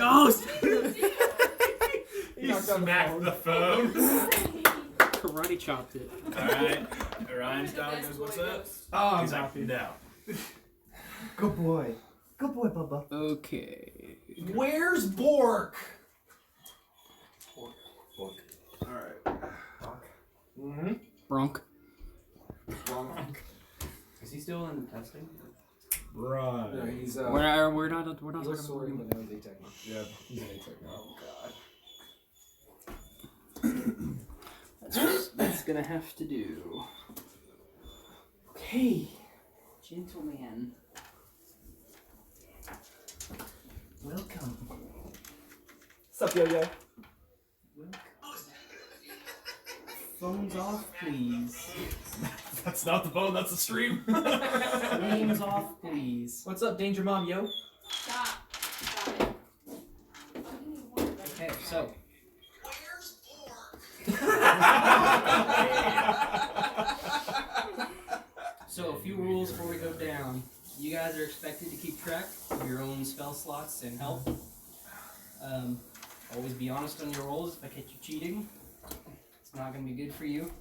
Ghost! He smacked the phone. Karate chopped it. Alright. Ryan's dog goes, what's up? Oh, He's like, no. Good boy. Good boy, Bubba. Okay. Where's Bork? Bork. Alright. Mm-hmm. Bronk. Is he still in testing? Right. No, he's We're not he's talking a about sword, but now he's a techno. Yeah, he's an A-Tech now. Oh That's gonna have to do. Okay. Gentleman. Welcome. Sup, yo-yo? Phones off, please. That's not the phone, that's the stream. Names off, please. What's up, Danger Mom, yo? Stop. Stop it. Okay, so. So a few rules before we go down. You guys are expected to keep track of your own spell slots and health. Always be honest on your rolls. If I catch you cheating, it's not going to be good for you.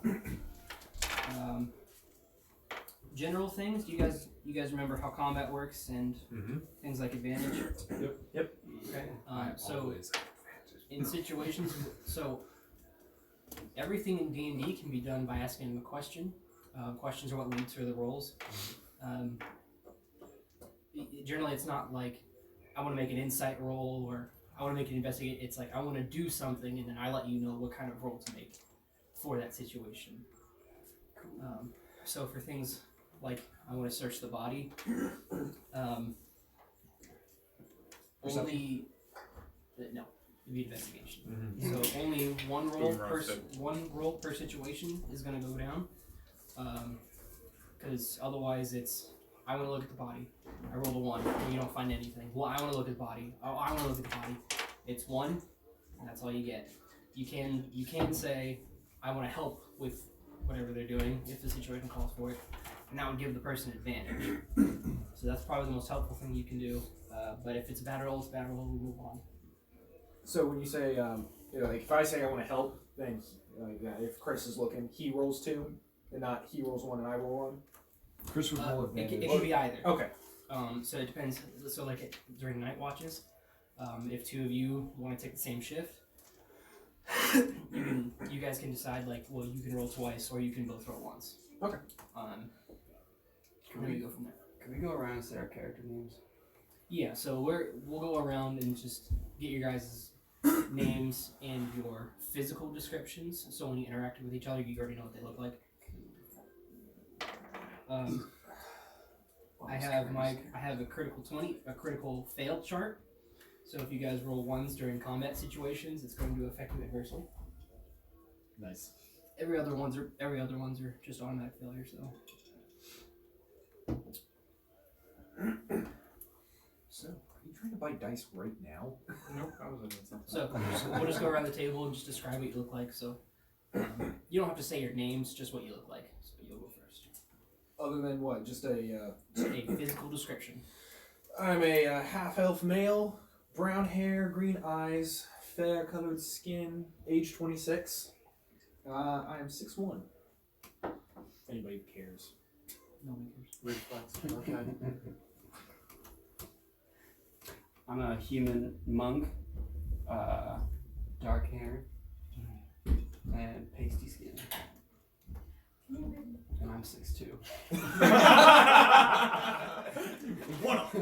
General things. Do you guys remember how combat works and things like advantage? Yep. Okay. So in situations, so everything in D&D can be done by asking them a question. Questions are what lead to the rolls. Generally, it's not like I want to make an insight roll or I want to make an investigate. It's like I want to do something, and then I let you know what kind of roll to make for that situation. So for things like I want to search the body, only no, it'd be investigation. So only one roll per situation is going to go down. Because otherwise it's, I want to look at the body. I rolled a 1, and you don't find anything. Well, I want to look at the body. Oh, I want to look at the body. It's 1, and that's all you get. You can say, I want to help with whatever they're doing if the situation calls for it, and that would give the person advantage. So that's probably the most helpful thing you can do. But if it's a bad roll, it's a bad roll. We move on. So when you say, like if I say I want to help, then if Chris is looking, he rolls 2, and not he rolls 1 and I roll 1. Chris would roll advantage. It can be either. Okay. So it depends. So like during night watches, if 2 of you want to take the same shift, you guys can decide like, well, you can roll twice or you can both roll once. Okay. Can we go from there? Can we go around and say our character names? Yeah. So we'll go around and just get your guys' names and your physical descriptions. So when you interact with each other, you already know what they look like. I have a critical 20, a critical failed chart. So if you guys roll 1s during combat situations, it's going to affect you adversely. Nice. Every other ones are just automatic failures though. So, are you trying to buy dice right now? Nope, I was doing something. So we'll just go around the table and just describe what you look like. So you don't have to say your names, just what you look like. So you'll go first. Other than what? Just a physical description. I'm a half-elf male, brown hair, green eyes, fair-colored skin, age 26. I am 6'1". If anybody cares. Nobody cares. Weird flex. Okay. I'm a human monk, dark hair, and pasty skin. And I'm 6'2". One up.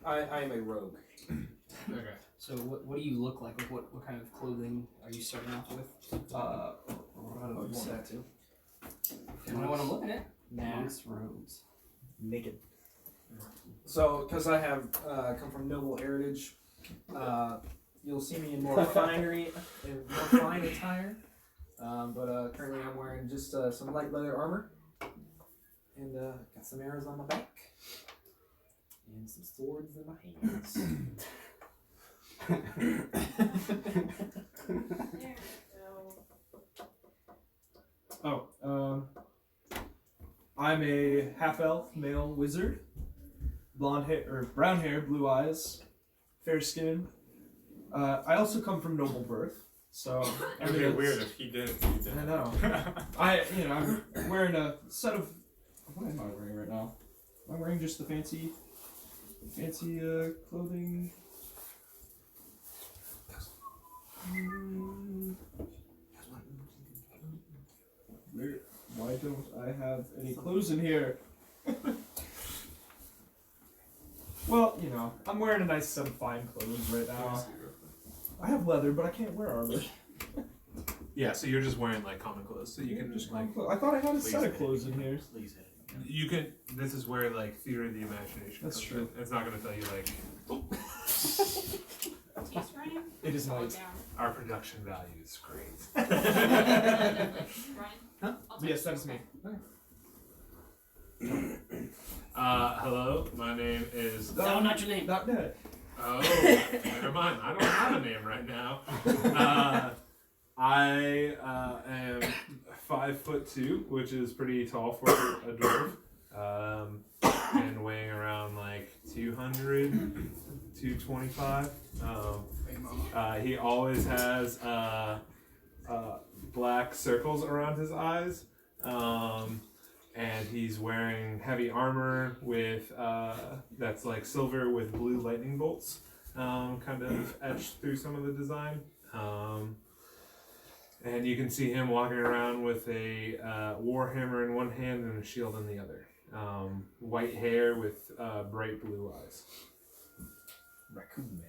I am a rogue. Okay. So what do you look like? Like what kind of clothing are you starting off with? You want that too? I don't know what I'm looking at. Monk's robes. Naked. So, because I have come from noble heritage, you'll see me in more fine attire. But currently I'm wearing just some light leather armor. And got some arrows on my back. And some swords in my hands. There we go. I'm a half-elf male wizard. Blonde hair or brown hair, blue eyes, fair skin. I also come from noble birth, so It would be weird if he did. I know. I'm wearing a set of. What am I wearing right now? Am I wearing just the fancy clothing? Why don't I have any clothes in here? Well, I'm wearing a nice set of fine clothes right now. I have leather, but I can't wear armor. Yeah, so you're just wearing like common clothes, so you can just like. I thought I had a set of clothes in here. You can. This is where like theory of the imagination. That's comes true. in. It's not going to tell you like It is nice. our production value is great. Yes, Yes, that is me. Hello, my name is. No, not your name. Not dead. Oh, never mind. I don't have a name right now. I am 5'2", which is pretty tall for a dwarf, and weighing around like 200, 225. He always has black circles around his eyes, and he's wearing heavy armor with that's like silver with blue lightning bolts, kind of etched through some of the design. And you can see him walking around with a warhammer in one hand and a shield in the other. White hair with bright blue eyes. Raccoon Man.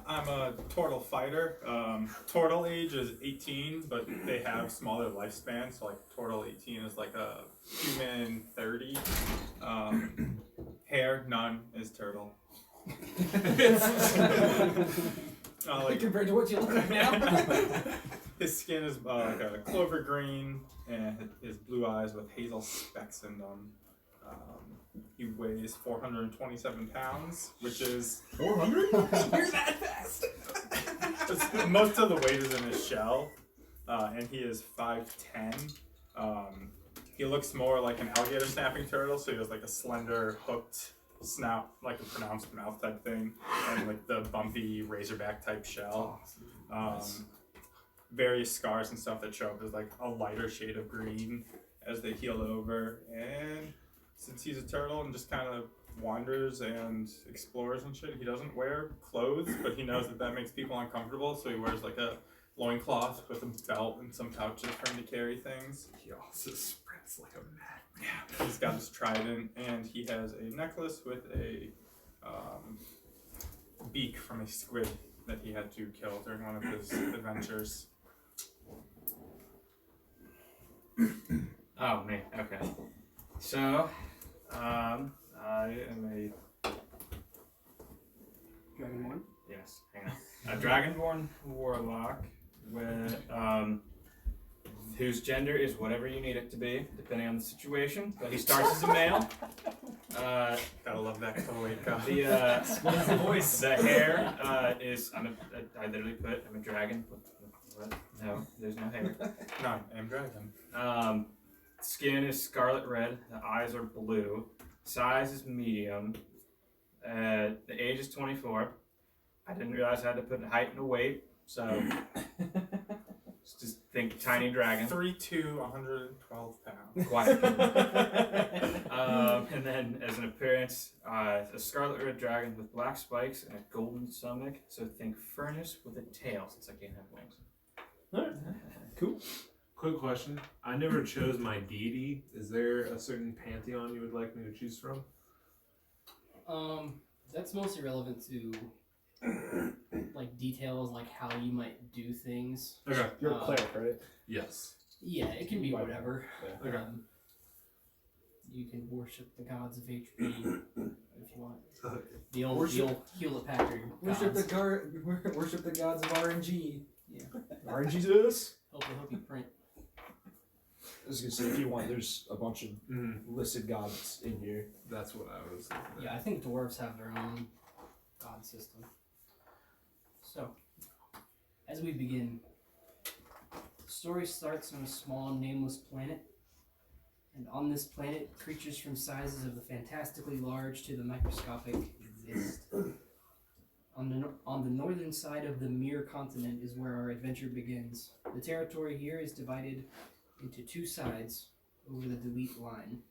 I'm a tortle fighter. Tortle age is 18, but they have smaller lifespans. So like tortle 18 is like a human 30. Hair, none, is turtle. Compared to what you look like now. His skin is like a clover green, and his blue eyes with hazel specks in them. He weighs 427 pounds, which is 400? You're that fast. Most of the weight is in his shell, and he is 5'10". He looks more like an alligator snapping turtle, so he has like a slender, hooked snout, like a pronounced mouth type thing, and like the bumpy razorback type shell. Various scars and stuff that show up as like a lighter shade of green as they heal over. And since he's a turtle and just kind of wanders and explores and shit, he doesn't wear clothes, but he knows that makes people uncomfortable, so he wears like a loincloth with a belt and some pouches for him to carry things. He also sprints like a madman. Yeah, he's got his trident, and he has a necklace with a beak from a squid that he had to kill during one of his adventures. Oh, me. Okay. So, I am a Dragonborn. yes, hang on. A dragonborn warlock with whose gender is whatever you need it to be, depending on the situation. But he starts as a male. Gotta love that colorway cup. The voice. The hair is I literally put I'm a dragon. What? No, there's no hair. No, I am dragon. Skin is scarlet red. The eyes are blue. Size is medium. The age is 24. I didn't realize I had to put height and weight, so just think tiny dragon. 3'2", 112 pounds. Quiet. And then as an appearance, a scarlet red dragon with black spikes and a golden stomach. So think furnace with a tail, since I can't have wings. Cool. Quick question. I never chose my deity. Is there a certain pantheon you would like me to choose from? That's mostly relevant to like details, like how you might do things. Okay. You're a cleric, right? Yes. Yeah, it can be whatever. Yeah. Okay. You can worship the gods of HP if you want. The old Hewlett Packard Worship gods. worship the gods of RNG. Yeah. RNG to this? Help you print. I was gonna say, if you want, there's a bunch of Mm-hmm. listed gods in here. That's what I was thinking. Yeah, I think dwarves have their own god system. So, as we begin, the story starts on a small, nameless planet. And on this planet, creatures from sizes of the fantastically large to the microscopic exist. On the northern side of the Mir continent is where our adventure begins. The territory here is divided into two sides over the Delete Line,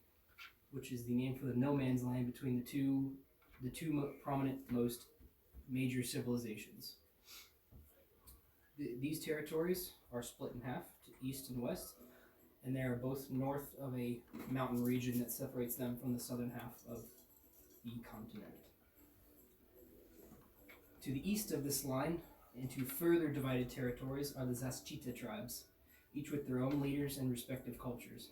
which is the name for the no man's land between the two prominent most major civilizations. These territories are split in half to east and west, and they are both north of a mountain region that separates them from the southern half of the continent. To the east of this line, into further divided territories, are the Zaschita tribes, each with their own leaders and respective cultures.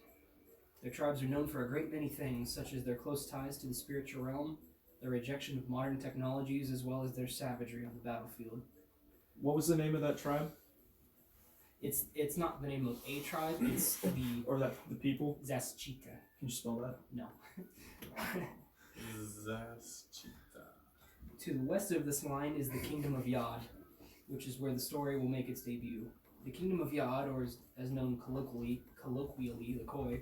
Their tribes are known for a great many things, such as their close ties to the spiritual realm, their rejection of modern technologies, as well as their savagery on the battlefield. What was the name of that tribe? It's not the name of a tribe, it's the The people? Zaschita. Can you spell that? No. Zaschita. To the west of this line is the Kingdom of Yad, which is where the story will make its debut. The Kingdom of Yad, or as known colloquially, the Khoi,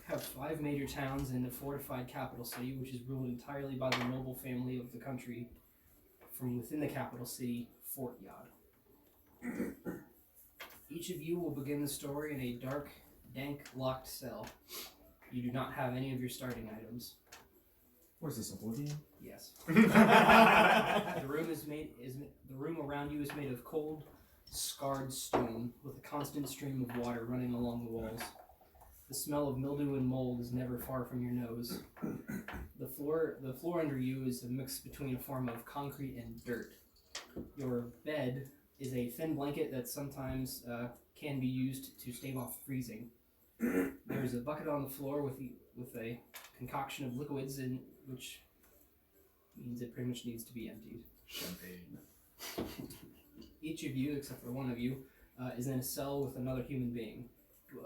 have 5 major towns and a fortified capital city, which is ruled entirely by the noble family of the country from within the capital city, Fort Yad. Each of you will begin the story in a dark, dank, locked cell. You do not have any of your starting items. What is this, Oblivion? Yes. The room around you is made of cold, scarred stone with a constant stream of water running along the walls. The smell of mildew and mold is never far from your nose. The floor under you is a mix between a form of concrete and dirt. Your bed is a thin blanket that sometimes can be used to stave off freezing. There is a bucket on the floor with a concoction of liquids in which means it pretty much needs to be emptied. Champagne. Each of you, except for one of you, is in a cell with another human being.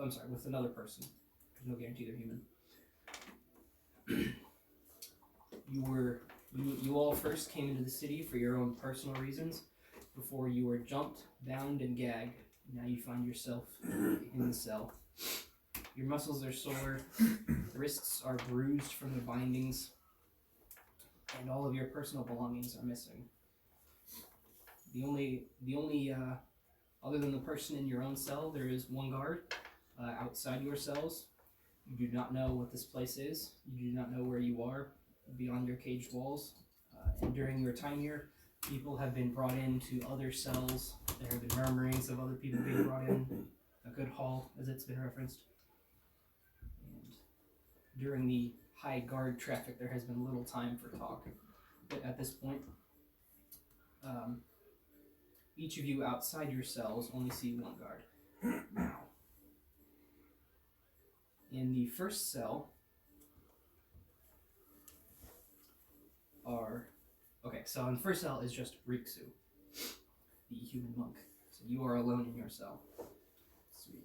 I'm sorry, with another person. There's no guarantee they're human. You all first came into the city for your own personal reasons before you were jumped, bound, and gagged. Now you find yourself in the cell. Your muscles are sore, wrists are bruised from the bindings, and all of your personal belongings are missing. The only other than the person in your own cell, there is one guard outside your cells. You do not know what this place is. You do not know where you are beyond your caged walls. And during your time here, people have been brought into other cells. There have been murmurings of other people being brought in. A good hall, as it's been referenced. And during the high guard traffic, there has been little time for talk. But at this point, each of you outside your cells only see one guard. Now, in the first cell so in the first cell is just Rikzu, the human monk. So you are alone in your cell. Sweet.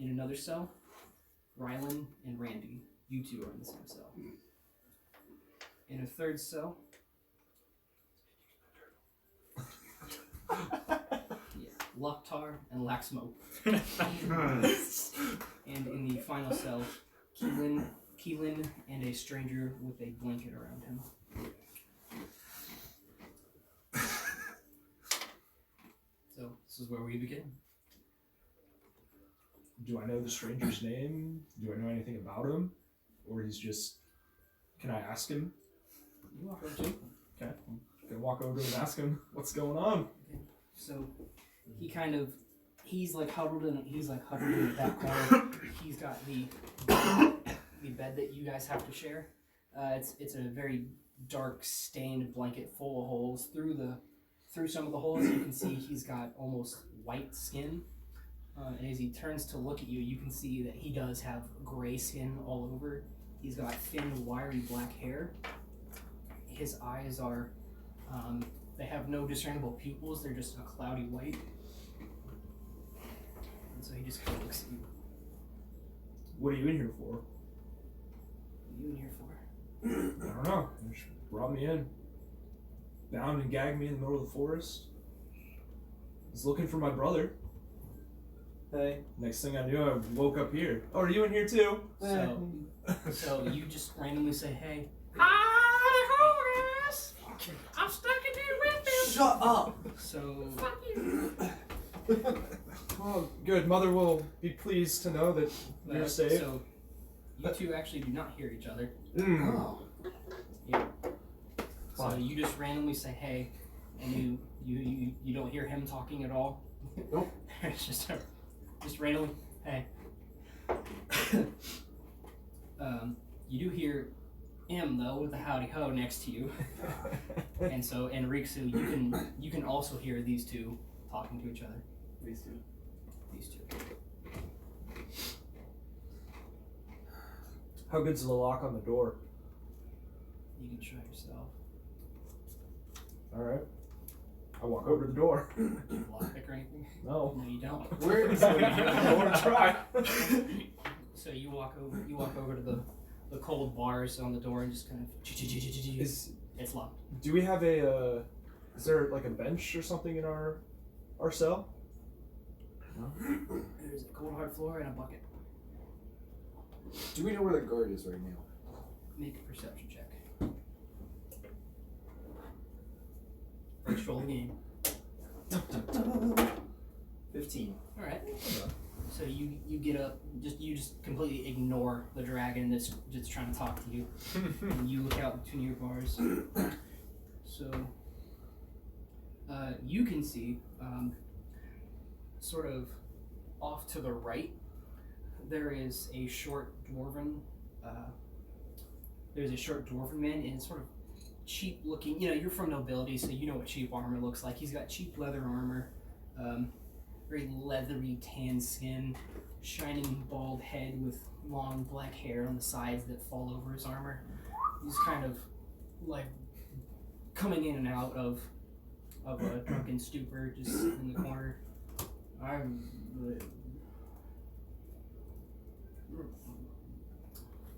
In another cell, Rylan and Randy. You two are in the same cell. In a third cell, Lok'Tar and Laxmope. And in the final cell, Keylen and a stranger with a blanket around him. So this is where we begin. Do I know the stranger's name? Do I know anything about him? Or he's just... Can I ask him? You walk over to him. Okay. I'm gonna walk over and ask him what's going on. Okay. So he's huddled in the back corner. He's got the bed that you guys have to share. It's a very dark stained blanket full of holes. Through some of the holes you can see he's got almost white skin. And as he turns to look at you, you can see that he does have gray skin all over. He's got thin, wiry black hair. His eyes are, they have no discernible pupils. They're just a cloudy white. And so he just kind of looks at you. What are you in here for? What are you in here for? I don't know. They just brought me in. Bound and gagged me in the middle of the forest. I was looking for my brother. Hey. Next thing I knew, I woke up here. Oh, are you in here too? So you just randomly say, hey. Shut up! So Oh, good. Mother will be pleased to know that you're safe. So you two actually do not hear each other. Oh. Yeah. So Fine. you just randomly say hey, and you don't hear him talking at all. Nope. It's just randomly hey. You do hear him though with the howdy ho next to you, and Rikzu, you can also hear these two talking to each other. These two. How good's the lock on the door? You can try yourself. All right. I walk over to the door. Do you lockpick or anything? No. No, you don't. Where is I want to try. So you walk over to the cold bars on the door and just kind of it's locked. Do we have a? Is there like a bench or something in our cell? There's a cold hard floor and a bucket. Do we know where the guard is right now? Make a perception check. Control the game. 15. All right. So you get up, you just completely ignore the dragon that's just trying to talk to you, and you look out between your bars. So you can see, sort of off to the right, there is a short dwarven. There's a short dwarven man, and it's sort of cheap looking. You know, you're from nobility, so you know what cheap armor looks like. He's got cheap leather armor. Very leathery tan skin, shining bald head with long black hair on the sides that fall over his armor. He's kind of like coming in and out of a drunken stupor just in the corner.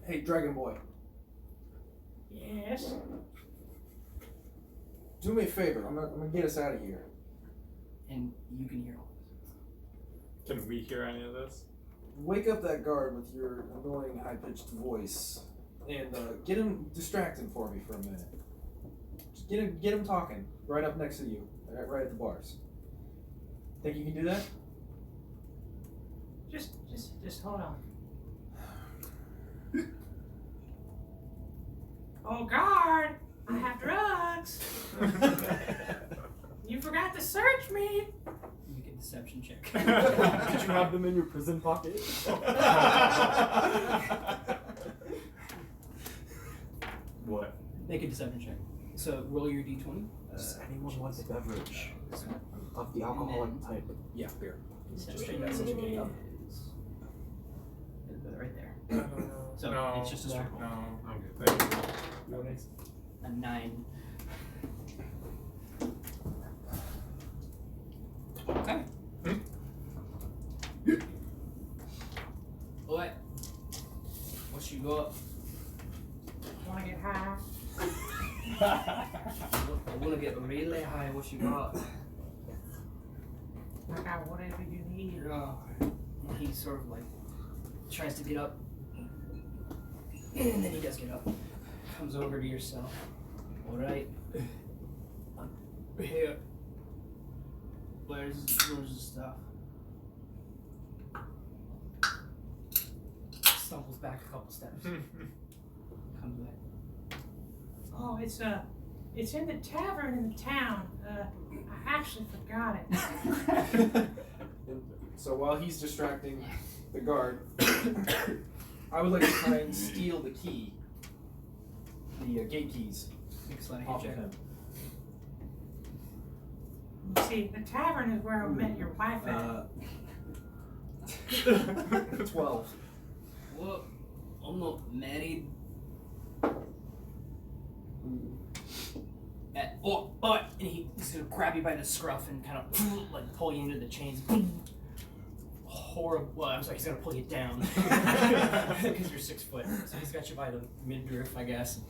Hey, Dragon Boy. Yes. Do me a favor. I'm gonna get us out of here. And you can hear all this. Can we hear any of this? Wake up that guard with your annoying high-pitched voice, and distract him for me for a minute. Just get him talking right up next to you, right at the bars. Think you can do that? Just hold on. Oh, guard! I have drugs. You forgot to search me. Make a deception check. Did you have them in your prison pocket? What? Make a deception check. So roll your d20. Does anyone want a beverage of the alcoholic type? Yeah, beer. Deception take that since you're getting up. is right there. So No, it's just a straight roll. No, I'm good. Thank you. No, nice. A 9. Okay. What? What you got? Wanna get high? I wanna get really high. What you got? I got whatever you need. And he sort of like tries to get up, and then he does get up. Comes over to your cell. All right. Here. Where's the stuff? Stumbles back a couple steps. Comes back. Oh, it's in the tavern in the town. I actually forgot it. So while he's distracting the guard, I would like to try and steal the key, the gate keys, Make a sleight of off hand of check. him. See, the tavern is where I met your wife at. 12. Well, I'm not married. And he's gonna grab you by the scruff and kind of like pull you into the chains. Horrible. Well, I'm sorry, he's gonna pull you down because you're 6 foot. So he's got you by the midriff, I guess.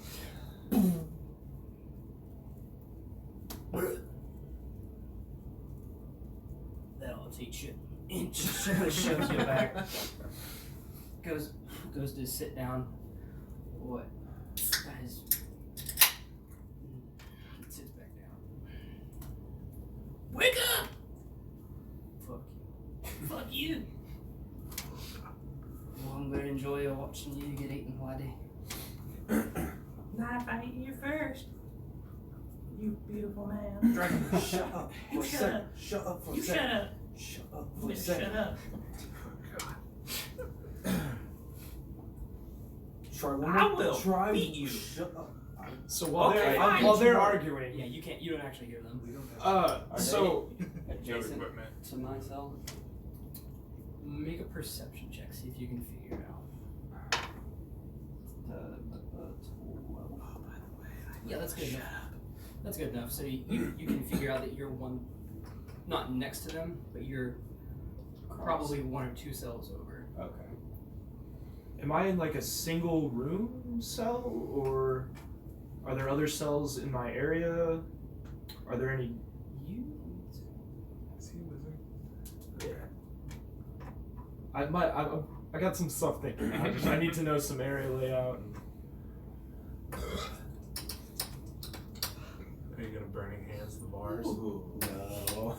That'll teach you. And just shoves you back. Goes to sit down. What? Guys. Sits back down. you. Well, I'm gonna enjoy watching you get eaten, laddie. Not if I eat you first. You beautiful man. Dragon, shut up. You for a shut second. up. Shut up for a You second. shut up. Shut up You for a better second. shut up. Try one I more. will Try. beat you. Shut up. So while Okay, they're fine. while they're arguing, Yeah, you can't. You don't actually hear them. Are so they adjacent equipment. to my cell? Make a perception check. See if you can figure it out. 12. Yeah, that's good enough. That's good enough. So you can figure out that you're one, not next to them, but you're probably 1 or 2 cells over. Okay. am I in like a single room cell, or are there other cells in my area? Are there any? Is he a wizard? I got some stuff thinking. I need to know some area layout. Are you gonna burning hands the bars? No.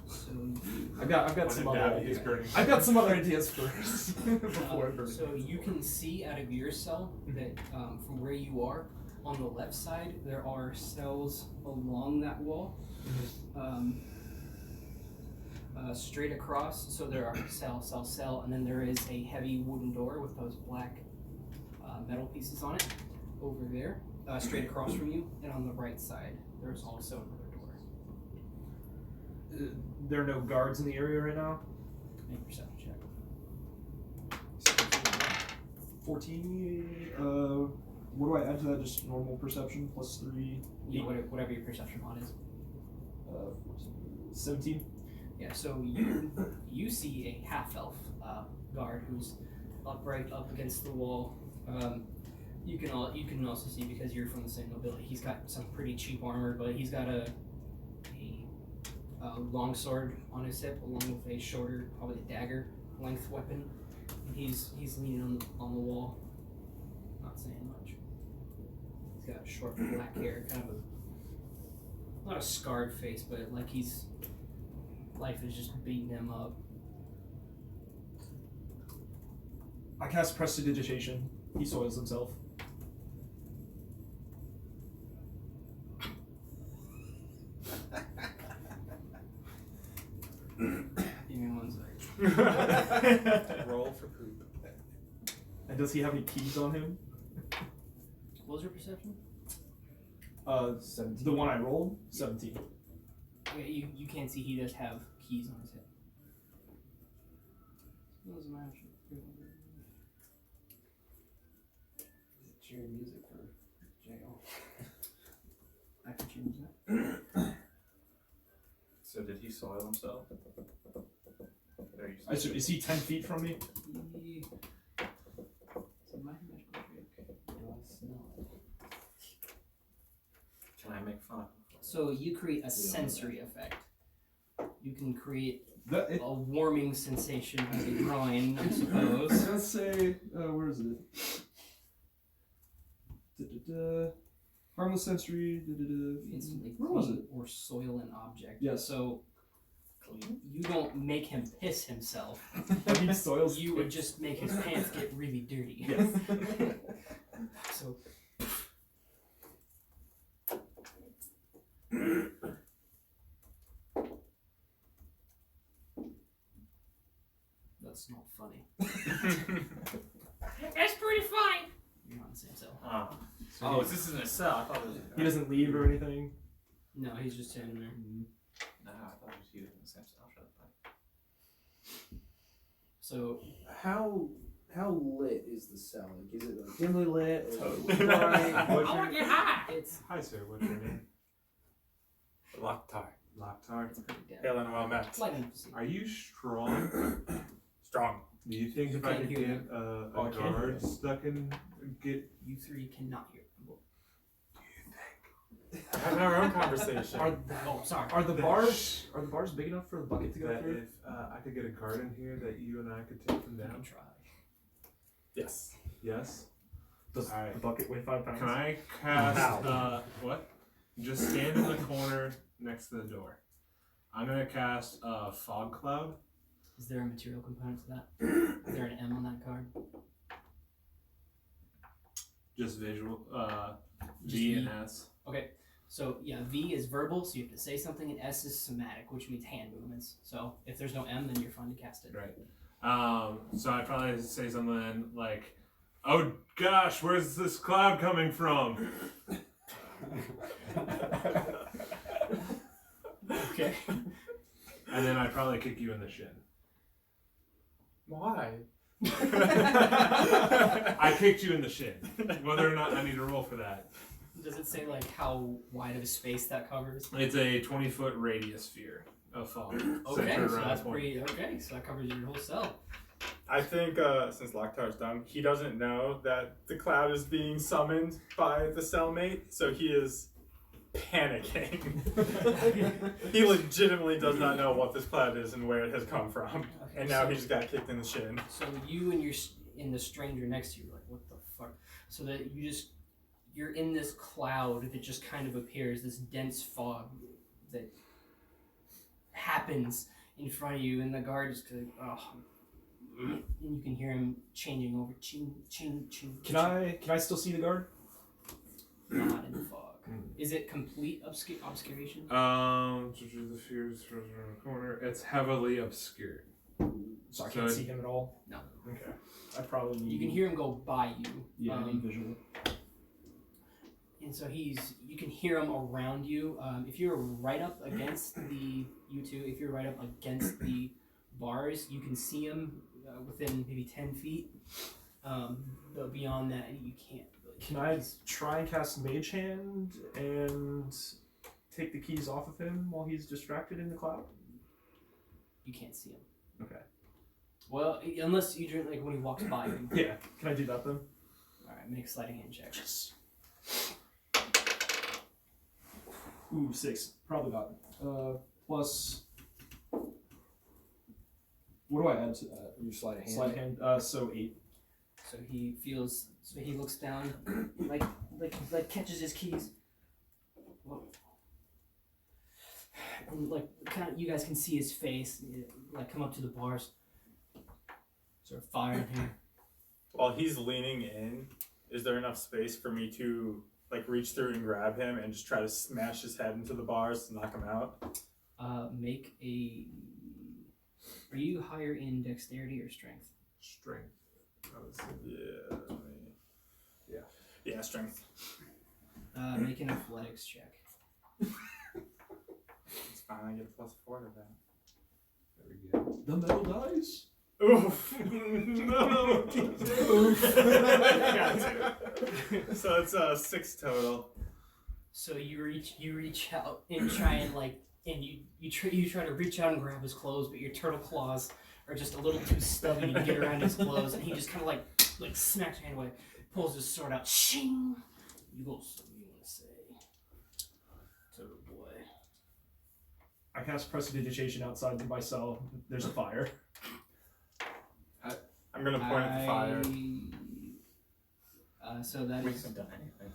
So you, I've got When some in other doubt, ideas. he's burning I've got some other ideas first before I burn. so you can see out of your cell that from where you are, on the left side, there are cells along that wall. Straight across, so there are cell, and then there is a heavy wooden door with those black metal pieces on it over there, straight across from you, and on the right side, there's also another door. There are no guards in the area right now. Make a perception check. 14. What do I add to that? Just normal perception plus 3. Yeah, whatever your perception mod is. 17. Yeah, so you see a half elf guard who's upright up against the wall. You can also see, because you're from the same nobility, he's got some pretty cheap armor, but he's got a long sword on his hip, along with a shorter, probably a dagger length weapon. And he's leaning on the wall, not saying much. He's got short black hair, kind of not a scarred face, but like life is just beating him up. I cast Prestidigitation. He soils himself. Give me 1 second. Roll for poop. And does he have any keys on him? What was your perception? 17. The one I rolled? 17. Okay, you can't see, he does have keys on his hip. Doesn't matter. It's your music for jail. I can change that. So did he soil himself? There you Is he 10 feet from me? So my magical trick. Do I smell it? Can I make fun of him? So you create a sensory effect. You can create It a warming sensation of the groin, I suppose. does say, where is it? Harmless sensory. Instantly Where was clean it? or soil an object. Yes. So you don't make him piss himself. He soils. You would just make his pants get really dirty. Yes. So that's not funny. That's pretty funny. You're not in the same cell. Oh, this isn't a cell. I thought it was. He doesn't leave or anything. No, he's just standing there. Nah, I thought he was in the same cell. Shut up. So How lit is the cell? Like, is it like dimly lit? Or Totally. bright? I want to get high. it's Hi, sir. What's your name? Lok'Tar. Lok'Tar. pretty dead. Keylen, well met. Light enough to see. Are you strong? Strong. Do you think if I Can't could hear get Oh, I a can't hear guard you. stuck in, get? You three cannot hear. Having our own conversation. Oh, sorry. Are the bars big enough for the bucket to go That through? if I could get a guard in here, that you and I could take them You down? can try. Yes. Yes. Does Alright. the bucket weigh 5 pounds? Can I cast? What? Just stand in the corner next to the door. I'm gonna cast Fog Cloud, Is there a material component to that? Is there an M on that card? Just visual. Just V V. and S. Okay, so yeah, V is verbal, so you have to say something, and S is somatic, which means hand movements. So if there's no M, then you're fine to cast it. Right. So I'd probably say something like, "Oh gosh, where's this cloud coming from?" Okay. And then I'd probably kick you in the shin. Why? I kicked you in the shin. Whether or not I need to roll for that. Does it say like how wide of a space that covers? It's a 20-foot radius sphere of fog. Okay, centered so around that's a point. pretty. Okay, so that covers your whole cell. I think since Lok'Tar's done, he doesn't know that the cloud is being summoned by the cellmate, so he is panicking. He legitimately does not know what this cloud is and where it has come from, Okay, and now so- he just got kicked in the shin. So you and the stranger next to you are like, what the fuck? So that you're in this cloud that just kind of appears, this dense fog that happens in front of you, and the guard is like, oh, and you can hear him changing over, ching, ching, ching. Can I still see the guard? Not in the fog. Is it complete obscuration? The fears from the corner. It's heavily obscured. So I can't So- see him at all? No. Okay. I probably need... You can hear him go by you. Yeah, I need visual. And so you can hear him around you. If you're right up against you two, if you're right up against the bars, you can see him within maybe 10 feet. But beyond that, you can't really. Can I try and cast Mage Hand and take the keys off of him while he's distracted in the cloud? You can't see him. Okay. Well, unless you drink like when he walks by you. Yeah. Can I do that then? Alright, make a sleight of hand check. Yes. Ooh, 6. Probably got it. Plus... What do I add to that? You slide a hand. Sleight of hand. So 8. So he feels. So he looks down, like catches his keys. Whoa. And like kind of, you guys can see his face, like come up to the bars. Sort of fire in here. While he's leaning in, is there enough space for me to like reach through and grab him and just try to smash his head into the bars to knock him out? Make a. Are you higher in dexterity or strength? Strength. Yeah, strength. Make an athletics check. It's fine. I get a +4 to that. There we go. The metal dice? Oof. No. So it's 6 total. So you reach out and try and you try to reach out and grab his clothes, but your turtle claws are just a little too stubby to get around his clothes, and he just kind of like smacks your hand away, pulls his sword out, shing. You go. Something you want to say, turtle boy? I cast Prestidigitation outside of my cell. There's a fire. I'm gonna point at the fire. So that We is. haven't done anything.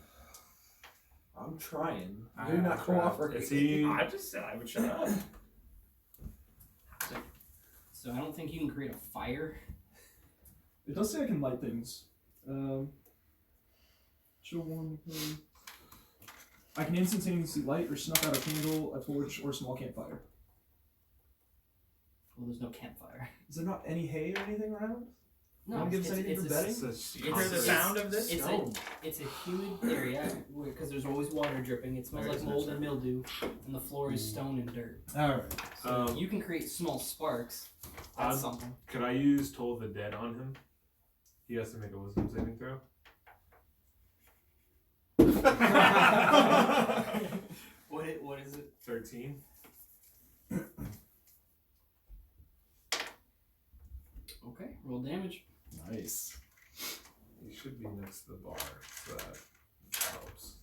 I'm trying. I You're not tried. cooperating. Is he? I just said I would shut up. So I don't think you can create a fire. It does say I can light things. Show one. I can instantaneously light or snuff out a candle, a torch, or a small campfire. Well, there's no campfire. Is there not any hay or anything around? No, Wanna give us anything for bedding? You hear the sound of this? It's a humid area because there's always water dripping. It smells like mold and mildew, and the floor is stone and dirt. Alright. So you can create small sparks. That's something. Could I use Toll the Dead on him? He has to make a wisdom saving throw. What is it? 13. Okay, roll damage. Nice. He should be next to the bar, so that helps.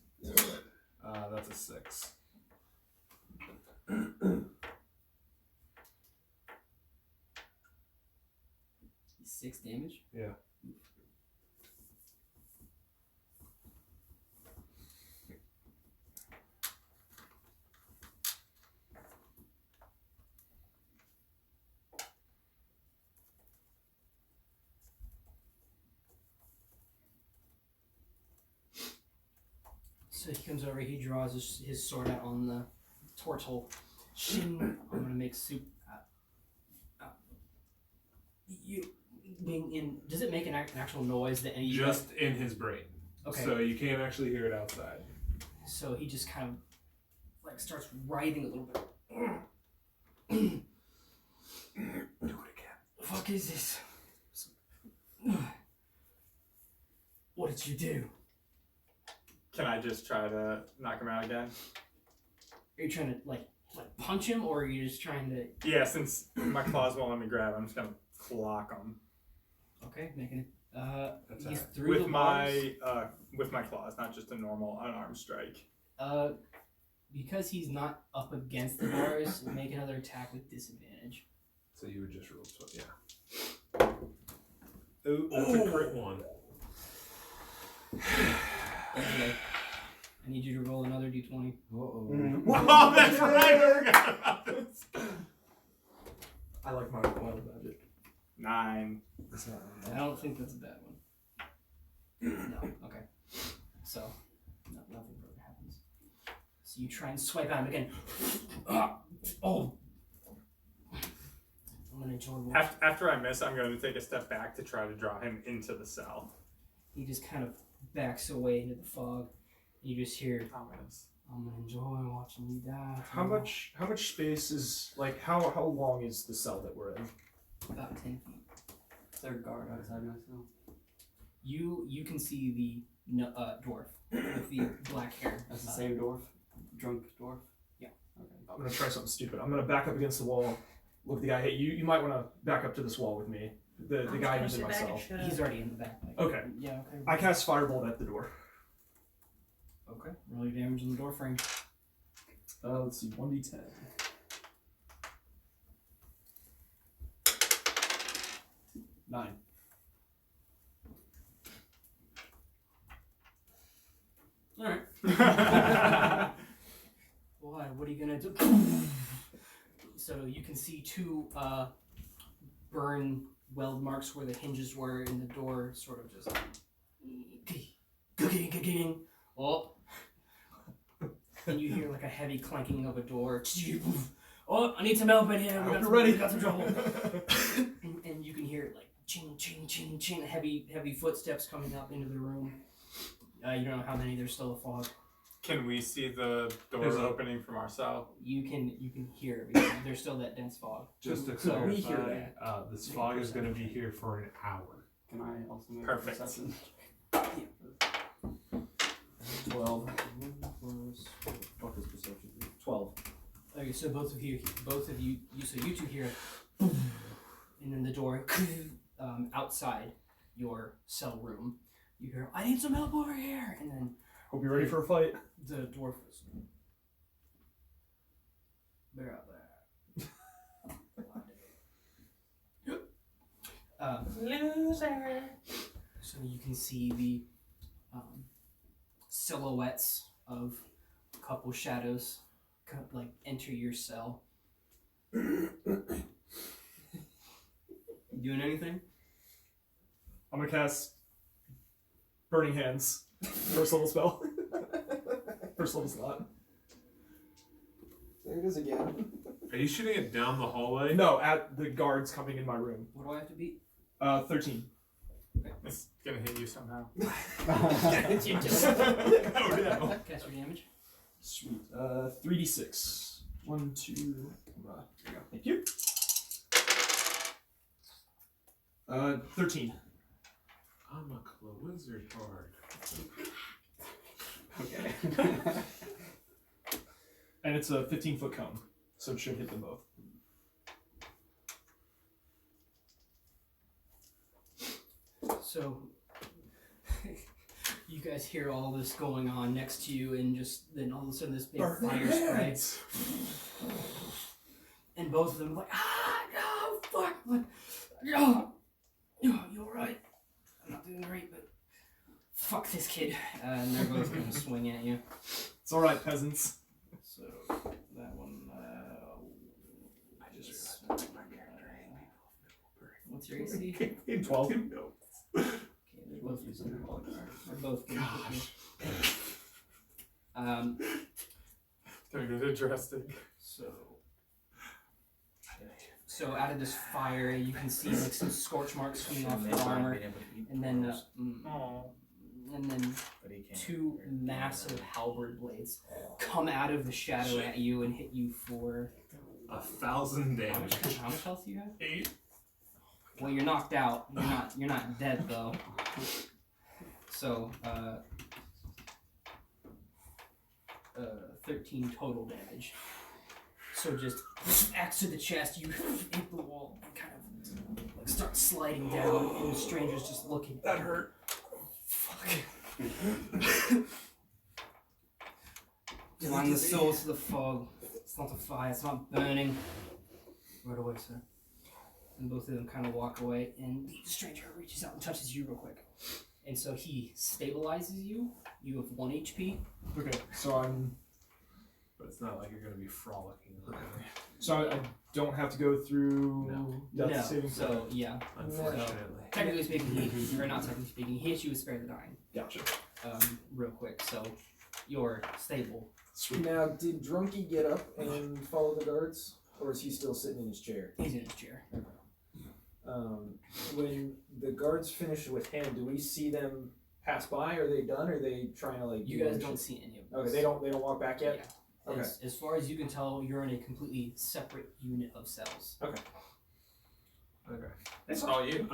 That's a 6. 6 damage. Yeah. So he comes over. He draws his sword out on the tortle. Shing. I'm gonna make soup. You being in. Does it make an actual noise that any? Just in his brain. Okay. So you can't actually hear it outside. So he just kind of like starts writhing a little bit. Do it again. The fuck is this? What did you do? Can I just try to knock him out again? Are you trying to like punch him, or are you just trying to? Yeah, since my claws won't let me grab, I'm just gonna clock him Okay, making it. He's Attack. through with the bars. with my claws, not just a normal unarmed strike. Because he's not up against the bars, make another attack with disadvantage. So you would just roll 12, yeah. Ooh, that's a crit one. Okay. I need you to roll another d20. Oh, that's right. I forgot about this. I like my budget. 9. I don't think that's a bad one. No. Okay. So, nothing further happens. So you try and swipe at him again. Oh. I'm gonna enjoy watching. After I miss, I'm going to take a step back to try to draw him into the cell. He just kind of backs away into the fog. You just hear, Ominous. I'm gonna enjoy watching you die. How much space is like how long is the cell that we're in? About 10 feet. Is there a guard outside myself? You can see the dwarf with the black hair. That's the same dwarf? Drunk dwarf? Yeah. Okay. I'm gonna try something stupid. I'm gonna back up against the wall. Look at the guy. Hey, you might want to back up to this wall with me. The guy who's in my cell. He's already in the back. Okay. Yeah. Okay. I cast Firebolt at the door. Okay. Roll your damage on the door frame. Let's see, 1d10. Nine. All right. What are you gonna do? So you can see two burn weld marks where the hinges were in the door, sort of just oh, and you hear like a heavy clanking of a door. Oh, I need some help in here. We got some trouble. and you can hear like ching, ching, ching, ching, heavy footsteps coming up into the room. You don't know how many. There's still a fog. Can we see the door opening from our cell? You can hear it. Because there's still that dense fog. Just to So we clarify, hear this fog is going to be here for an hour. Can I also make Perfect. a perception? 12. What is perception? 12. Okay, so both of you, so you two hear, and then the door outside your cell room. You hear, I need some help over here, and then Hope you're ready for a fight. the dwarf goes, they're out there. Loser. So you can see the silhouettes of a couple shadows like enter your cell. You doing anything? I'm gonna cast Burning Hands. First level spell. First level slot. There it is again. Are you shooting it down the hallway? No, at the guards coming in my room. What do I have to beat? 13. It's gonna hit you somehow. You just Oh no. cast your damage. Sweet. 3d6. 1, 2. There you go. Thank you. 13. I'm a wizard bard. Okay. And it's a 15-foot cone, so it should hit them both. So you guys hear all this going on next to you, and just then all of a sudden this big fire spray, and both of them like, no, fuck, like, no, you alright? I'm not doing great, but fuck this kid, and they're both gonna swing at you. It's alright, peasants. So that one, I just what's your AC? 12. Okay, they're both using their Lok'Tar. They're both getting hit. Gonna go to drastic. So out of this fire, you can see like some scorch marks coming off your armor, and then two massive halberd blades come out of the shadow at you and hit you for 1,000 damage. How much health do you have? 8. Well, you're knocked out. You're not dead though. So 13 total damage. So just axe to the chest, you hit the wall and kind of like start sliding down, and the stranger's just looking. That hurt. Fuck. Divine the souls to the fog. It's not a fire, it's not burning. Right away, sir. And both of them kind of walk away, and the stranger reaches out and touches you real quick. And so he stabilizes you. You have 1 HP. Okay, so I'm. But it's not like you're going to be frolicking around. So I don't have to go through death No, saving. so yeah. Unfortunately. Technically speaking, or not technically speaking, he hits you with Spare the Dying. Gotcha. Real quick, so you're stable. Now, did Drunky get up and follow the guards, or is he still sitting in his chair? He's in his chair. When the guards finish with him, do we see them pass by? Are they done? Or are they trying to like? You guys don't see any of them. Okay, they don't walk back yet. Yeah. Okay. As far as you can tell, you're in a completely separate unit of cells. Okay. That's all you.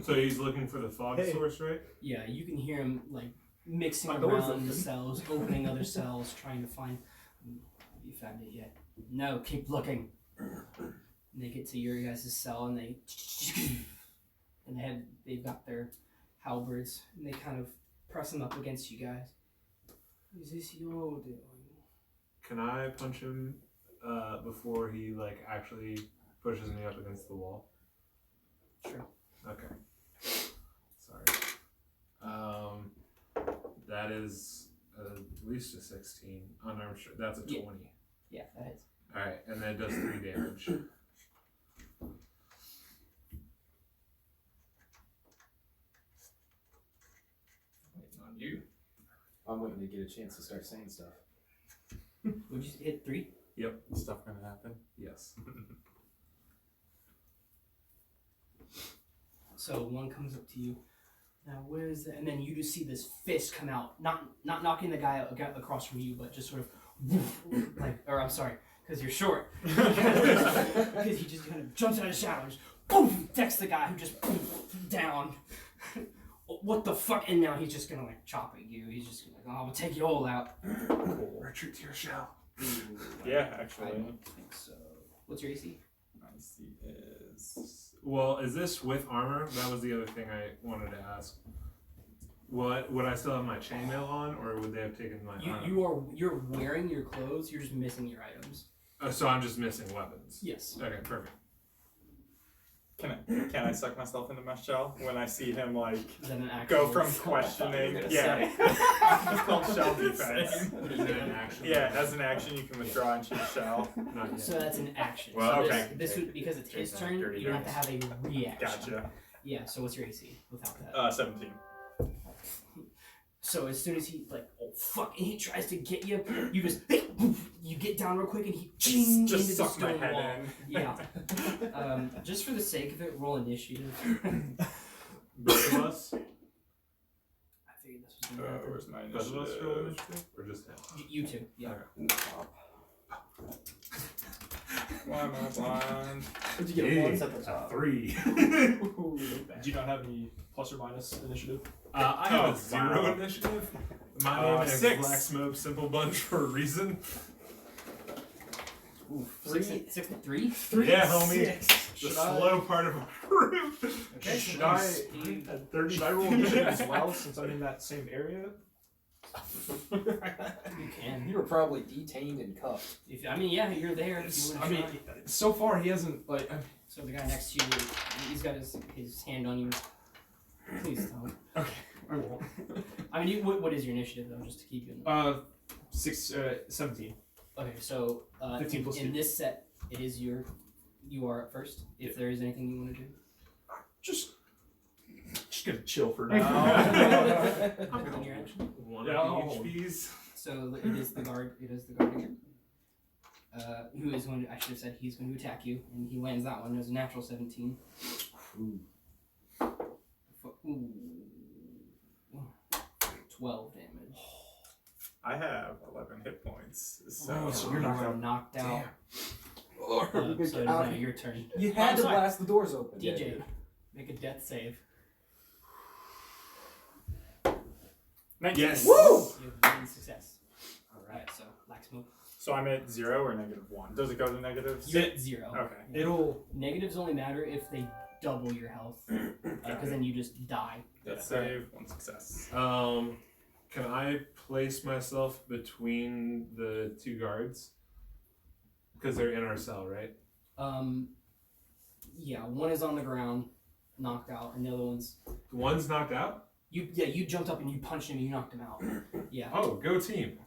So he's looking for the fog source, right? Yeah, you can hear him like mixing My door's around the open. cells, opening other cells, trying to find. Have you found it yet? No, keep looking. And they get to your guys' cell, and they've got their halberds, and they kind of press them up against you guys. Is this your doing? Can I punch him before he like actually pushes me up against the wall? Sure. Okay. Sorry. That is at least a 16. Unarmed strike. That's a 20. Yeah, that is. Alright, and then it does 3 damage. Waiting on you. I'm waiting to get a chance to start saying stuff. Would you hit 3? Yep. Stuff gonna happen. Yes. So one comes up to you. Now where is it? And then you just see this fist come out, not knocking the guy across from you, but just sort of like, or I'm sorry, because you're short. Because he just kind of jumps out of the shadows, boom, decks the guy who just boom, down. What the fuck? And now he's just gonna like chop at you. He's just like, oh, I'm gonna take you all out. Retreat to your shell. Yeah, I actually. don't think so. What's your AC? My AC is. Well, is this with armor? That was the other thing I wanted to ask. Would I still have my chainmail on, or would they have taken my armor? You're wearing your clothes. You're just missing your items. So I'm just missing weapons. Yes. Okay, perfect. Can I suck myself into my shell when I see him like Is that an action? go from I thought you were questioning? gonna Yeah, say. it's called shell defense. Is it an action? Yeah, as an action you can withdraw and shoot a shell. Not yet. So that's an action. Well, so okay. This would, because it's his Take turn, 30 you have to have a reaction. Gotcha. Yeah. So what's your AC without that? 17. So as soon as he like, oh fuck, and he tries to get you, you just you get down real quick and he ching Just into the suck my stone head wall. in. Yeah. Just for the sake of it, roll initiative. Both of us? I figured this was gonna happen. Where's my Both of us roll initiative? initiative? Or just him? You two. Yeah. Why am I blind? Did you get a bonus at the top? 3. Do you not have any plus or minus initiative? I have a 0 wow. initiative. My name is 6. Laxmope Simple Bunch for a reason. Ooh, 63? Yeah, homie. The Should slow part of a group. Okay. Should so I- speed- At 30. Should I roll initiative as well since I'm in that same area? You can. You were probably detained and cuffed. If, I mean, yeah, you're there. If you I wanna mean, try. so far he hasn't like. So the guy next to you, he's got his hand on you. Please don't. Okay, I won't. I mean, what is your initiative though, just to keep you in the 17. Okay, so 15 plus in 2. this set, it is you are up first. If there is anything you want to do. Just gonna chill for On now. your action. 1 Yeah, of I'll- each, please. So So it is the guard. It is the guard again. Who is going to? I should have said he's going to attack you, and he lands that one. There's a natural 17. Ooh. Ooh. 12 damage. I have 11 hit points. So, You're knocked out. Or we could So get it is out now of here. your turn. You had I'm to sorry. blast the doors open. DJ, make a death save. 19. Yes. Woo! You have one success. Alright, so Laxmope. So I'm at 0 or -1. Does it go to negatives? You're at 0. Okay. It'll. Negatives only matter if they double your health, because then you just die. Let's save 1 success. Can I place myself between the 2 guards? Because they're in our cell, right? Yeah, one is on the ground, knocked out, and the other one's One's knocked out? you jumped up and you punched him and you knocked him out. Yeah. Oh, go team.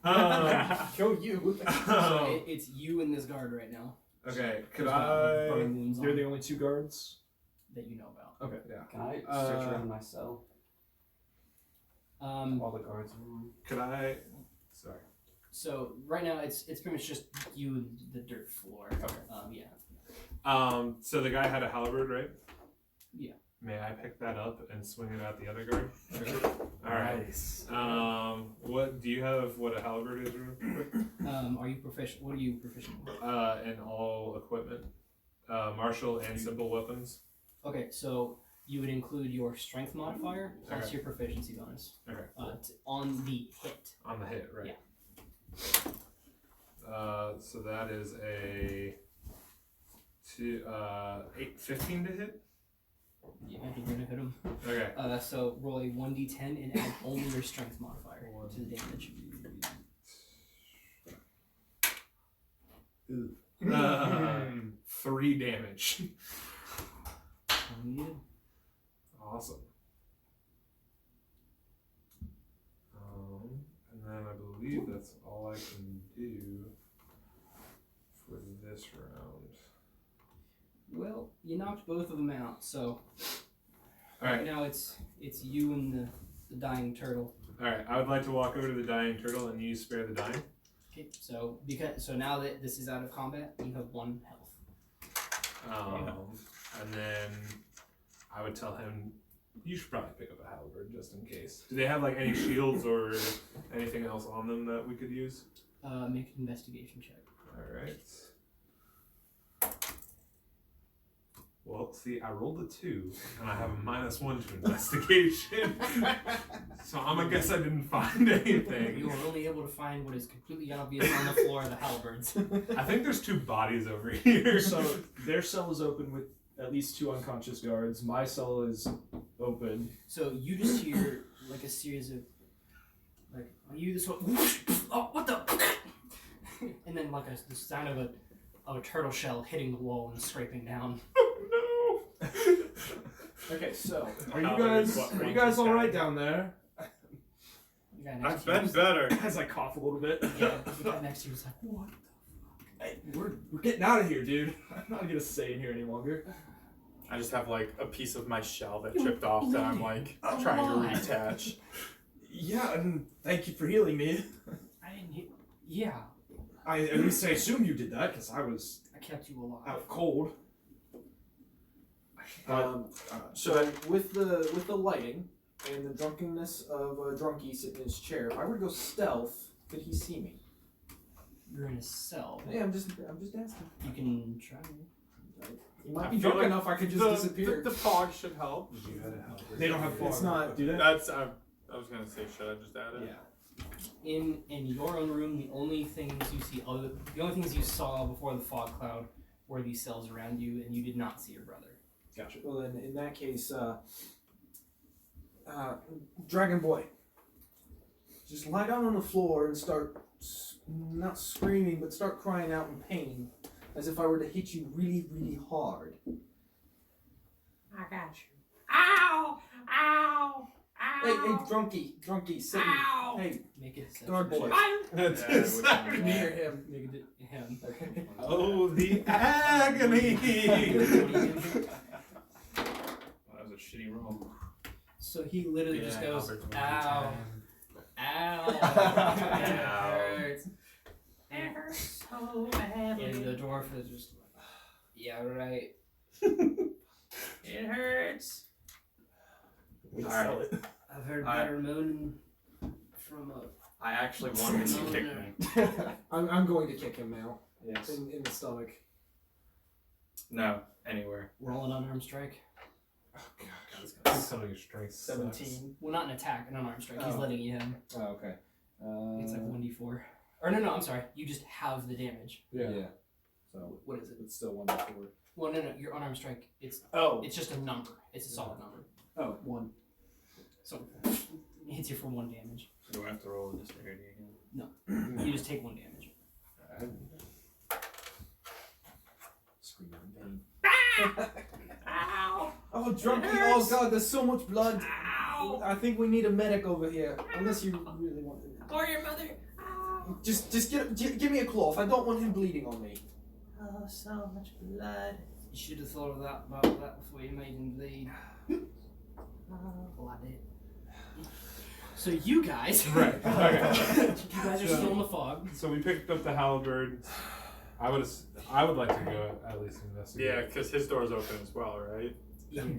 Kill you. So it's you and this guard right now. Okay, could Who's got I... burning wounds You're on the only 2 guards. that you know about. Okay. Yeah. Can I search around my cell? All the guards are on. Could I... Sorry. So right now it's pretty much just you and the dirt floor. Okay. Yeah. So the guy had a halberd, right? Yeah. May I pick that up and swing it at the other guard? Alright. Nice. What do you have? What a halberd is? Real quick? Are you proficient? What are you proficient with? In all equipment, martial and simple weapons. Okay, so you would include your strength modifier plus Okay. your proficiency bonus. Okay. On the hit. On the hit, right? Yeah. So that is a 15 to hit. Yeah, you're gonna hit him. Okay. So roll a 1d10 and add only your strength modifier to the damage. 3 damage. Needed. Awesome. And then I believe that's all I can do for this round. Well, you knocked both of them out, so All right. right now it's you and the dying turtle. All right. I would like to walk over to the dying turtle and use spare the dying. Okay, so now that this is out of combat, you have 1 health. And then I would tell him, you should probably pick up a halberd just in case. Do they have like any shields or anything else on them that we could use? Make an investigation check. All right. Well, see, I rolled a 2, and I have a -1 to investigation. So I'm gonna guess I didn't find anything. You are only able to find what is completely obvious on the floor of the halberds. I think there's 2 bodies over here. So their cell is open with at least 2 unconscious guards. My cell is open. So you just hear like a series of like, are you this one? Oh, what the? And then like the sound of a turtle shell hitting the wall and scraping down. Oh no! Okay, so are How you guys is what are you range guys is all that? right down there? The guy next I've to you been was- better. As I cough a little bit. Yeah, the guy next to you was like, what? Hey, we're getting out of here, dude. I'm not gonna stay in here any longer. I just have like a piece of my shell that chipped off that I'm like trying to reattach. Yeah, and thank you for healing me. I didn't hear. Yeah, At least I assume you did that because I was I kept you alive. out cold. So with the lighting and the drunkenness of a drunkie sitting in his chair, if I were to go stealth, could he see me? You're in a cell. Yeah, I'm just asking. You can try. He might I be feel drunk like enough I could just disappear. The fog should help. You had a halberd. They don't have It's not. do they? That's I was gonna say, should I just add it? Yeah. In your own room, the only things you saw before the fog cloud were these cells around you, and you did not see your brother. Gotcha. Well, then in that case, Dragon Boy, just lie down on the floor and start not screaming, but start crying out in pain, as if I were to hit you really, really hard. I got you. Ow! Ow! Hey, Ow! drunkie, sit. Ow! Hey, Make it guard boy. I'm Near him. Make it him. Oh, the agony! That was a shitty roll. So he literally just goes, Albert's ow. Ow! It hurts. It hurts so badly. And the dwarf is just like, yeah, right. It hurts. We All sell right. it. I've heard I- better moon from a. I actually want him to kick me. I'm going to kick him now Yes. in the stomach. No, anywhere. Roll an unarmed strike. Some of your strength. 17. Well, not an attack, an unarmed strike. He's Oh. letting you hit him. Oh, okay. It's like 1d4. Or no, I'm sorry. You just have the damage. Yeah. So What is it? it's still 1d4. Well, no, your unarmed strike. It's just a number. It's a solid number. Oh, 1. So it hits you for 1 damage. Do I have to roll a dexterity again? You just take 1 damage. Screaming in pain. Ow! Oh, drunky! It Oh hurts. god, there's so much blood. Ow! I think we need a medic over here. Unless you really want to. Or your mother. Ow! Just give me a cloth. I don't want him bleeding on me. Oh, so much blood. You should have thought of that about that before you made him bleed. Oh. Well, I did. So you guys, Right. Okay. you guys are still in the fog. So we picked up the halberd. I would like to go at least investigate. Yeah, because his door's open as well, right?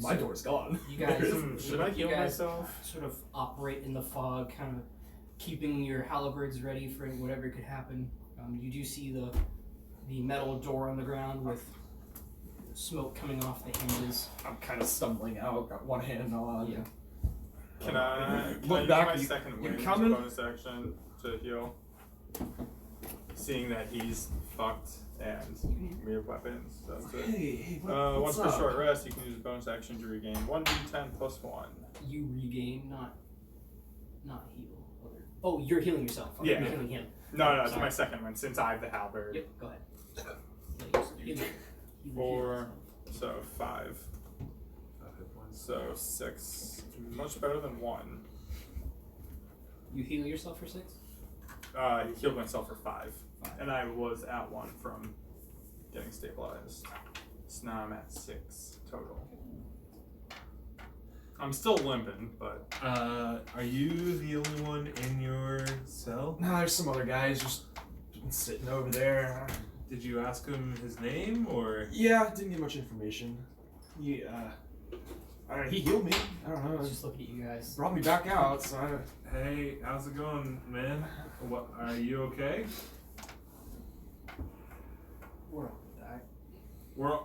My door's gone. You guys, Should I you heal guys myself? sort of operate in the fog, kind of keeping your halberds ready for whatever could happen. You do see the metal door on the ground with smoke coming off the hinges. I'm kind of stumbling out. Got one hand on. Yeah. Can I Look use back, my you- second you win as a coming? bonus action to heal? Seeing that he's fucked and we have weapons, that's it. Hey, Once what's per up? short rest, you can use a bonus action to regain 1d10 plus 1. You regain, not heal. Oh, you're healing yourself. Okay, Yeah. You're healing him. No, it's Sorry. my second one since I have the halberd. Yep. Go ahead. You heal 4, yourself. so 5, so 6. Much better than 1. You heal yourself for 6. I healed myself for 5, and I was at 1 from getting stabilized. So now I'm at 6 total. I'm still limping, but Are you the only one in your cell? No, there's some other guys just sitting over there. Did you ask him his name or? Yeah, didn't get much information. He healed me. I don't know. Just looking at you guys. Brought me back out, so Hey, how's it going, man? What? Are you okay? We're all gonna die. We're.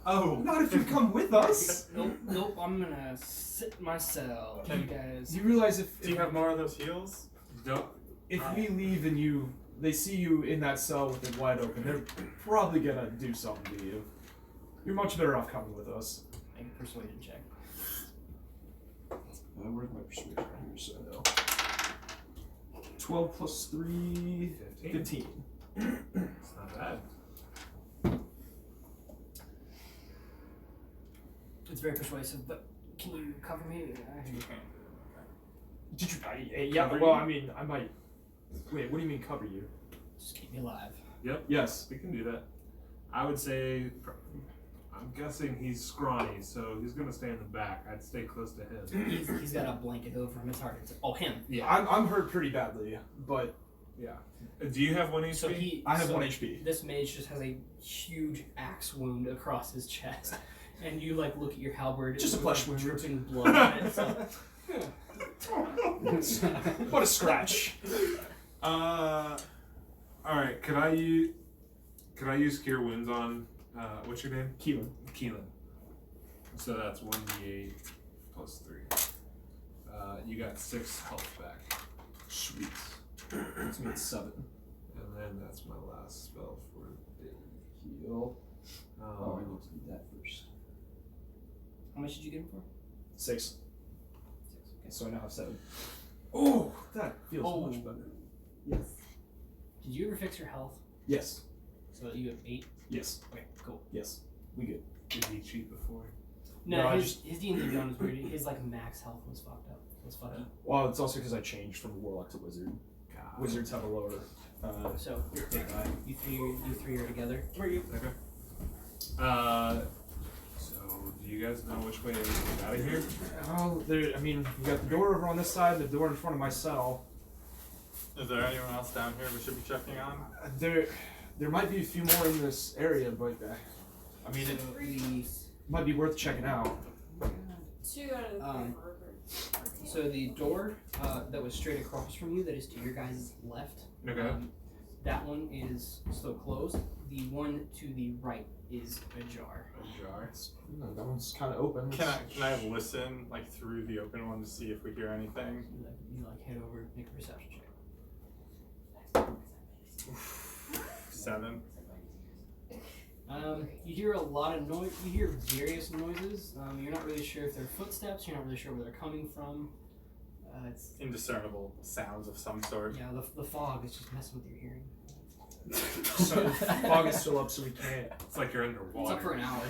Oh. not if you come with us. Nope. I'm gonna sit in my cell. Can- You guys. Do you realize if do you have more of those heals? Don't. if we leave and they see you in that cell with it wide open, they're probably gonna do something to you. You're much better off coming with us. Make a persuasion check. Where's my persuasion right here? So I know. 12 plus 3, 15. It's not bad. It's very persuasive, but can you cover me? Did you? Yeah. Cover Well, you? I mean, I might. Wait. What do you mean cover you? Just keep me alive. Yep. Yes. We can do that. I would say. I'm guessing he's scrawny, so he's gonna stay in the back. I'd stay close to him. He's got a blanket over him. It's hard to. Oh, him. Yeah. I'm hurt pretty badly, but Yeah. Do you have 1 HP? So I have so 1 HP. This mage just has a huge axe wound across his chest, and you like look at your halberd. Just a it's, flesh like, wound. dripping blood. On it, so. What a scratch! All right. Could I use Cure Wounds on what's your name? Keylen. Keylen. So that's 1d8 plus 3. You got 6 health back. Sweet. That means 7. And then that's my last spell for the day. Heal. Oh, I need to do that first. How much did you get him for? 6. 6. Okay. So I now have 7. Oh, that feels Oh. much better. Yes. Did you ever fix your health Yes. so that you have 8? Yes. Okay, cool. Yes. We good. Did he cheat before? No, No, I his D&D gun was weird. His like max health was fucked up. It was fucking. Well, it's also because I changed from warlock to wizard. God. Wizards have a lower. So you three are together. Okay. So Do you guys know which way to get out of here? Oh, there. I mean, we got the door over on this side, the door in front of my cell. Is there anyone else down here we should be checking on? There might be a few more in this area, but I mean, it might be worth checking out. 2 out of the 3 workers. So the door that was straight across from you, that is to your guys' left, Okay. that one is still closed. The one to the right is ajar. Jar. No, that one's kind of open. Can I listen like through the open one to see if we hear anything? You head over, make a perception check. 7. You hear a lot of noise. You hear various noises. You're not really sure if they're footsteps. You're not really sure where they're coming from. It's Indiscernible sounds of some sort. yeah. The fog is just messing with your hearing. So the fog is still up, so we can't. It's like you're It's underwater. up for an hour.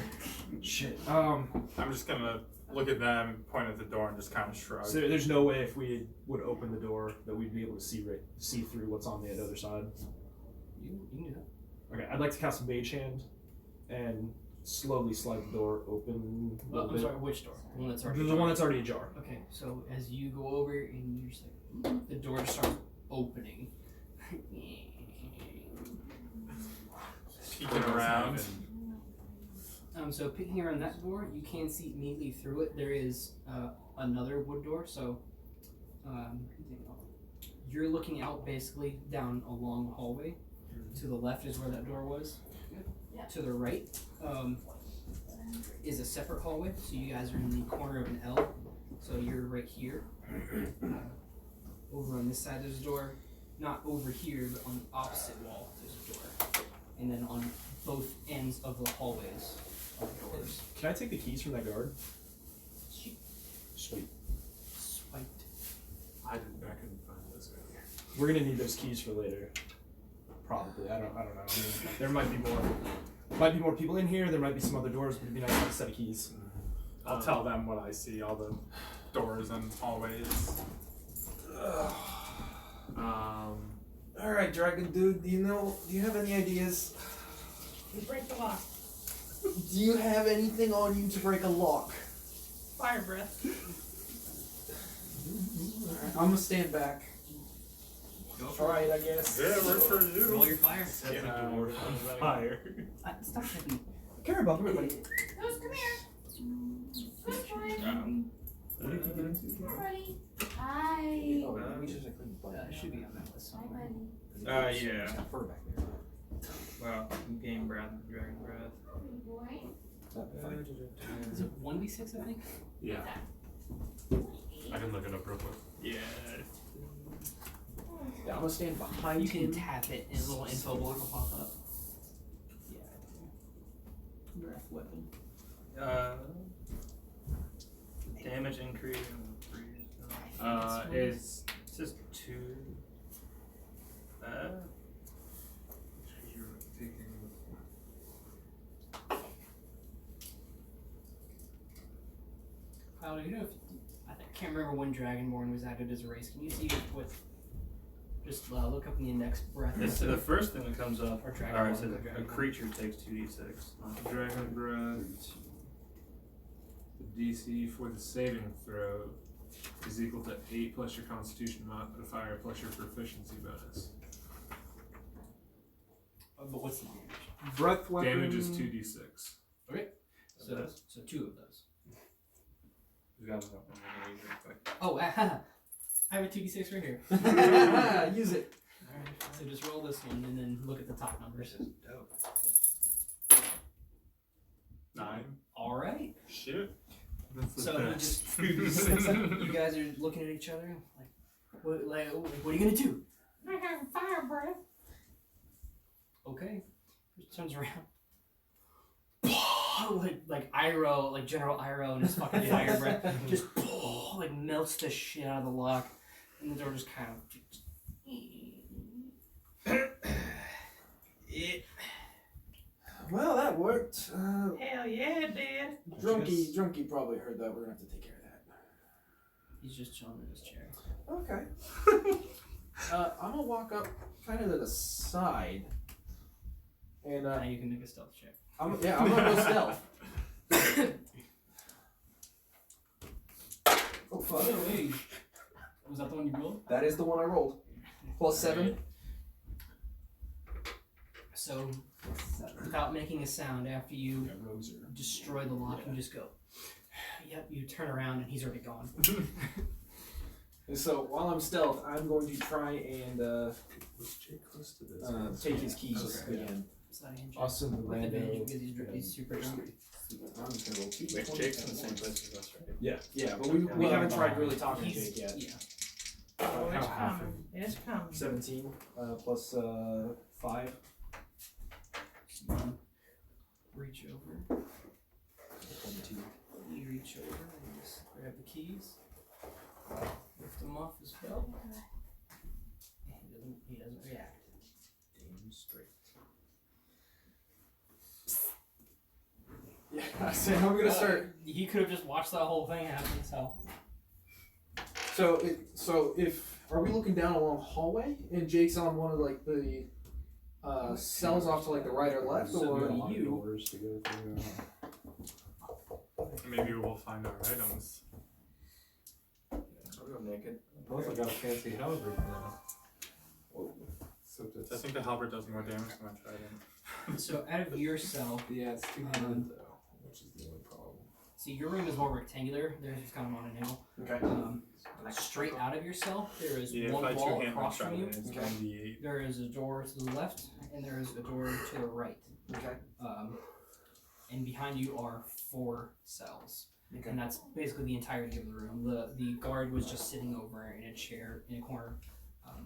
Shit. I'm just gonna look at them, point at the door, and just kind of shrug. So there's no way if we would open the door that we'd be able to see through what's on the other side. You can do that. Okay, I'd like to cast a mage hand and slowly slide the door open. a Well, little I'm bit. sorry. Which door? The one that's already. The one that's already ajar. Okay, so as you go over and you just like, the door starts opening. Peeking around. So peeking around that door, you can see immediately through it. There is another wood door. So you're looking out basically down a long hallway. To the left is where that door was. To the right is a separate hallway. So you guys are in the corner of an L. So you're right here. Over on this side there's a door. Not over here, but on the opposite wall there's a door. And then on both ends of the hallways are doors. Can I take the keys from that guard? Sweet. Swiped. I couldn't find those earlier. We're gonna need those keys for later. Probably. I don't know. I mean, there might be more people in here. There might be some other doors, but it'd be nice to have a set of keys. I'll tell them what I see, all the doors and hallways. Alright, Dragon Dude, do you have any ideas? We break the lock. Do you have anything on you to break a lock? Fire breath. Alright, I'm gonna stand back. Alright, I guess. Yeah, work for you. Roll your fire. Set the door on fire. Stop hitting. Care about everybody. Ghost, come here. Ghost boy. What did you get into? Buddy. Hi. It should be on that list. Hi, buddy. Yeah. Got fur back there. Well, game breath, dragon breath. Good boy. Is it 1d6, I think? Yeah. I can look it up real quick. Yeah. Yeah, I'm gonna stand behind You can him. tap it and a little info block will pop up. Yeah. Breath weapon. Damage increase. It's just 2. Kyle, you know if I can't remember when Dragonborn was added as a race. Can you see what? Just look up in the index breath. So the first thing that comes up, Or dragon alright, ball, so dragon a ball. creature takes 2d6. Dragon breath. The DC for the saving throw is equal to 8 plus your Constitution modifier plus your proficiency bonus. But what's the damage? Breath weapon. Damage is 2d6. Okay. So 2 of those. Who's got that one? I'm gonna use it real quick. Oh, I have a 2d6 right here. Use it. Alright, so just roll this one and then look at the top numbers. Dope. 9. Alright. Shit. That's the So you best. just you guys are looking at each other what are you gonna do? I have fire breath. Okay. He turns around. like Iroh, like General Iroh and his fucking fire breath just like melts the shit out of the lock, and the door just kind of. Well, that worked. Hell yeah, it did. Drunky probably heard that. We're gonna have to take care of that. He's just chilling in his chair. Okay. I'm gonna walk up kind of to the side. And Now you can make a stealth check. I'm gonna go stealth. Oh, fuck. Oh, hey. Was that the one you rolled? That is the one I rolled. Plus 7. So, without making a sound, after you destroy the lock, you just go. Yep, you turn around and he's already gone. And so while I'm stealth, I'm going to try and take his keys again. Awesome. With Rando. advantage because he's super drunk. I'm just gonna roll 2 Wait, d20. Jake's in the same place as us, right? Yeah, but we haven't tried really talking to He's- Jake yet. Yeah. Oh, it's How half coming. It's coming. 17 plus 5. Reach over. 22. You reach over and just grab the keys. Lift them off his belt. He doesn't react. Damn straight. Yeah, so I'm gonna start. He could have just watched that whole thing happen, so. So if are we looking down a long hallway and Jake's on one of like the cells off to like the right or left, So or you. Doors to go through. Maybe we'll find our items. I'll go naked. Plus, I got a fancy halberd now. Except I it's think the halberd does more damage than my trident. So out of your cell, yeah, it's too good though, which is the only problem. see your room is more rectangular. Theirs is kind of on an angle. okay, Straight out of your cell, there is Yeah, if one I wall two-hand my across from you. trident, it's Okay. 1d8. There is a door to the left, and there is a door to the right. okay, And behind you are 4 cells. Okay. And that's basically the entirety of the room. The guard was just sitting over in a chair in a corner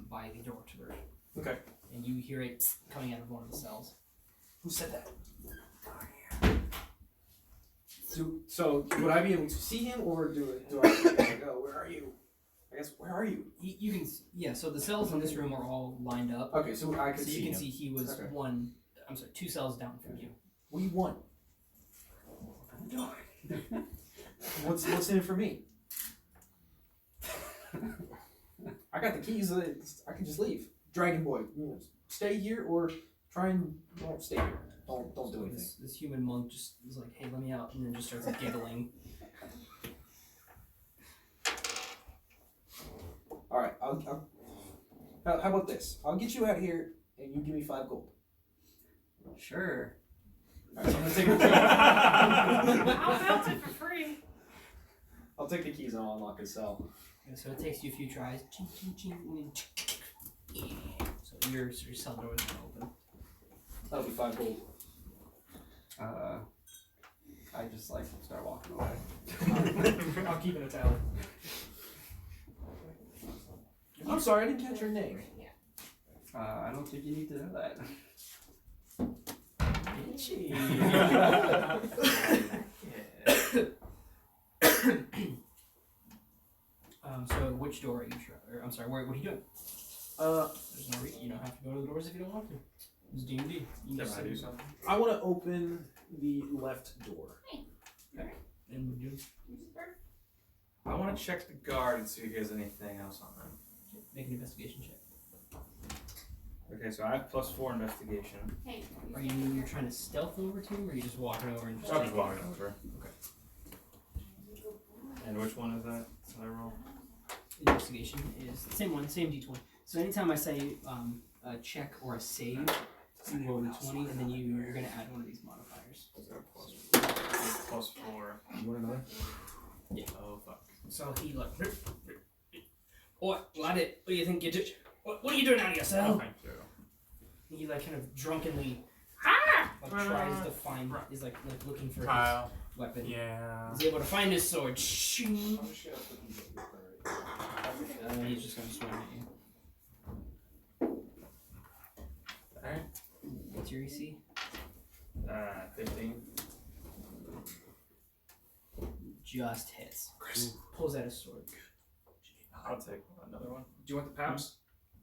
by the door to the right. okay. And you hear it coming out of one of the cells. Who said that? So would I be able to see him, or do I like, oh, where are you? I guess where are you? You can yeah. So the cells in this room are all lined up. Okay, so I can So see you can him. see he was Okay. 2 cells down from you. We won. What's in it for me? I got the keys. I can just leave. Dragon Boy, stay here or try and stay here. Don't do anything. This human monk just is like, hey, let me out, and then just starts giggling. All right. How about this? I'll get you out here, and you give me 5 gold. Sure. All right, so I'm gonna take the keys. I'll belt it for free. I'll take the keys and I'll unlock his cell. Yeah, so it takes you a few tries. Ching, ching, ching, and then yeah. So your cell door is now open. That'll be 5 gold. I just like start walking away. I'll keep it a tally. I'm sorry, I didn't catch your name. I don't think you need to know that. So which door are you trying? I'm sorry, what are you doing? There's no reason. You don't have to go to the doors if you don't want to. It's D&D. You Can just I do something? I want to open the left door. and we do I want to check the guard and see if he has anything else on them. make an investigation check. Okay, so I have +4 investigation. Hey. Are you trying to stealth over to him, or are you just walking over and just I'm just walking over. Okay. And which one is that? Did I roll? Investigation is the same one, same D20. So anytime I say a check or a save, you roll a 20, and then you're going to add one of these modifiers. Is that +4? You want another? Yeah. Oh fuck. So he like, what laddie? What do you think you do? What are you doing out of your Oh, cell? thank you. He like kind of drunkenly tries to find. He's like looking for Kyle. his weapon. Yeah. He's able to find his sword. Shing. I'm just gonna put these up here. And he's just gonna swing at you. Alright. What's your EC? 15. Just hits. Pulls out his sword. I'll take another one. Do you want the paps?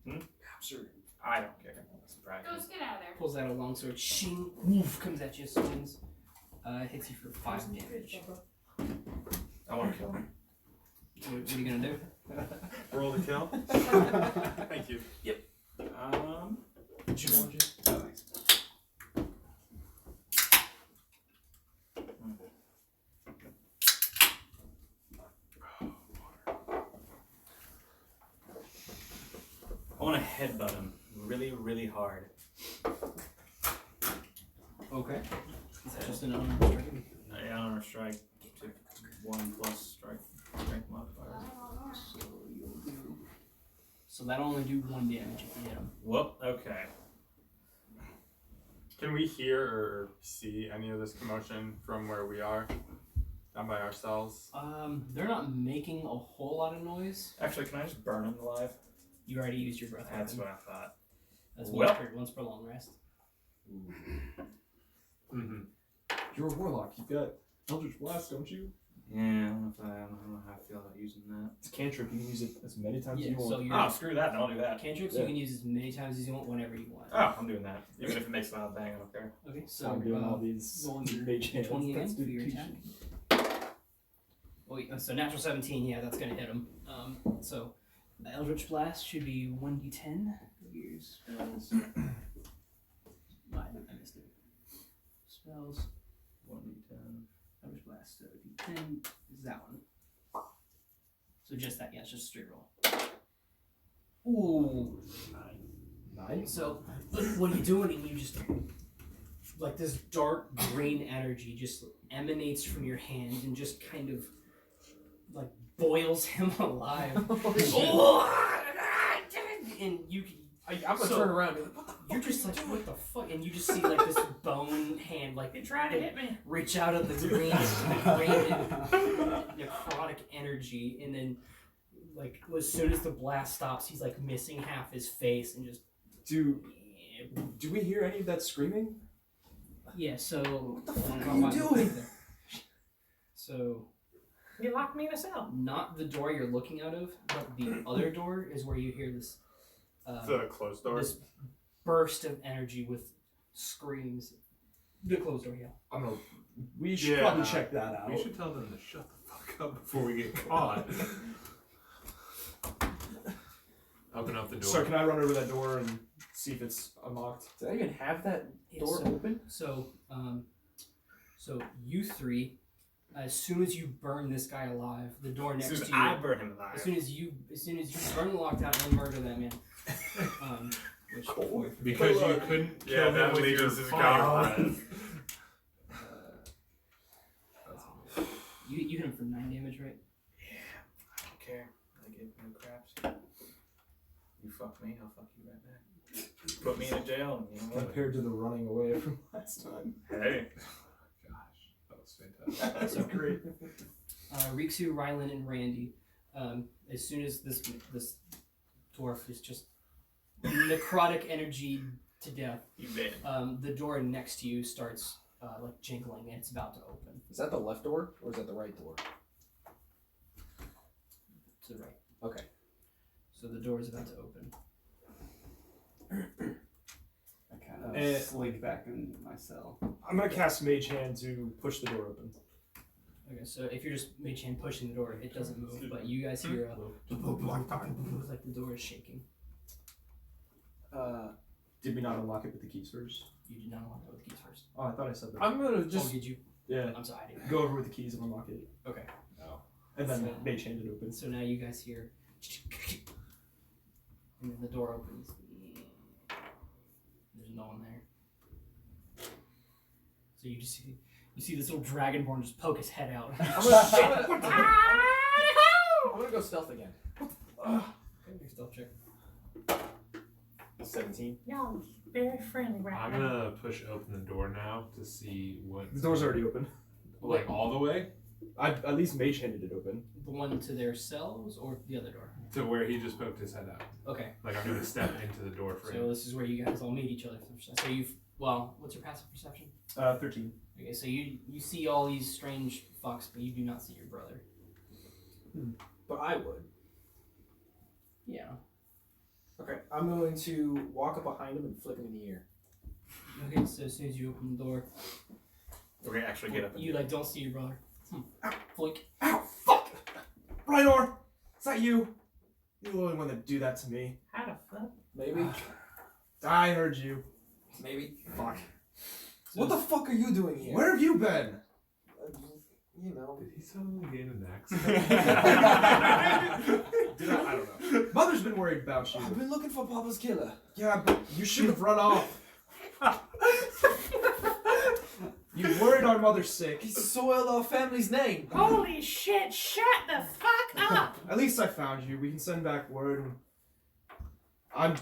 Hmm? Paps or I don't care. That's practice. Ghost, get out of there. Pulls out a long sword. Shing. Woof. Comes at you. Swings. Hits you for 5 damage. I want to kill him. What are you gonna do? Roll the kill. Thank you. headbutt him really, really hard. Okay. Is that just an unarmed strike? Yeah, on a strike. 1+ strength modifier. So you'll do. So that'll only do 1 damage if you hit him. Whoop. Okay. Can we hear or see any of this commotion from where we are? Down by ourselves? They're not making a whole lot of noise. Actually, can I just burn him alive? You already used your breath. That's weapon. what I thought. That's Well. once per long rest. Mm-hmm. You're a warlock. You've got Eldritch Blast, don't you? Yeah, I don't know how I feel about using that. It's a cantrip. You can use it as many times as Yeah, you want. so you're Oh, screw that. I'll do that. cantrips Yeah. you can use as many times as you want, whenever you want. Oh, I'm doing that. Even if it makes a loud bang, I don't care. Okay, so I'm doing all these roll your mage hands. 20 again Let's for do your two attack. Oh, yeah, so natural 17, yeah, that's gonna hit him. So the Eldritch Blast should be 1d10 of your spells. I missed it. Spells, 1d10. Eldritch Blast, so d10 is that one. So just that, yeah, it's just a straight roll. Ooh. 9. So what are you doing? And you just, like, this dark green energy just emanates from your hand and just kind of, like, boils him alive. And you I'm gonna So- turn around and be like, what the you're just like, what the fuck? And you just see, like, this bone hand, like, They try to hit me. reach out of the green, necrotic energy, and then, like, as soon as the blast stops, he's like missing half his face and just. Do we hear any of that screaming? Yeah. So. What the fuck are you doing? So, You locked me in a cell. not the door you're looking out of, but the other door is where you hear this. The closed door? This burst of energy with screams. The closed door, yeah. We should probably check that out. We should tell them to shut the fuck up before we get caught. Open up the door. So can I run over that door and see if it's unlocked? Did I even have that door so, open? So you three, as soon as you burn this guy alive, the door next As soon to as you. I burn him alive. As soon as you burn the lockdown and murder that man. Which Because you couldn't kill him that with leaves your his fire. gauntlet. you hit him for 9 damage, right? I don't care. I give no craps. You fuck me, I'll fuck you right back. Put me in jail, and you know what? Compared to the running away from last time. Hey. Gosh, that was fantastic. That's so great. Rikzu, Rylan, and Randy. As soon as this dwarf is just necrotic energy to death, You bet. the door next to you starts like jingling and it's about to open. Is that the left door or is that the right door? To the right. Okay. So the door is about to open. I kind Eh. of slink back in my cell. I'm gonna cast Mage Hand to push the door open. Okay, so if you're just mage hand pushing the door, it doesn't move, but you guys hear like the door is shaking. Did we not unlock it with the keys first? You did not unlock it with the keys first. Oh, I thought I said that. I'm gonna Oh, just. did you? Yeah. I'm sorry, I didn't. Go over with the keys and unlock it. Okay. And then So- Mage Hand it open. So now you guys hear, and then the door opens. There's no one there. So you just see this little dragonborn just poke his head out. I'm gonna go stealth again. Make a stealth check. 17. Y'all very friendly right I'm now. gonna push open the door now to see what. The door's already open. Like all the way I at least Mage Handed it open. The one to their cells or the other door? to where he just poked his head out. Okay. Like I'm gonna step into the door for So him. this is where you guys all meet each other. So what's your passive perception? 13. Okay, so you see all these strange fucks, but you do not see your brother. But I would. Yeah. Okay, I'm going to walk up behind him and flick him in the ear. Okay, so as soon as you open the door, We're gonna actually get up. you like don't see your brother. Flick. Ow! Fuck! Riynor! Is that you? You're the only one that do that to me. How the fuck? Maybe. I heard you. Maybe. Fuck. What the fuck are you doing here? Where have you been? you know. Did he suddenly gain an I don't know. Mother's been worried about you. I've been looking for Papa's killer. Yeah, but you should have run off. You worried our mother's sick. He soiled our family's name. Holy shit, shut the fuck up! At least I found you. We can send back word. And I'm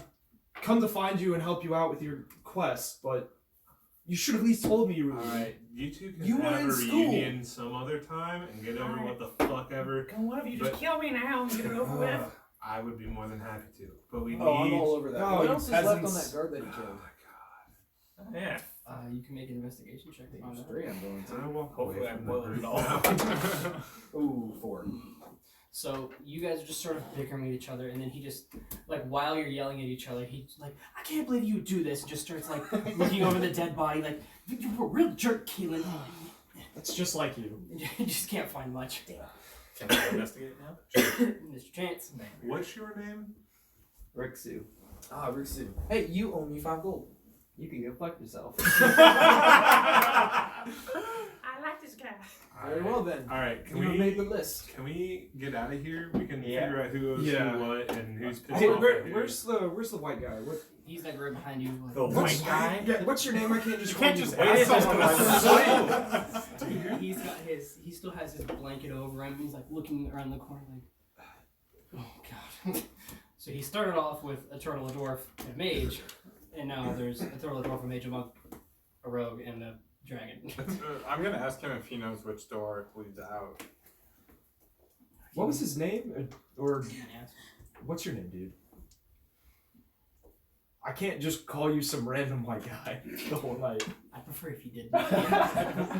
come to find you and help you out with your quest, but you should have at least told me you were. Alright, you two can You were have in a school. reunion some other time and get over what the fuck ever. Can one of you just But- kill me now and get it over with? I would be more than happy to. But we Oh, I'm need. all over that. Oh, what you else is left on peasants. that guard that he Oh killed? my Yeah. You can make an investigation check to find out. Straight, I'm going god. I walk Hopefully away I from boiled the it group all. now. Ooh, 4. So you guys are just sort of bickering with each other, and then he just, like, while you're yelling at each other, he's like, I can't believe you would do this, and just starts, like, looking over the dead body, like, you're a real jerk, Keylen. That's just like you. You just can't find much. Can I investigate now? Mr. Chance. What's your name? Rikzu. Ah, Rikzu. Hey, you owe me 5 gold. You can go fuck yourself. I like this guy. Very well then. Alright, can You we made the list. Can we get out of here? We can Yeah. figure out who owes Yeah. who what and who's pissed Hey, off at who. where's the white guy? What, He's like right behind you. Like, The what's, white guy? Yeah, what's your name? I can't just You call can't you just the white ask guy. someone. He's got his. He still has his blanket over him. He's like looking around the corner, like, oh god. So he started off with a turtle, a dwarf, and a mage, and now there's a turtle, a dwarf, a mage, a monk, a rogue, and a dragon. I'm gonna ask him if he knows which door leads out. What was his name? Or Yes. what's your name, dude? I can't just call you some random white guy the whole night. I prefer if you did.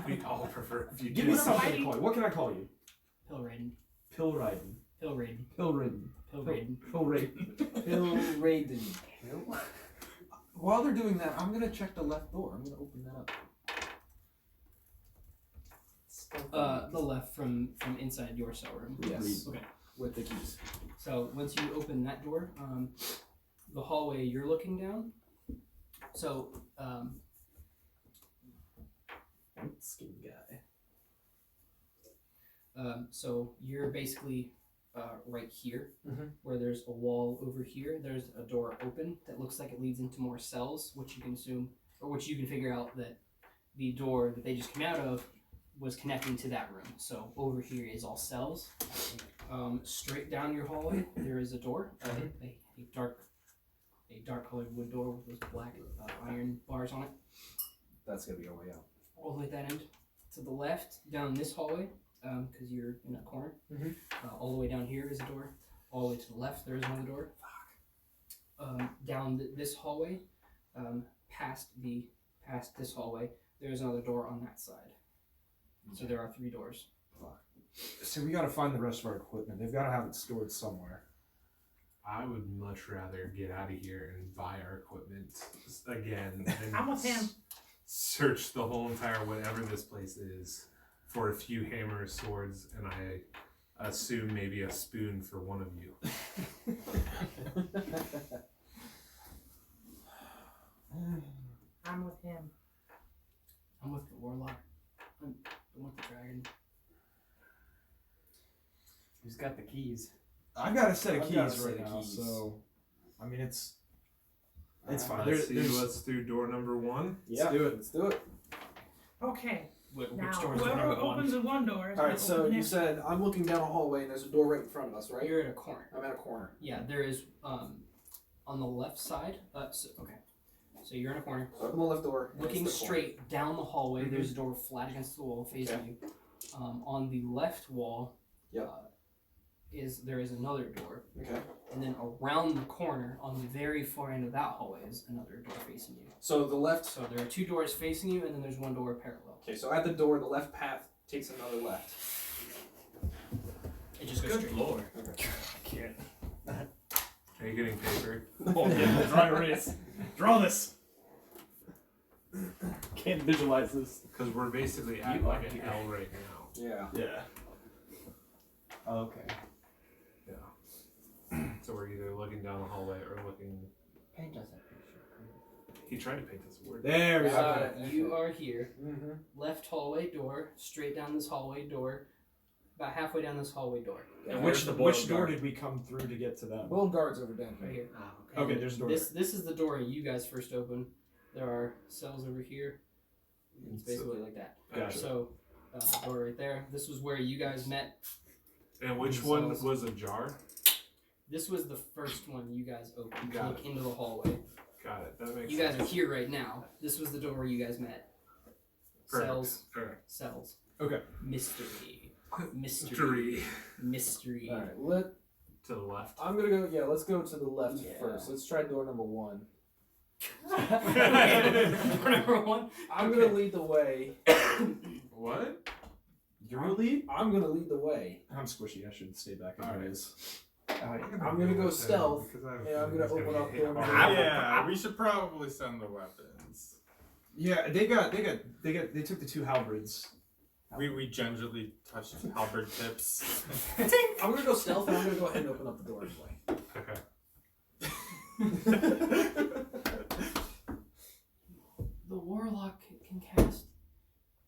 We all prefer if you Give do. me something to call you. What can I call you? Pill Raiden. Pill riding. Pill Raiden. Pill ridden. Pill Raiden. Pill ridden. Bill Raiden. While they're doing that, I'm gonna check the left door. I'm gonna open that up. The left from inside your cell room. Yes. Okay. With the keys. So once you open that door, the hallway you're looking down. So Skin guy. so you're basically right here, Mhm. where there's a wall over here. There's a door open that looks like it leads into more cells, which you can assume, or which you can figure out that the door that they just came out of was connecting to that room. So over here is all cells. Straight down your hallway, there is a door, a dark colored wood door with those black iron bars on it. That's gonna be our way out. All the way at that end. To the left, down this hallway, because you're in that corner. All the way down here is a door. All the way to the left, there is another door. Down this hallway, past this hallway, there is another door on that side. So there are 3 doors. So we gotta find the rest of our equipment. They've gotta have it stored somewhere. I would much rather get out of here and buy our equipment again than I'm with him. search the whole entire whatever this place is for a few hammers, swords, and I assume maybe a spoon for one of you. I'm with him. I'm with the warlock. I'm with the dragon. Who's got the keys? I've got a set of I've got a keys set right of now, keys. so I mean it's fine. Let's see There's- what's through door number 1. Yeah, do it. Let's do it. Okay, Which now door is the whoever number 1? opens the one door is All gonna right. So open the you next. said I'm looking down a hallway and there's a door right in front of us, right? You're in a corner. I'm at a corner. Yeah, there is on the left side. So you're in a corner. So open the left door. and Looking it's the corner. straight down the hallway, there's a door flat against the wall facing you. On the left wall, Yep. there is another door, Okay. and then around the corner, on the very far end of that hallway, is another door facing you. So the left. So there are 2 doors facing you, and then there's 1 door parallel. Okay. So at the door, the left path takes another left. It just goes Good straight. lord. can't. Are you getting paper? Oh yeah, dry erase. Draw this. Can't visualize this. Because we're basically at You like are an here. L right now. Yeah. Yeah. Okay. So we're either looking down the hallway or looking. Paint us that picture. He tried to paint this word. There we go. You are here. Mm-hmm. Left hallway door, straight down this hallway door, about halfway down this hallway door. And Which where's the which boiled door guard? did we come through to get to them? Boiled guards over down Right here. Oh, Okay, there's a door. This is the door you guys first opened. There are cells over here. It's basically like that. Gotcha. So, door right there. This was where you guys met. And which one was ajar? This was the first one you guys opened. Got Look into the hallway. Got it. That makes You guys are here right now. This was the door where you guys met. Perfect. Cells. Correct. Cells. Okay. Mystery. Mystery. Three. Mystery. All right, To the left. I'm gonna go. Yeah, let's go to the left Yeah. first. Let's try door number 1. Door number 1. I'm gonna lead the way. What? You're gonna lead? I'm gonna lead the way. I'm squishy. I should stay back All right. anyways. I'm gonna go stealth, and I'm gonna open up door number Yeah, we should probably send the weapons. Yeah, they took the 2 halberds. We gingerly touched halberd tips. I'm gonna go stealth, and I'm gonna go ahead and open up the door anyway. Okay. The warlock can cast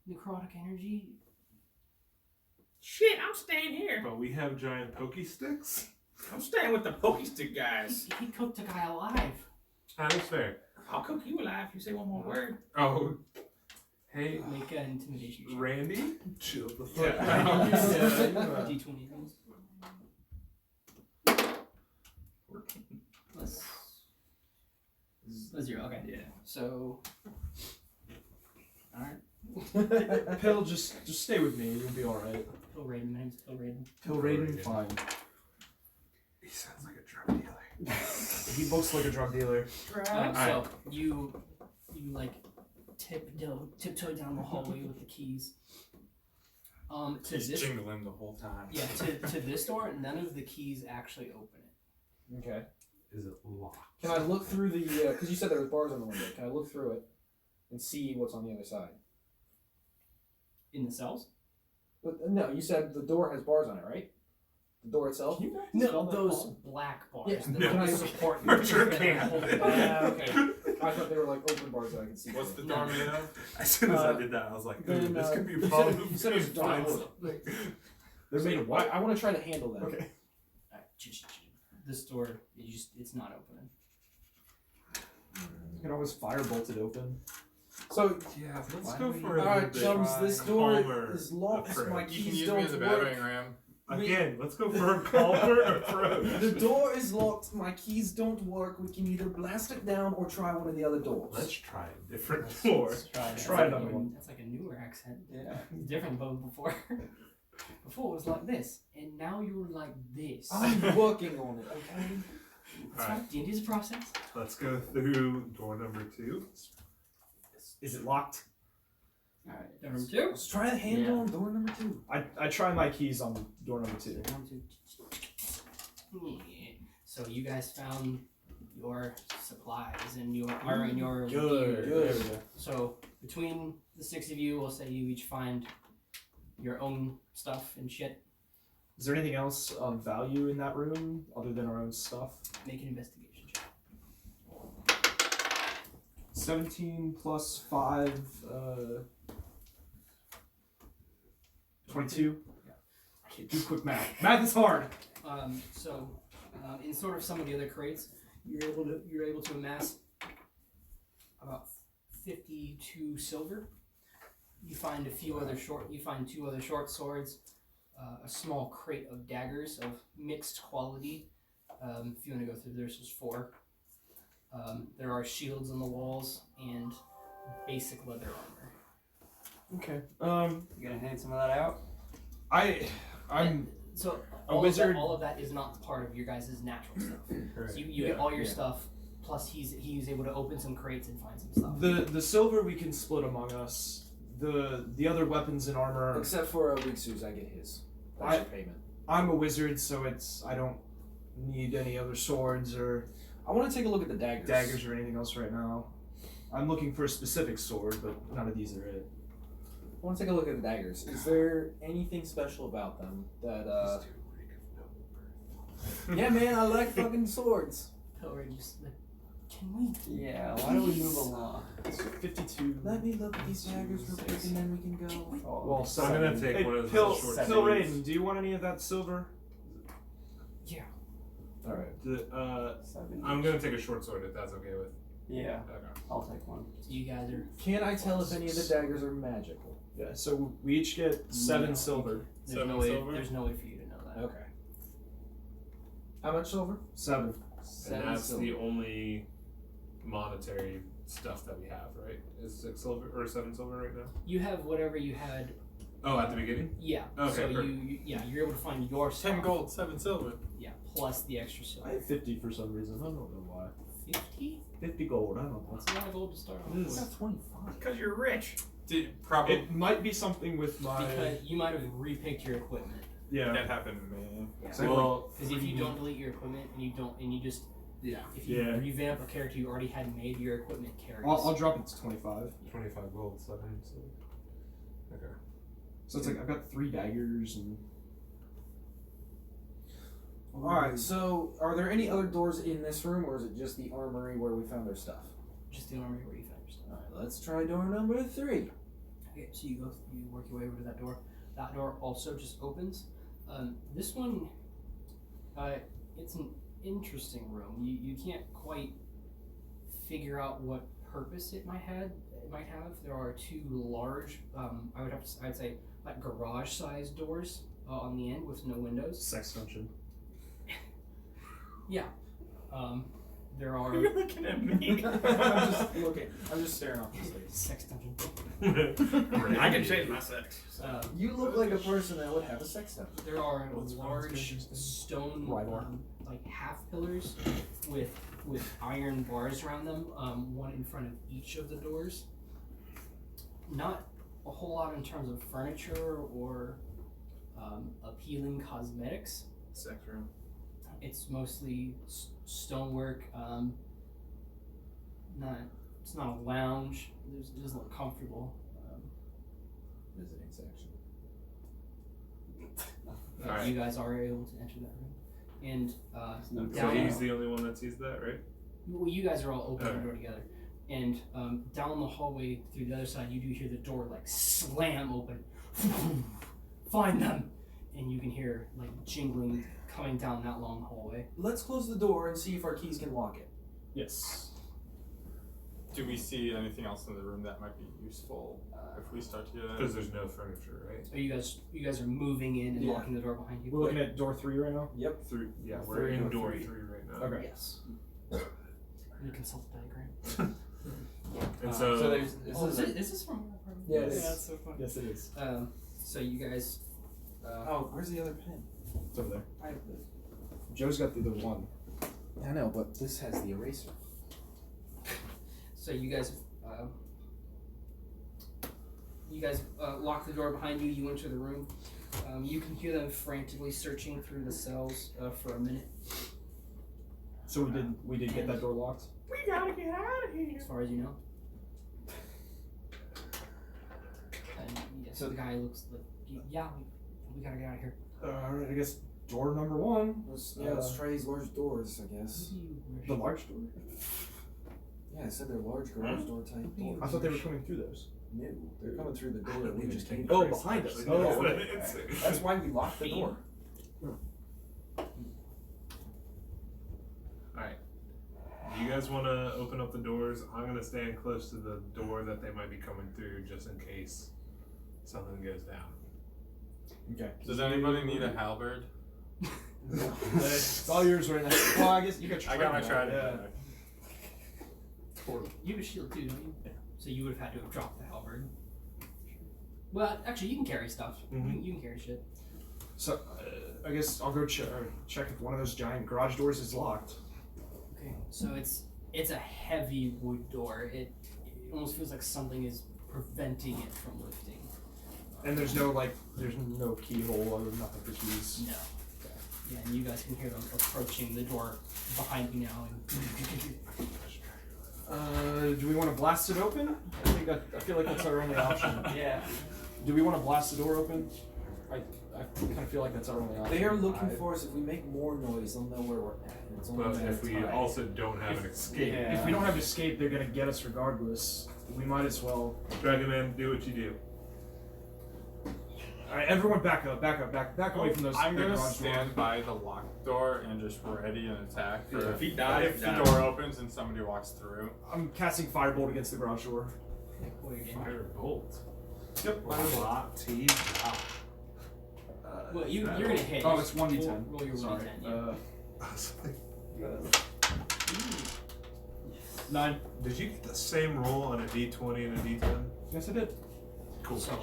necrotic energy. Shit, I'm staying here. But we have giant pokey sticks. I'm staying with the pokey stick guys. He cooked a guy alive. That is fair. I'll cook you alive if you say one more word. Oh. Hey, Make an intimidation check. Randy. Chill the fuck Yeah. out. D20. Plus 0. Okay. Yeah. So. Alright. Pill, just stay with me. You'll be all right. Pill Raiden. My name's Pill Raiden. Pill Raiden, fine. He sounds like a drug dealer. He looks like a drug dealer. So you like tiptoe down the hallway with the keys. To He's this jingling the whole time. yeah to this door, none of the keys actually open it. Okay. Is it locked? Can I look through the? Because you said there was bars on the window. Can I look through it and see what's on the other side? In the cells? But no, you said the door has bars on it, right? The door itself. No, those black bars. Yeah, that can I support For you. sure That can. hold it Oh, down. yeah, okay. I thought they were like open bars that I could see. What's the through. door made of? As soon as I did that, I was like, ooh, this could be a problem. You said it was dark. They're made of what? I want to try to handle them. Okay. Alright, this door it's not opening. You can always firebolt it open. So, Yeah, let's Why go do we- for a alright, chums, this door calmer is locked. approach. My You can keys use me as a don't work. battering ram. Again, let's go for a calmer approach. The door is locked. My keys don't work. We can either blast it down or try one of the other doors. Let's try a different door. Try That's another like one. That's like a newer accent. Yeah. It's different than before. Before it was like this, and now you're like this. I'm working on it. Okay. It's Alright. fine. D&D's a process. Let's go through door number 2. Is it locked? Alright, door number 2. Let's try a handle on door number 2. I try my keys on door number 2. So you guys found your supplies and your and your Good. gear. There we go. So between the 6 of you, we'll say you each find your own stuff and shit. Is there anything else of value in that room other than our own stuff? Make an investigation check. 17 plus 5, 22. Yeah. I can't do quick math. Math is hard. In sort of some of the other crates, you're able to amass about 52 silver. You find two other short swords, a small crate of daggers of mixed quality. If you want to go through, there's just 4. There are shields on the walls and basic leather armor. Okay. You gonna hand some of that out? I'm So a all wizard. All of that is not part of your guys' natural stuff. Correct. So you get all your stuff. Plus, he's able to open some crates and find some stuff. The silver we can split among us. The other weapons and armor. Except for Rikzu's, I get his. That's your payment. I'm a wizard, so I don't need any other swords or I want to take a look at the daggers. or anything else right now. I'm looking for a specific sword, but none of these are it. I want to take a look at the daggers. Is there anything special about them that? Yeah, man, I like fucking swords. Or just like, Can we? Yeah, why don't we move along? It's 52. Let me look at these daggers real quick and then we can go. Well, So I'm gonna take hey, one of the Pill, short Pill swords. Raiden, do you want any of that silver? Yeah. Alright. I'm gonna take a short sword if that's okay with. Yeah, Okay. I'll take one. So you guys are. Can I tell if any of the daggers are magical? Yeah, so we each get 7 silver. There's 7 no way. silver? There's no way for you to know that. Okay. How much silver? 7. And that's the only monetary stuff that we have, right? Is 6 silver or 7 silver right now? You have whatever you had. Oh, at the beginning? Yeah. Okay, So perfect. you're able to find your 10 stuff. gold, 7 silver. Yeah, plus the extra I silver. have 50 for some reason. I don't know why. 50? 50 gold. I don't know. That's a lot of gold to start off It with. is. I got 25. Because you're rich. Probably It might be something with my. Because you might have repicked your equipment. Yeah. that happened to me. Well, Because if you don't delete your equipment and you just Yeah. if you Yeah. revamp a character you already had made, your equipment carries. I'll drop it to 25. 25 gold, 7 silver. Okay. So it's like I've got 3 daggers and. Alright, so are there any other doors in this room or is it just the armory where we found our stuff? Just the armory where you found your stuff. Alright, let's try door number 3. Okay, so you work your way over to that door. That door also just opens. This one, it's an interesting room. You can't quite figure out what purpose it might have. There are 2 large, I'd say like garage-sized doors on the end with no windows. Sex dungeon. Yeah. There are You're looking at me. I'm just staring off the stage. sex dungeon. I can change my sex. You look like a person that would have a sex dungeon. There are large stone like half pillars with iron bars around them, one in front of each of the doors. Not a whole lot in terms of furniture or appealing cosmetics. Sex room. It's mostly stonework. It's not a lounge. It doesn't look comfortable. Visiting section. Alright. You guys are able to enter that room, and So down. he's the only one that sees that, right? Well, you guys are all open the Okay. door together, and down the hallway through the other side, you do hear the door like slam open. Find them, and you can hear like jingling coming down that long hallway. Let's close the door and see if our keys can lock it. Yes. Do we see anything else in the room that might be useful if we start to do that? Because there's no furniture, right? Are you guys are moving in and Yeah. locking the door behind you. We're looking at door 3 right now. Yep. Yeah, we're Three, in door door 3. 3 right now. Okay. Yes. You consult the diagram. And So so, there's Is this from your apartment? Yeah, it is. That's so fun. Yes, it is. So you guys. Oh, where's the other pen? It's over there. I have the. Joe's got the other one. I know, but this has the eraser. So you guys lock the door behind you. You enter the room. You can hear them frantically searching through the cells for a minute. So we did get that door locked. We gotta get out of here. As far as you know. And yeah, so the guy looks like, yeah, we gotta get out of here. Alright, I guess door number 1. Let's try these large doors, I guess. The large door? Yeah, I said they're large garage door type doors. I thought they were coming through those. No, they're coming through the door that we just came Oh, through. behind us. Actually, Oh, that's okay. insane. That's why we locked the door. Alright. Do you guys want to open up the doors? I'm going to stand close to the door that they might be coming through just in case something goes down. Okay. Does anybody need a halberd? It's all yours right now. Well, I guess you got your I got my trident. trident. Yeah. You have a shield too, don't you? Yeah. So you would have had to have dropped the halberd. Well, actually, you can carry stuff. You can carry shit. So, I guess I'll go check if one of those giant garage doors is locked. Okay. So it's a heavy wood door. It almost feels like something is preventing it from lifting. And there's no keyhole or nothing for keys. No. Yeah, and you guys can hear them approaching the door behind you now. And Do we want to blast it open? I feel like that's our only option. yeah. Do we want to blast the door open? I kind of feel like that's our only option. They are looking for us. If we make more noise, they'll know where we're at. And it's only a But matter if of we time. also don't have an escape, If we don't have escape, they're gonna get us regardless. We might as well. Dragon Man, do what you do. All right, everyone, back away from those. I'm that gonna garage door. stand by the locked door and just ready an attack. For If he dies, if the door opens and somebody walks through. I'm casting firebolt against the garage door. Firebolt. Yep. Well, you're gonna hit. Oh, it's 1d10. Roll your Sorry. 1d10. Yeah. I was like, 9. did you get the same roll on a D20 and a D10? Yes, I did. Cool. So,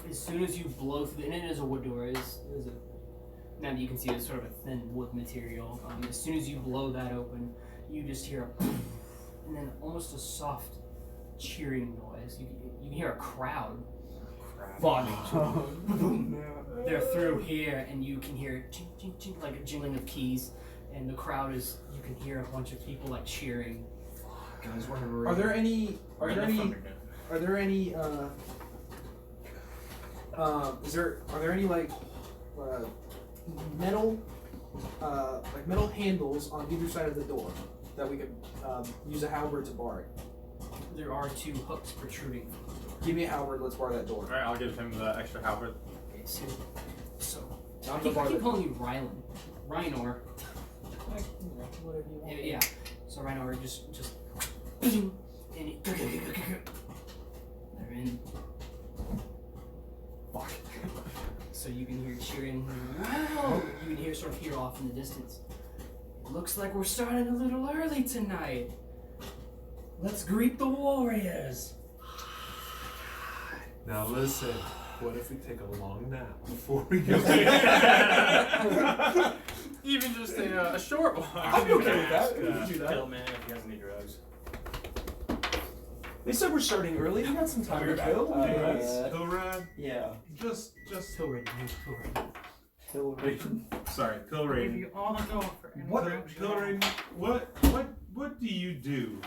as soon as you blow through, and it is a wood door, now that you can see it's sort of a thin wood material. As soon as you blow that open, you just hear a and then almost a soft cheering noise. You can hear a crowd. Fuck. They're through here, and you can hear ching, ching, ching, like a jingling of keys, and the crowd is. You can hear a bunch of people like cheering. Guys, we're gonna. Are there any? Are there any? Are there any like metal, metal handles on either side of the door that we could use a halberd to bar it? There are 2 hooks protruding from the door. Give me a halberd. Let's bar that door. Alright, I'll give him the extra halberd. Okay, so I'm I gonna keep bar calling you Riynor. whatever you want. Yeah. So Riynor just and it, they're in. Fuck. So you can hear cheering. Wow! You can hear sort of hear off in the distance. It looks like we're starting a little early tonight. Let's greet the warriors. Now listen, what if we take a long nap before we go? Even just a short one. I'd be okay with that. We can do that. Kill man if he has any drugs. They said we're starting early. We got some time to kill. Pilrad, Yeah. just Tilrid. sorry, Give Pilraid. you all the gold for any What, drugs you want. Pilraid? What do you do?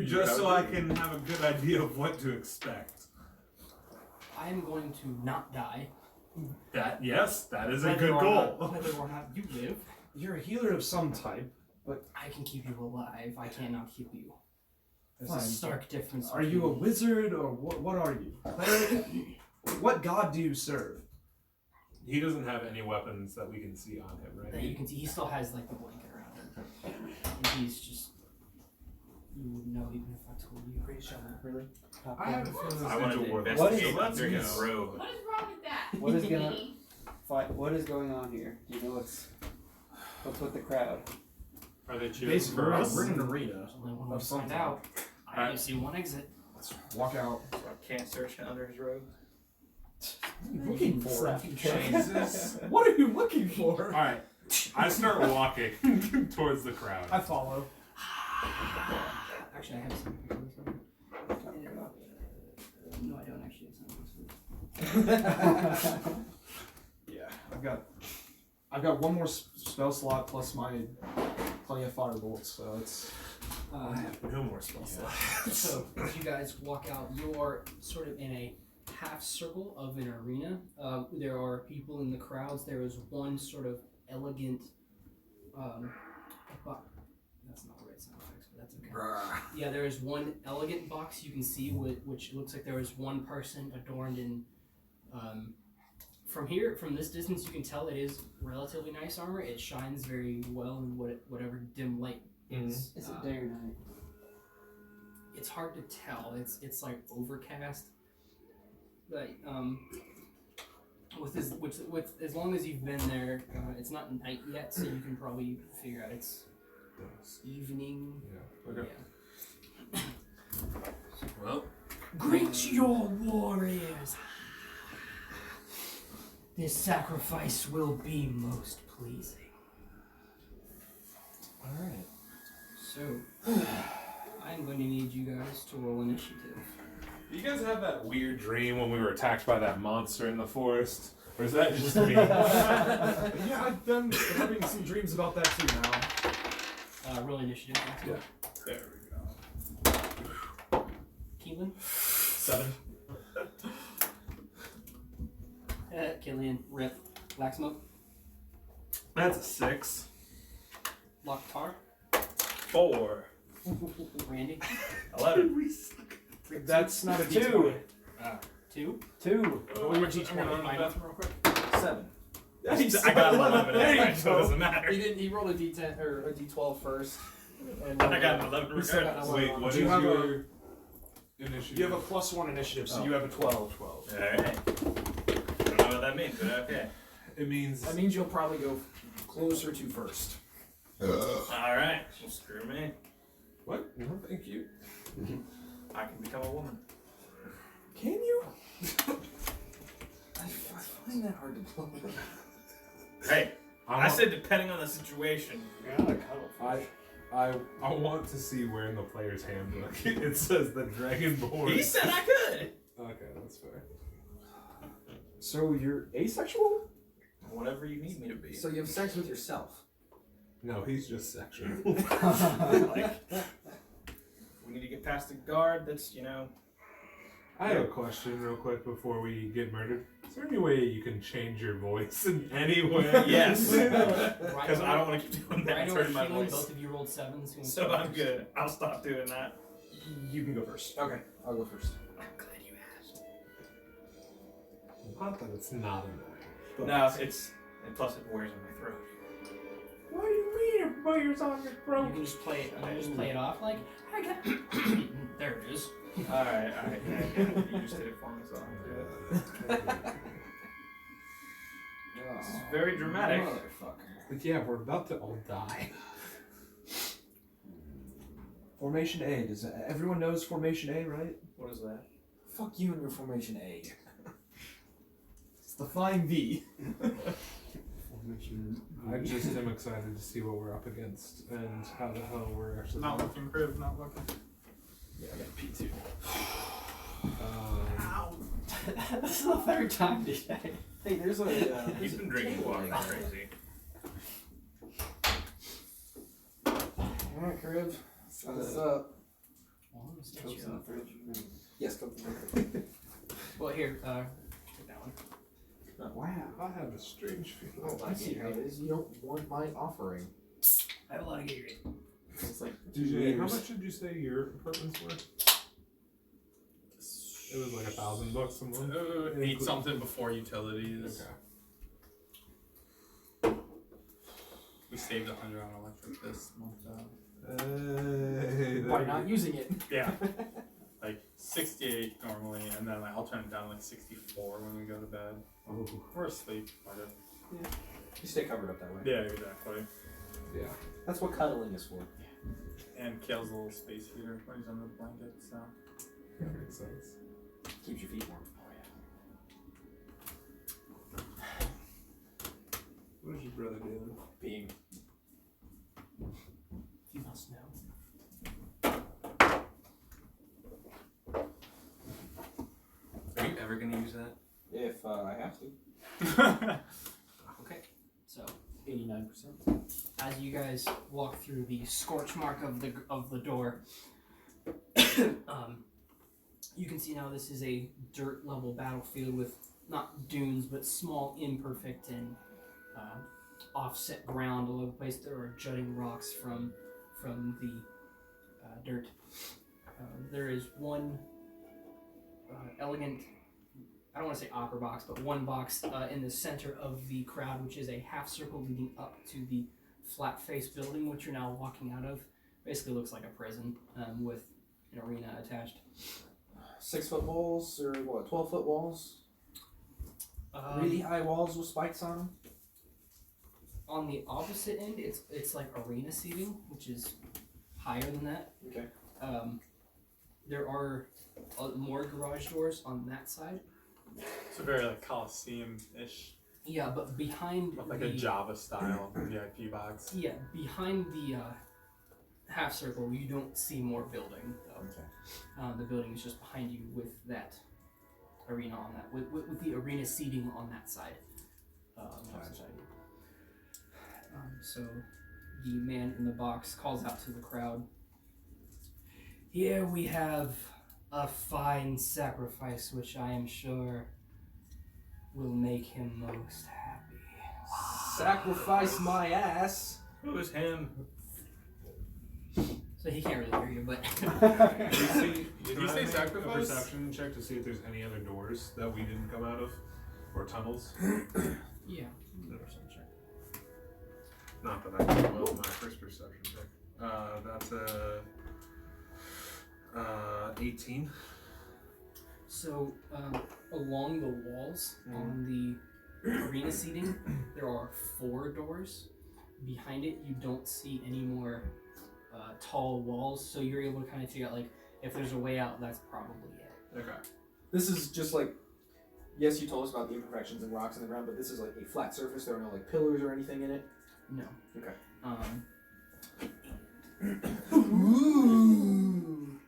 Just so I can have a good idea of what to expect. I am going to not die. That is a Whether good or goal. not- Whether or not you live, You're a healer of some type. I can keep you alive. I cannot heal you. There's Fine. a stark difference. Are you a wizard or what are you? Cleric? What god do you serve? He doesn't have any weapons that we can see on him, right? That you can see, he still has like the blanket around him, and he's just. You would know even if I told you. Great shot. Really? I have a feeling I wanted this to ninja war. investigate What under his robe. What is wrong with that? What is gonna What is going on here? Do you know what's with the crowd? Are they cheering Basically, for we're us? in an arena. There's only one way Of to find something. out. I only see one exit. Let's walk out. So I can't search under his robe. What are you looking for? Jesus. What are you looking for? Alright, I start walking towards the crowd. I follow. Actually, I have some. No, I don't actually. It's not. Yeah, I've got one more spell slot plus my plenty of firebolts, so it's. I have no more spells left. So as you guys walk out, you are sort of in a half circle of an arena. There are people in the crowds. There is one sort of elegant. That's not the right sound effects, but that's okay. Yeah, there is one elegant box you can see, which looks like there is one person adorned in. From this distance, you can tell it is relatively nice armor. It shines very well in whatever dim light is. Is it day or night? It's hard to tell. It's like overcast. But with as long as you've been there, it's not night yet, so you can probably figure out it's evening. Yeah. Okay. Yeah. Well, Greet your warriors. This sacrifice will be most pleasing. Alright. So, I'm going to need you guys to roll initiative. you guys have that weird dream when we were attacked by that monster in the forest? Or is that just me? Yeah, I've been having some dreams about that too now. Roll initiative. Yeah. There we go. Keylen? 7. Kylian, Rip, Laxmope, That's a 6. Lok'Tar, 4. Randy. 11. That's not a Two. D20. 2. 2. Roll your d20. Final. real quick. 7. I got an 11 There you anyway, so it go. doesn't matter. He rolled a D10 or a D12 first. And I got an 11 we still got regardless. no Wait, one what on. is you have your initiative? You have a +1 initiative, so you have a 12. Alright. I don't know what that means, but okay. It means. That means you'll probably go closer to first. Alright. Well, screw me. What? No, thank you. I can become a woman. Can you? I find that hard to believe. Hey, I said depending on the situation. I want to see where in the player's handbook it says the dragonborn. He said I could. Okay, that's fair. So you're asexual? Whatever you need me to be. So you have sex with yourself. No, he's just sexual. Like, we need to get past the guard. That's I have a question real quick before we get murdered. Is there any way you can change your voice in any way? Yes. Right Because I don't want to keep doing that. Right Turning my Kylian, voice. both of you rolled 7s. So I'm good. I'll stop doing that. You can go first. Okay, I'll go first. I'm glad you asked. Not that it's not annoying. No, it's and plus it wears on my throat. What do you mean it wears on your You throat? can just play it. You can just play it off like I got. There it is. All right. Yeah. You just did it for me, so I'm good. This is very dramatic. Motherfucker. But yeah, we're about to all die. Formation A. Does everyone knows Formation A, right? What is that? Fuck you and your formation A. It's the flying V. I just am excited to see what we're up against and how the hell we're actually. Not looking, Crib, not looking. Yeah, I got P2. Ow! This is the third time today. Hey, there's a. He's been drinking water like crazy. Alright, Crib. What's up? Coke's in the fridge. Yes, Coke in the fridge. Well, here, take that one. Wow. I have a strange feeling. I see how it is. You don't want my offering. I have a lot of Gatorade. It's like DJ, how much did you say your apartments were? It was like $1,000 a month. Eat something before utilities. Okay. We saved 100 on electric this month. by not using it. Yeah. Like 68 normally, and then I'll turn it down to like 64 when we go to bed. Oh. Or asleep. Whatever. You stay covered up that way. Yeah, exactly. Yeah. That's what cuddling is for. And kills a little space heater when he's under the blanket, so. That makes sense. Keeps your feet warm. What is your brother doing? Being. You must know. Are you ever gonna use that? If I have to. Okay, so 89%. as you guys walk through the scorch mark of the door, you can see now this is a dirt level battlefield with not dunes but small, imperfect, and offset ground all over the place. There are jutting rocks from the dirt. There is one elegant, I don't want to say opera box, but one box in the center of the crowd, which is a half circle leading up to the flat face building, which you're now walking out of. Basically looks like a prison with an arena attached. 6 foot walls, or what, 12 foot walls? Really High walls with spikes on them? On the opposite end, it's like arena seating, which is higher than that. Okay. There are more garage doors on that side. So very like Coliseum-ish. Yeah, but behind Like the, a Java style VIP box. Yeah, behind the half circle, you don't see more building. Though. Okay. The building is just behind you with that arena on that, with the arena seating on that side. So the man in the box calls out to the crowd. Here we have a fine sacrifice, which I am sure will make him most happy. Sacrifice my ass. Who is him? So he can't really hear you, but Did you say A sacrifice? perception check to see if there's any other doors that we didn't come out of, or tunnels. yeah. Not that I did well in my first perception check. That's a 18. So along the walls on the arena seating, there are 4 doors. Behind it, you don't see any more tall walls, so you're able to kind of figure out like if there's a way out. That's probably it. Okay. This is just like, yes, you told us about the imperfections and rocks in the ground, but this is like a flat surface. There are no like pillars or anything in it. No. Okay. Ooh.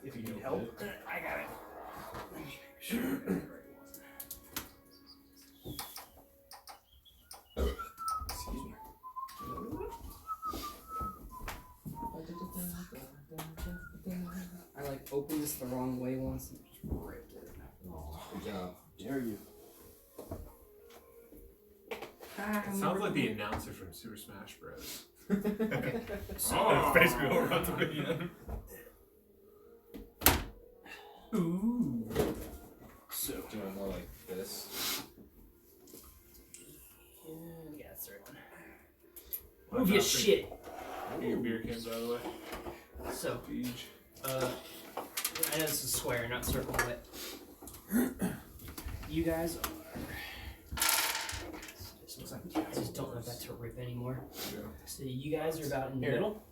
If you need help. I got it. Let me make sure I got it right. Excuse me. I like opened this the wrong way once and just ripped it. Good job. Dare you? It sounds like the announcer from Super Smash Bros. Okay. That's basically what we're about to begin. Ooh. So doing more like this. Yeah, that's the right one. Move your shit. Get your beer cans out of the way. So, Beach. I know this is square, not circle, but you guys are. I just don't want that to rip anymore. Yeah. So you guys are about in the middle.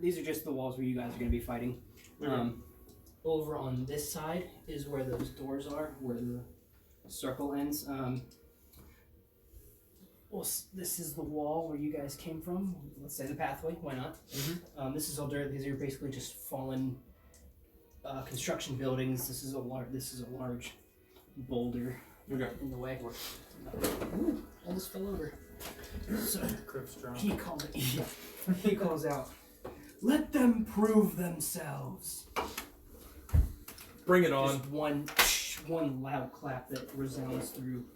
These are just the walls where you guys are going to be fighting. Over on this side is where those doors are, where the circle ends. Well, this is the wall where you guys came from. Let's say the pathway. Why not? This is all dirt. These are basically just fallen construction buildings. This is a large boulder in the way. Ooh, almost fell over. So he calls out, "Let them prove themselves." Bring it on. Just one loud clap that resounds through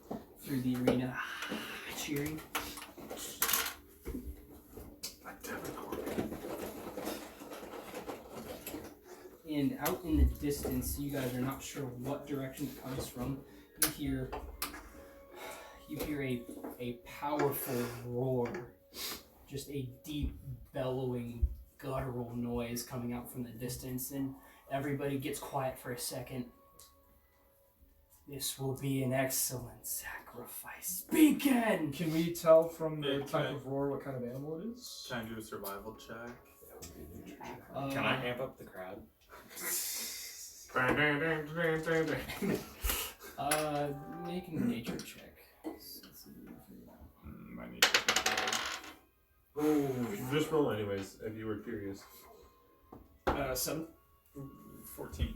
the arena. Cheering. And out in the distance, you guys are not sure what direction it comes from. You hear a powerful roar, just a deep bellowing guttural noise coming out from the distance, and everybody gets quiet for a second. This will be an excellent sacrifice. Begin! Can we tell from the Yeah, type can I- of roar what kind of animal it is? Trying to do a survival check. Can I amp up the crowd? Make a nature check. My nature check. Just roll anyways, if you were curious. 7. 14.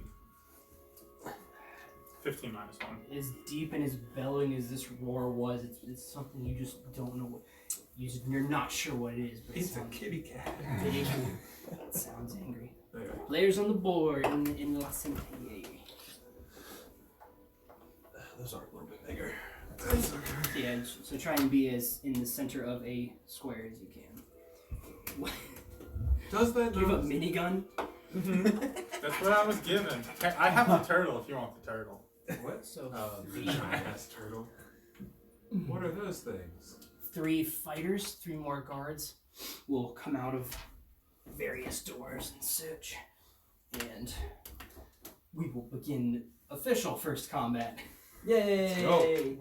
15 minus 1. As deep and as bellowing as this roar was, it's something you just don't know what. You're not sure what it is, but It's a kitty cat. It sounds angry. Okay. Players on the board in La Cinte. Those are a little bit bigger. Yeah, so try and be as in the center of a square as you can. Does that Do you have a minigun? That's what I was given. I have the turtle if you want the turtle. What? So The giant ass turtle. What are those things? 3 fighters, 3 more guards will come out of various doors and such, and we will begin official first combat. Yay!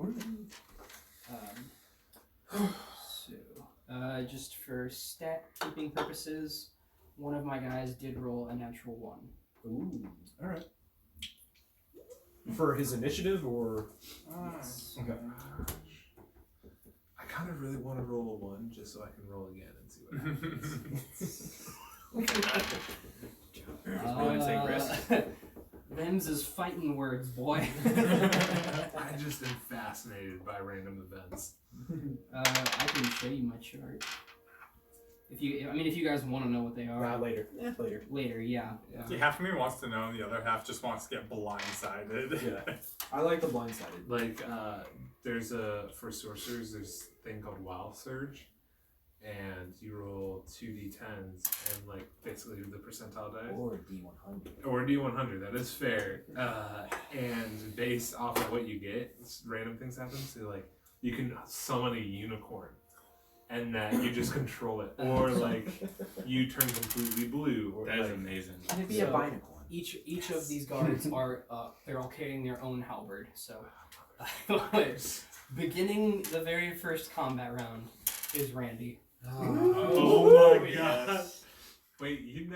Just for stat keeping purposes, one of my guys did roll a natural 1. Ooh. All right. For his initiative or? Yes. Okay. I kind of really want to roll a 1 just so I can roll again and see what happens. Just willing to take risks. Them's is fighting words, boy. I just am fascinated by random events. I can show you my chart. If you guys want to know what they are, Later. Yeah, later. later, yeah. See, half of me wants to know, and the other half just wants to get blindsided. Yeah. I like the blindsided. Like, for sorcerers, there's a thing called Wild Surge, and you roll 2d10s, and, like, basically the percentile dice. Or a D100. Or a D100, that is fair. And based off of what you get, random things happen. So, like, you can summon a unicorn, and that you just control it. Or, like, you turn completely blue. Or, That is like, amazing. Can it be So- a binacorn? Each of these guards are they're all carrying their own halberd. So, beginning the very first combat round is Randy. Oh my yes. god. Wait, you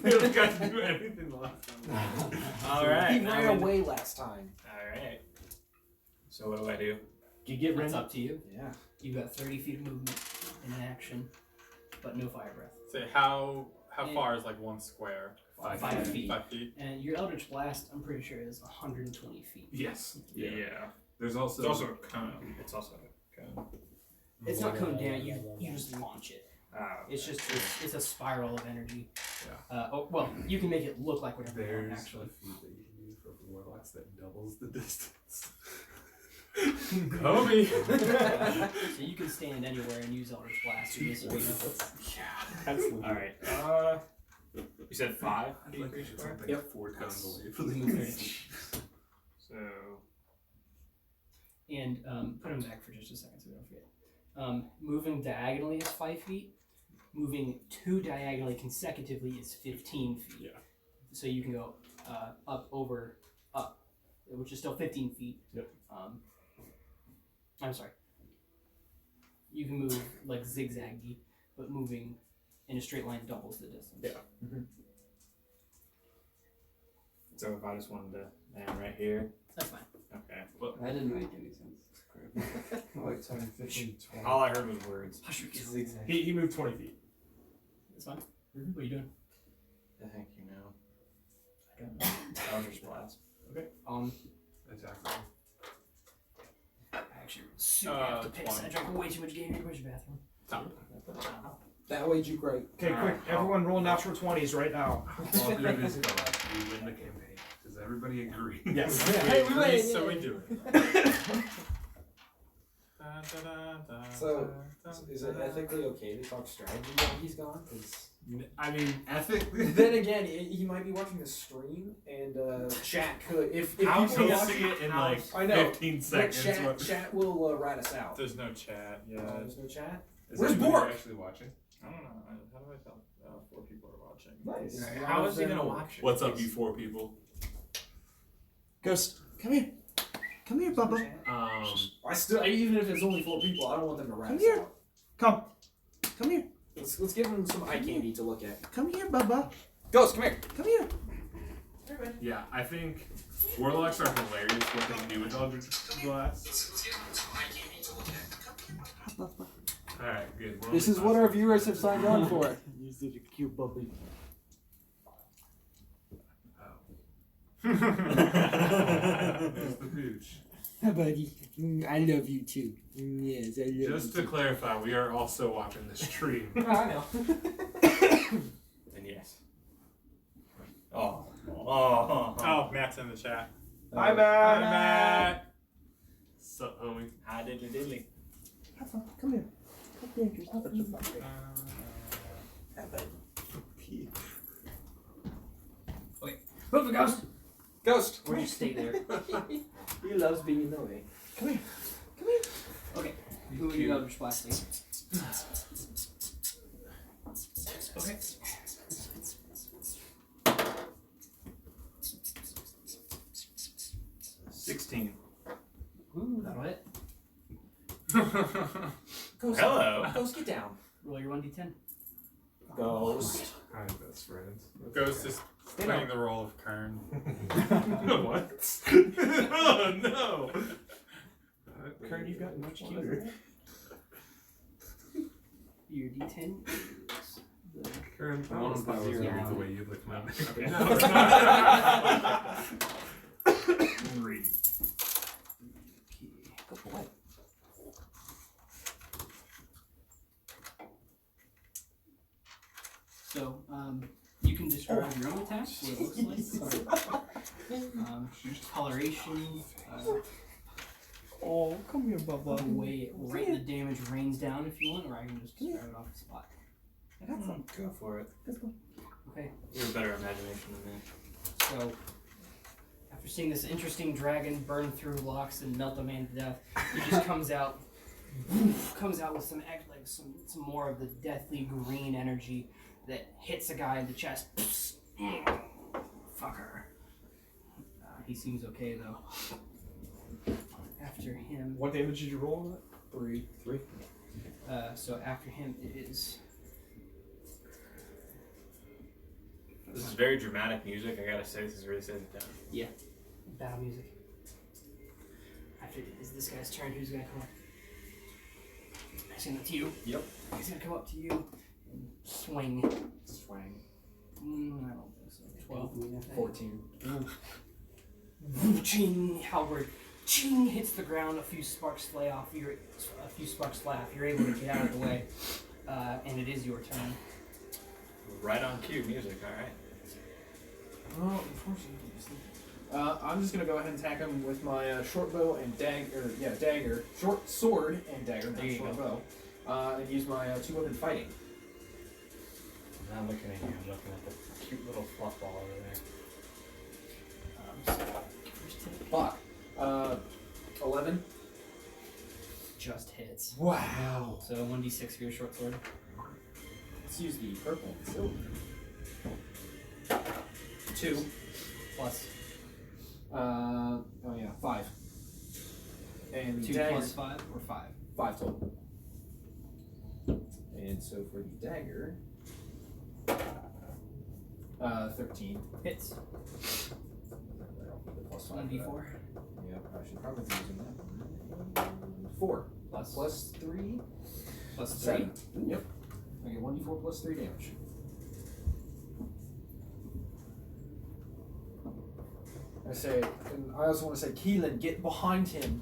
really got to do anything last time. Alright. He ran away last time. Alright. So what do I do? You get It's up to you. Yeah. You've got 30 feet of movement in an action, but no fire breath. Say, how far is like one square? 5 feet. 5 feet. And your Eldritch Blast, I'm pretty sure, is 120 feet. Yes. Yeah. There's also... It's also a cone. It's also a cone. It's not coming down. You just launch it. It's just It's a spiral of energy. Yeah. Well, you can make it look like whatever you want, There's actually. a feat that you can do for warlocks that doubles the distance. Kobe! So you can stand anywhere and use Eldritch Blast in this arena. Alright. You said 5? I'd like to shoot something Yep. 4 tons away from the So And put him back for just a second so we don't forget. Moving diagonally is 5 feet. Moving 2 diagonally consecutively is 15 feet. Yeah. So you can go up, over, up, which is still 15 feet. Yep. I'm sorry. You can move like zigzaggy, but moving in a straight line doubles the distance. Yeah. So if I just wanted to land right here. That's fine. Okay. That didn't make any sense. Like 10, 15, 20. All I heard was words. Zigzag. He moved 20 feet. That's fine. What are you doing? I think you know. I don't know. Eldritch Blast. Okay. Attack I actually super have to piss. 20. I drank way too much Gatorade. Where's your bathroom? That way, you great. Okay, quick. Everyone roll natural 20s right now. All through this class, we win the campaign. Does everybody agree? Yes. Hey, we win, so we do it. So, is it ethically okay to talk strategy while he's gone? Because I mean, ethically. then again, he might be watching the stream, and chat could if How people can watch see it in like I know, 15 but seconds? chat will rat us out. There's no chat. Yeah. There's no chat. Is Where's anybody Bork? actually watching? I don't know. How do I tell? 4 people are watching. Nice. How is he gonna watch it? What's up, you 4 people? Ghost, come here. Come here, Bubba. Even if it's only 4 people, I don't want them to rat Come us here. out. Come here. Let's give them some eye candy to look at. Come here, Bubba. Ghost, come here. Come here. Yeah, I think warlocks are hilarious. What they can do with Eldritch Blast. Alright, good. We're This only is what our five viewers have signed on for. You're such a cute puppy. There's the pooch. Buddy, I love you too. Yes, I love Just to clarify, we are also watching the stream. I know. And yes. Oh, Matt's in the chat. Hi, Matt. Hi, Matt. Sup, homie? I did the diddly. Have fun. Come here. Come here. Such a puppy. Move it, Ghost! Ghost. Or just stay there. He loves being in the way. Come here. Okay. Who are you Eldritch Blasting? Okay. Ooh, That'll hit. Ghost. Hello. Ghost, get down. Roll your 1d10. Ghost. Hi, best friends. Ghost is playing the role of Kern. What? Oh, no! Kern, you've gotten much cuter. Your d10 is the... Karen, I I want want to to put was 0 the on way you lick my neck. Okay. No, it's not. 3. Good boy. You can describe your own attacks, what it looks like. Coloration, Oh, come here, Bubba. the way it the damage rains down if you want, or I can just describe it off the spot. I got some. Go for it. Okay. You have a better imagination than me. So, after seeing this interesting dragon burn through locks and melt a man to death, he just comes out with some more of the deathly green energy that hits a guy in the chest. Fucker. He seems okay though. After him. What damage did you roll on that? 3. So after him is. This is very dramatic music. I gotta say, this is really setting it down. Yeah. Battle music. After is this guy's turn. Who's gonna come up? He's gonna to you. Yep. He's gonna come up to you and swing. Swang. I don't think so. 12. 14. Ching, halberd. Ching hits the ground. A few sparks fly off. You're able to get out of the way, and it is your turn. Right on cue music. All right. Oh, unfortunately. I'm just gonna go ahead and attack him with my short bow and dagger, short sword and dagger, not There you short go. bow, and use my 2-weapon fighting. I'm not looking at you. I'm looking at the cute little fluff ball over there. First hit. Fuck. 11. Just hits. Wow. So 1d6 for your short sword. Let's use the purple and silver. 2 Plus 5. And the 2 dagger, plus 5 or 5. 5 total. And so for the dagger, 13. Hits. The plus 5. 1d4. Yep, I should probably be using that. 4 plus 3 Plus 3. 7. Yep. I get 1d4 plus 3 damage. I also want to say, Keylen, get behind him.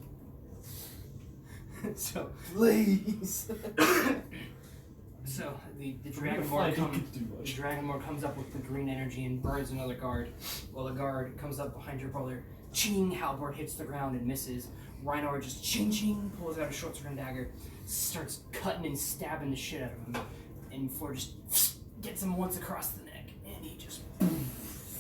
So Please. So the dragonborn comes up with the green energy and burns another guard. While the guard comes up behind your brother. Ching, halberd hits the ground and misses. Riynor just ching, pulls out a short sword and dagger, starts cutting and stabbing the shit out of him, and before just gets him once across the neck, and he just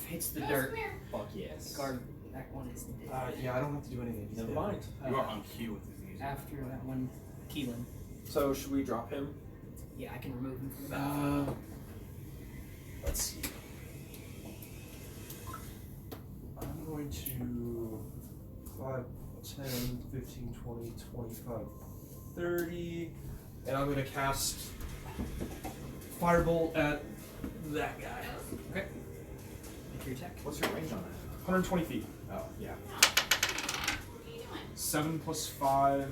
hits the dirt. Fuck yes. Guard, that one is dead. Yeah, I don't have to do anything. Never mind. You are on cue with this music. After that one, Keylen. So should we drop him? Yeah, I can remove him from the battle. Let's see. I'm going to 5, 10, 15, 20, 25, 30, and I'm going to cast Firebolt at that guy. Okay. Make your attack. What's your range on that? 120 feet. Oh, yeah. 7 plus 5,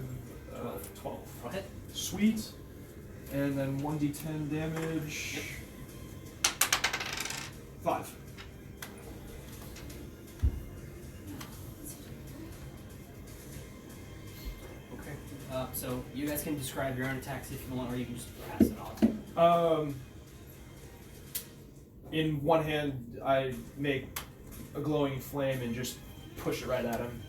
12. Go ahead. Sweet. And then 1d10 damage. 5. Okay. So you guys can describe your own attacks if you want, or you can just pass it on. In one hand, I make a glowing flame and just push it right at him.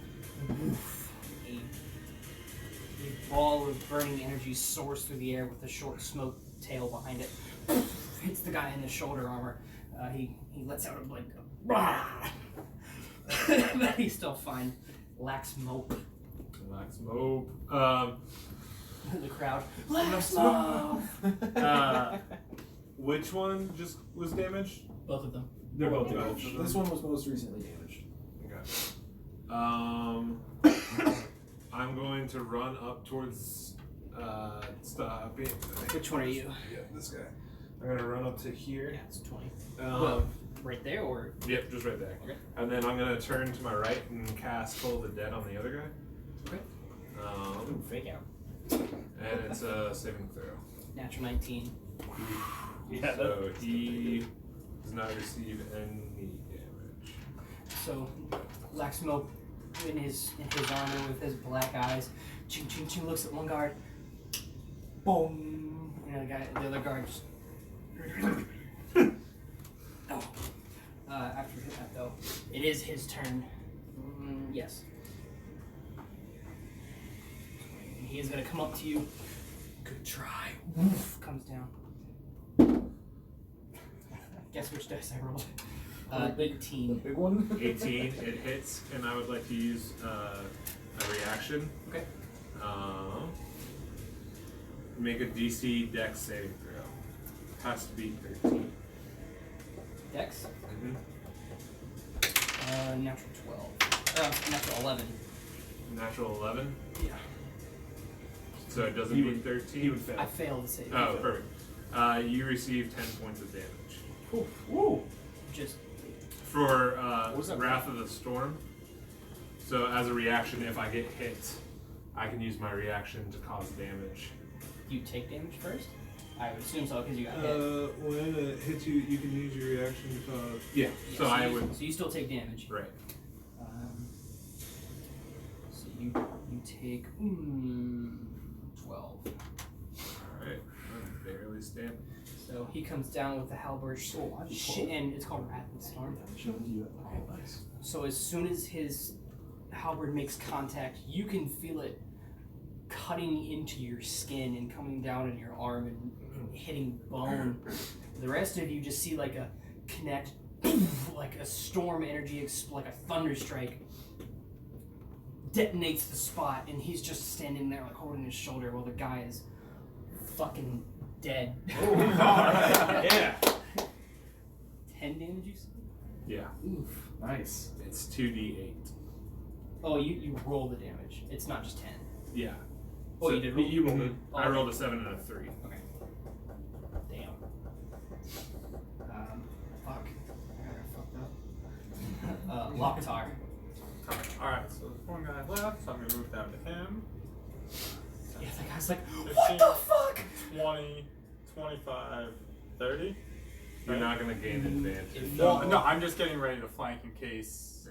A ball of burning energy soars through the air with a short smoke tail behind it. Hits the guy in the shoulder armor. He lets out a blink. But he's still fine. Laxmope. Laxmope. The crowd. Laxmope! Which one just was damaged? Both of them. They're both damaged. This one was most recently damaged. Okay. I'm going to run up towards stopping. Which one are you? Yeah, this guy. I'm gonna run up to here. Yeah, it's 20. Um, Right there, or? Yep, just right there. Okay. And then I'm gonna turn to my right and cast Toll the Dead on the other guy. Okay. Fake out. And it's a saving throw. Natural 19. Yeah, so he does not receive any damage. So, Laxmope in his armor with his black eyes, ching ching ching, looks at one guard, boom, and the other guard just that though. It is his turn. Yes. He is gonna come up to you. Good try. Woof, comes down. Guess which dice I rolled? 18. The big one. 18, it hits, and I would like to use a reaction. Okay. Make a DC Dex saving throw. Has to be 13. Dex? Mm-hmm. Natural 12. Natural 11. Natural 11? Yeah. So it doesn't He beat would- 13? He would fail. I failed to save. Oh, perfect. You receive 10 points of damage. Woo! Just For was that? Wrath of the Storm. So as a reaction, if I get hit, I can use my reaction to cause damage. you take damage first? I would assume so because you got hit. When it hits you, you can use your reaction to cause... Yeah, Yeah, so I you, would... So you still take damage. Right. So you take 12. Alright, I'm barely standing. So he comes down with the halberd, and it's called Wrath of the Storm. So as soon as his halberd makes contact, you can feel it cutting into your skin and coming down in your arm and hitting bone. The rest of you just see like a connect, like a storm energy, like a thunder strike, detonates the spot, and he's just standing there like holding his shoulder while the guy is fucking dead. Yeah. 10 damage, you said? Yeah. Oof. Nice. It's 2d8. Oh, you roll the damage. It's not just 10. Yeah. Oh, you did roll? You rolled it. Oh, I okay. rolled a 7 and a 3. Okay. Damn. Fuck. I got fucked up. Lok'Tar. Alright, so there's one guy left, so I'm gonna move down to him. Yeah, the guy's like, 15, what the fuck? 20, 25, 30. You're not going to gain advantage. Well, no, I'm just getting ready to flank in case.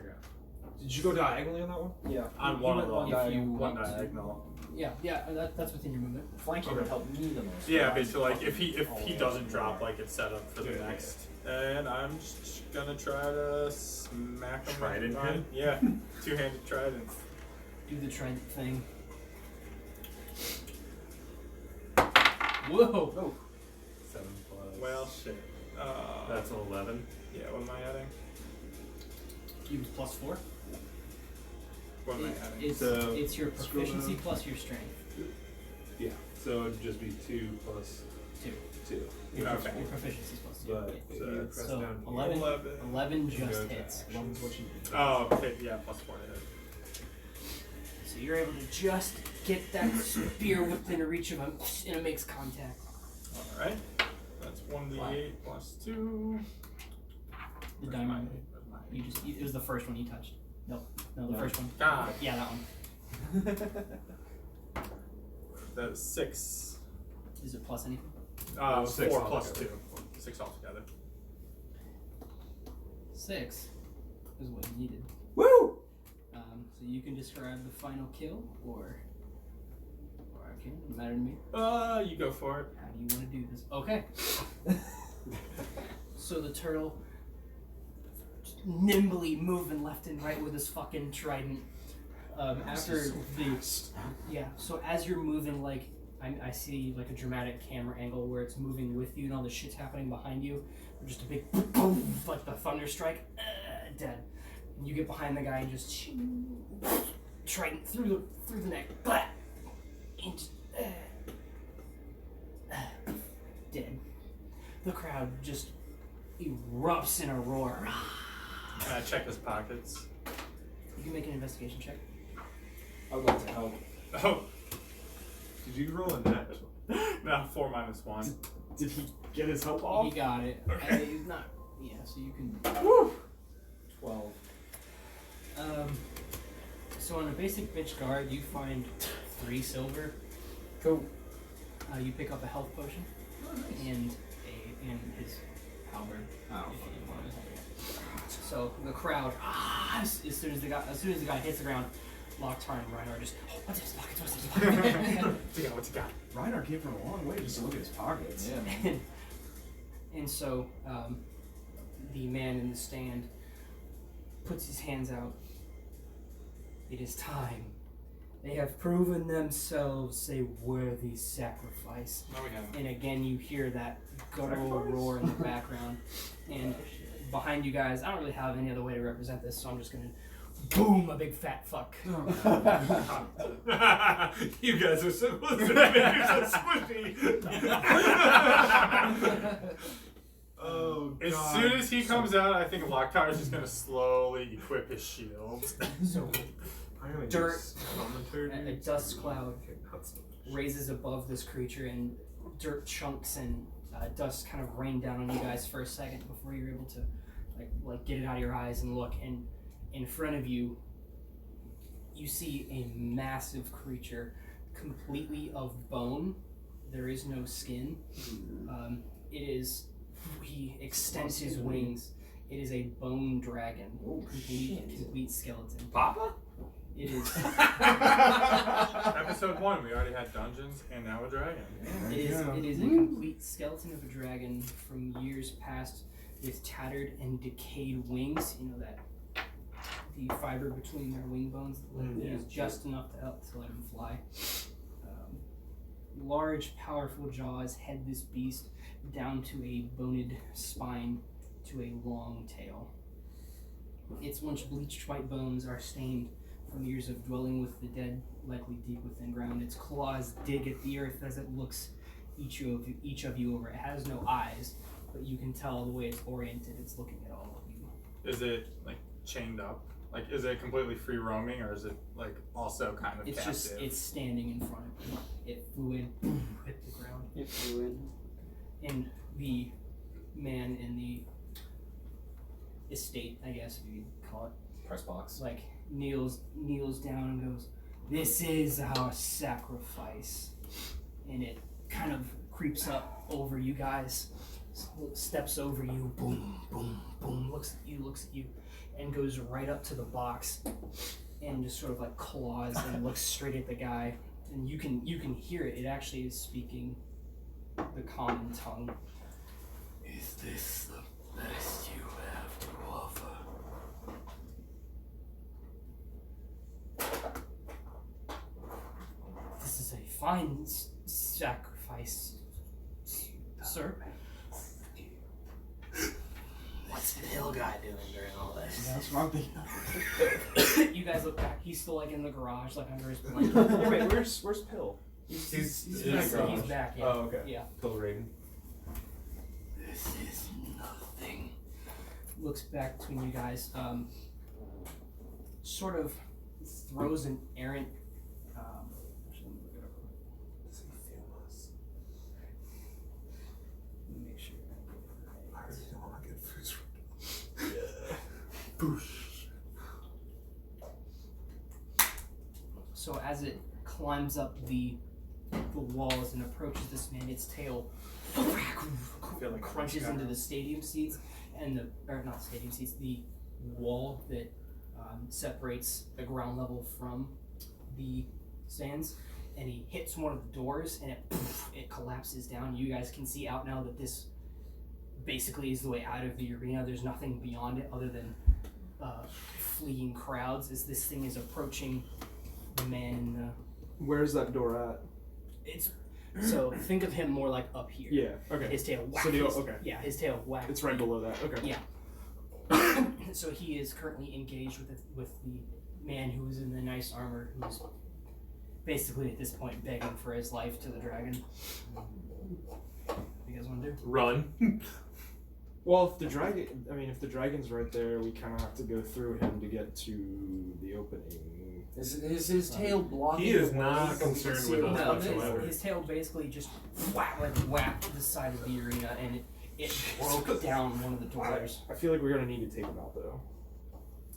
Did you go diagonally on that one? Yeah. On You one went of one them. diagonal. One diagonal. Yeah, that's within your movement. Flanking would help me the most. Yeah, basically, like if he doesn't drop, like it's set up for the next. And I'm just gonna try to smack him. Trident with him? Yeah, two-handed trident. Do the trident thing. Whoa! Oh. 7 plus. Well, shit. That's 11. Yeah, what am I adding? You plus 4. What am I adding? It's your scroll proficiency down. plus your strength. Yeah. So it'd just be 2 plus 2. 2. Your, Okay. your proficiency is plus 2. But yeah. if you press So down 11, 11 you just go to hits. actions. Oh, okay, yeah, plus 4 to hit. So you're able to just get that spear within reach of him, and it makes contact. Alright. That's 1d8 plus 2. The diamond. It was the first one you touched. No, the first one. God. Yeah, that one. That's 6. Is it plus anything? 6 4 plus altogether. 2. 6 altogether. 6 is what you needed. Woo! So you can describe the final kill, or I can. Doesn't matter to me. You go for it. How do you want to do this? Okay. So the turtle just nimbly moving left and right with his fucking trident. After so as you're moving, like I see like a dramatic camera angle where it's moving with you and all the shit's happening behind you. Just a big boom, like the thunder strike, dead. And you get behind the guy and just trident through the neck, blah, and just, dead. The crowd just erupts in a roar. Can I check his pockets? You can make an investigation check. I would like to help. Oh, Did you roll a net? no, 4 minus 1. Did he get his help He off? got it. Okay. He's not. Yeah, so you can. 12. So on a basic bitch guard, you find 3 silver. Cool. You pick up a health potion and his halberd. Oh, So the crowd, as soon as the guy hits the ground, Lok'Tar and Riynor just, what's his pockets? What's his pockets? What's he got? Reynard came from a long way just to look at his pockets. Yeah, man. and so the man in the stand puts his hands out. It is time. They have proven themselves a worthy sacrifice. No, we haven't. And again, you hear that guttural roar in the background. And behind you guys, I don't really have any other way to represent this, so I'm just gonna boom, a big fat fuck. You guys are so close to being so squishy. Oh, As God. soon as he comes out, I think Lok'Tar is just gonna slowly equip his shield. So I'm gonna Dirt. use commentary. a dust cloud Okay, not so much. raises above this creature, and dirt chunks and dust kind of rain down on you guys for a second before you're able to like get it out of your eyes and look. And in front of you, you see a massive creature, completely of bone. There is no skin. He extends his wings. It is a bone dragon. Complete skeleton. Papa? It is. Episode 1, we already had dungeons and now a dragon. It is a complete skeleton of a dragon from years past, with tattered and decayed wings. You know that the fiber between their wing bones is just enough to help to let them fly. Large, powerful jaws head this beast down to a boned spine to a long tail. Its once bleached white bones are stained from years of dwelling with the dead, likely deep within ground. Its claws dig at the earth as it looks each of you over. It has no eyes, but you can tell the way it's oriented. It's looking at all of you. Is it like chained up? Like, is it completely free roaming, or is it like also kind of It's captive? it's standing in front of you. It flew in, boom, hit the ground. It flew in. And the man in the estate, I guess if you could call it, Press box. like kneels down and goes, "This is our sacrifice," and it kind of creeps up over you guys, steps over you, boom, boom, boom, looks at you, and goes right up to the box, and just sort of like claws and looks straight at the guy, and you can hear it. It actually is speaking the common tongue. Is this the best you have to offer? This is a fine sacrifice, sir. What's the hill guy doing during all this? That's what I'm thinking. You guys look back. He's still like in the garage, like under his blanket. Wait, where's Pill? He's He's back. Yeah. Oh, okay. Yeah. Still raiding. This is nothing. Looks back between you guys. Sort of throws an errant. Actually, let me look it up. Does he feel us? Let me make sure. I already know I get food. Boosh. So as it climbs up the walls and approaches this man, its tail crunches into the stadium seats and not stadium seats, the wall that separates the ground level from the stands, and he hits one of the doors and it collapses down. You guys can see out now that this basically is the way out of the arena. There's nothing beyond it other than fleeing crowds as this thing is approaching the man in the... Where's that door at? It's so think of him more like up here. Yeah. Okay. His tail whacked. So okay. Yeah, his tail whacked. It's right below that. Okay. Yeah. So he is currently engaged with the man who is in the nice armor, who's basically at this point begging for his life to the dragon. What do you guys want to do? Run. Well, if the dragon's right there, we kind of have to go through him to get to the opening. Is his tail blocking? He is the way not so we can concerned see with it? us No, whatsoever. his tail basically just whacked the side of the arena, and it broke down one of the doors. I feel like we're gonna need to take him out though.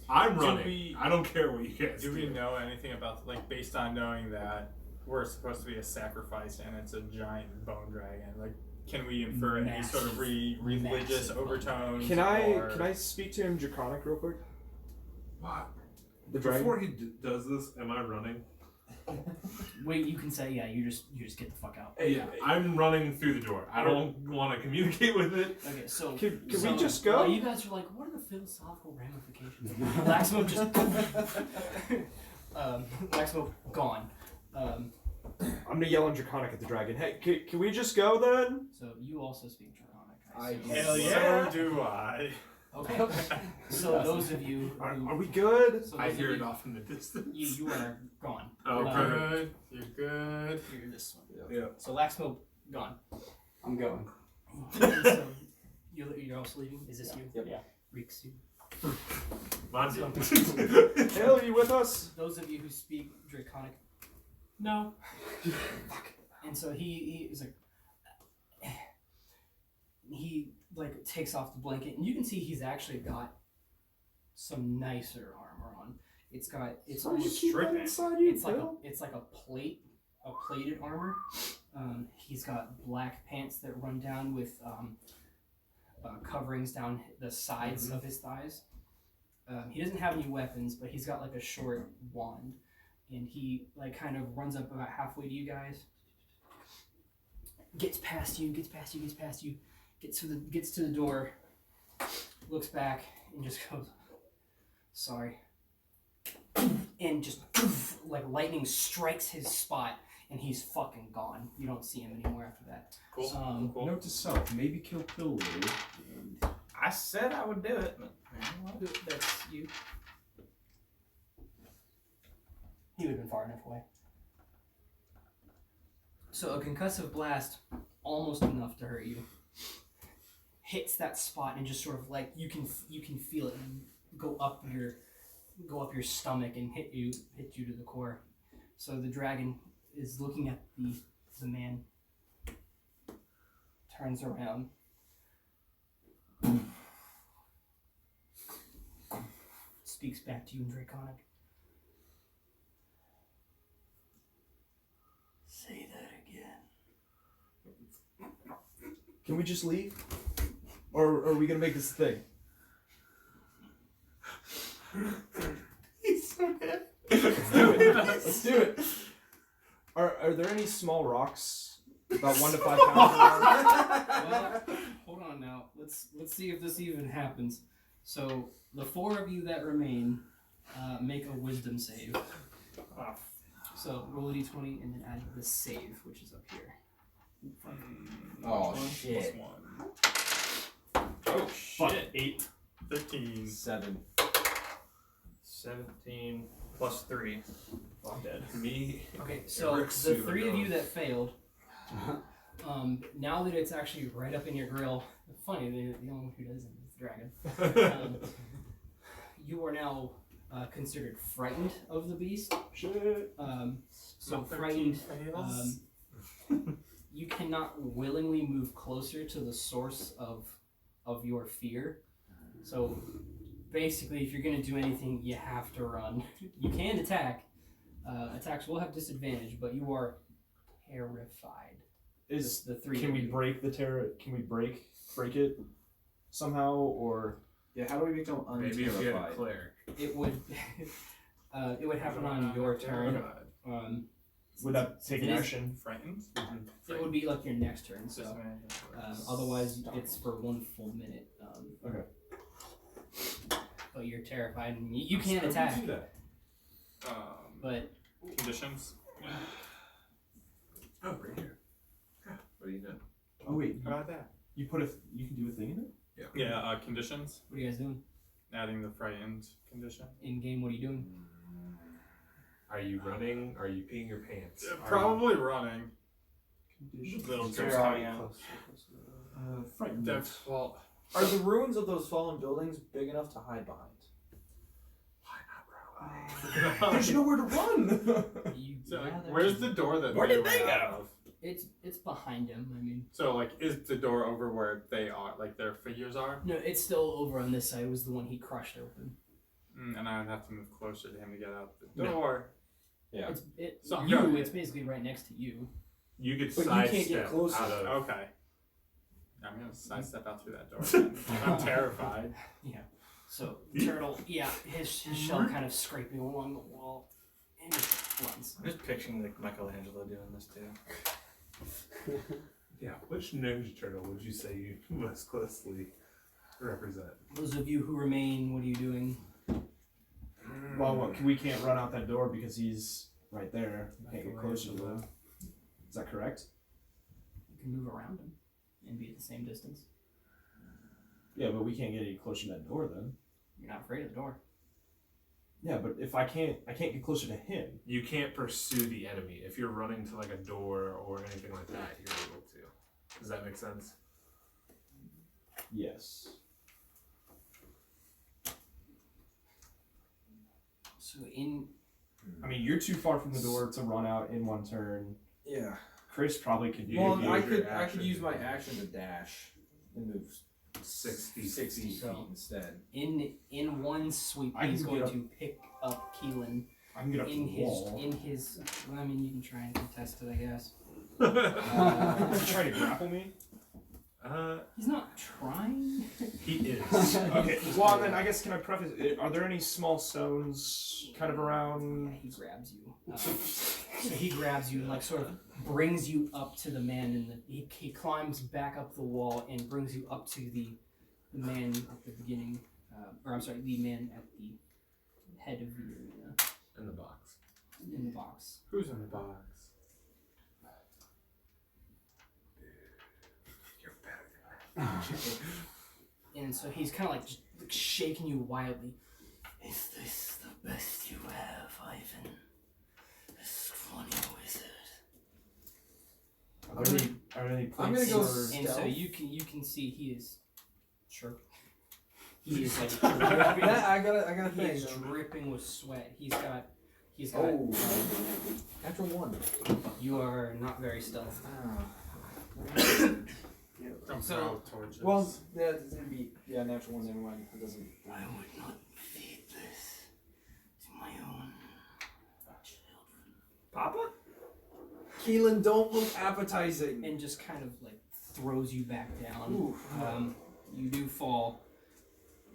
I'm Do running. we- I don't care what you guys Do we know anything about, like, based on knowing that we're supposed to be a sacrifice and it's a giant bone dragon? Like, can we infer any sort of religious Massive overtones? Can or... I speak to him Draconic real quick? What? The dragon. Before he does this, am I running? Wait, you can say you just get the fuck out. Yeah, I'm running through the door. I don't want to communicate with it. Okay, so Can so, we just go? Well, you guys are like, what are the philosophical ramifications? Laxmope just Laxmope gone. I'm gonna yell in Draconic at the dragon. Hey, can we just go then? So you also speak Draconic. I assume. Hell yeah. So do I. Okay. So those of you who, Are we good? so I those hear of it you, off in the distance. you are gone. Oh, Um, good. You're good. You're this one. Yeah. So Laxmope gone. I'm going. So you're also leaving. Is this you? Yep. Yeah. Rikzu. Hale, are you with us? Those of you who speak Draconic, no. And so he is like, he like takes off the blanket, and you can see he's actually got some nicer armor on. It's almost stripping. inside you, it's like Bill? it's like a plated armor. He's got black pants that run down with coverings down the sides of his thighs. He doesn't have any weapons, but he's got like a short wand, and he like kind of runs up about halfway to you guys. Gets past you, gets to the door, looks back, and just goes, "Sorry." And just like lightning strikes his spot, and he's fucking gone. You don't see him anymore after that. Cool. Cool. Note to self: maybe kill Pill later. I said I would do it. But That's you. He would have been far enough away. So a concussive blast, almost enough to hurt you, hits that spot and just sort of like you can feel it go up your stomach and hit you to the core. So the dragon is looking at the man, turns around. Speaks back to you in Draconic. Say that again. Can we just leave? Or are we gonna make this a thing? He's so dead. Let's do it. Let's do it. Are there any small rocks about 1 to 5 pounds around? Well, hold on now. Let's see if this even happens. So the 4 of you that remain make a wisdom save. So roll a d20 and then add the save, which is up here. Oh shit. Oh Fuck, shit. 8. 13. 7. 17 plus 3. I'm dead. Me. Okay, so Rikzu the 3 of goes. you that failed, now that it's actually right up in your grill, funny, the only one who doesn't is the dragon. You are now considered frightened of the beast. Shit. So My 13 frightened, fails. you cannot willingly move closer to the source of your fear. So basically, if you're going to do anything, you have to run. You can attack. Attacks will have disadvantage, but you are terrified. Is The 3 can of we you. break the terror? Can we break it somehow, or Yeah, how do we become Maybe if you had a unterrified? cleric. It would happen on your turn. would that take an It is- action? Frightened? It would be like your next turn. So otherwise, it's for 1 full minute. Okay. But you're terrified, and you can't attack. But Conditions? Oh, right here. What do you know? Oh wait, How about that? you you can do a thing in it. Yeah, conditions. what are you guys doing Adding the frightened condition. in game? What are you doing? Are you running? Are you peeing your pants? Are Probably running. Little Frightened. Well, Are the ruins of those fallen buildings big enough to hide behind? There's nowhere to run. so, Yeah, like, there's- where's the door that Where they did they ran out go? of? It's behind him. I mean, So, like, is the door over where they are, like their figures are? no, it's still over on this side. It was the one he crushed open. And I would have to move closer to him to get out the door. Yeah. So I'm you. going. It's basically right next to you. You could But you can't get sidestep closer. out of. Okay. I'm gonna sidestep out through that door. Then. I'm terrified. So turtle, yeah, his shell kind of scraping along the wall, and runs. I'm just picturing like Michelangelo doing this too. Yeah, which Ninja Turtle would you say you most closely represent? Those of you who remain, what are you doing? Well, we can't run out that door because he's right there. We can't get closer to him. Is that correct? You can move around him and be at the same distance. Yeah, but we can't get any closer to that door then. You're not afraid of the door. Yeah, but if I can't get closer to him. You can't pursue the enemy. If you're running to like a door or anything like that, you're able to. Does that make sense? Yes. So in I mean, you're too far from the door to run out in one turn. Yeah. Chris probably could do Well, it. I could use my action to dash and move 60 feet So- instead. in one sweep, I can he's going get up- to pick up Keylen I can get up to in the his wall. Well, I mean, you can try and contest it, I guess. Is he trying to grapple me? He's not trying. He is. Okay. Well, then I guess can I preface? Are there any small stones kind of Yeah, around? he grabs you. So he grabs you and like sort of brings you up to the man, and he climbs back up the wall and brings you up to the man at the beginning, or I'm sorry, the man at the head of the arena In the box. in the box. Who's in the box? You're better than that. And so he's kind of like just shaking you wildly. Is this the best you have, Ivan? This funny wizard. Are there any I'm points? gonna go or- And so Stealth? you can see he is sure. He is like I got a he thing. is dripping with sweat. He's got Oh, natural one. You are not very stealth. Don't So- throw torches. Well, yeah, it's gonna be natural one. Never mind. It doesn't. I would not feed this to my own children. Papa? Keylen, don't look appetizing. And just kind of like throws you back down. Ooh. You do fall.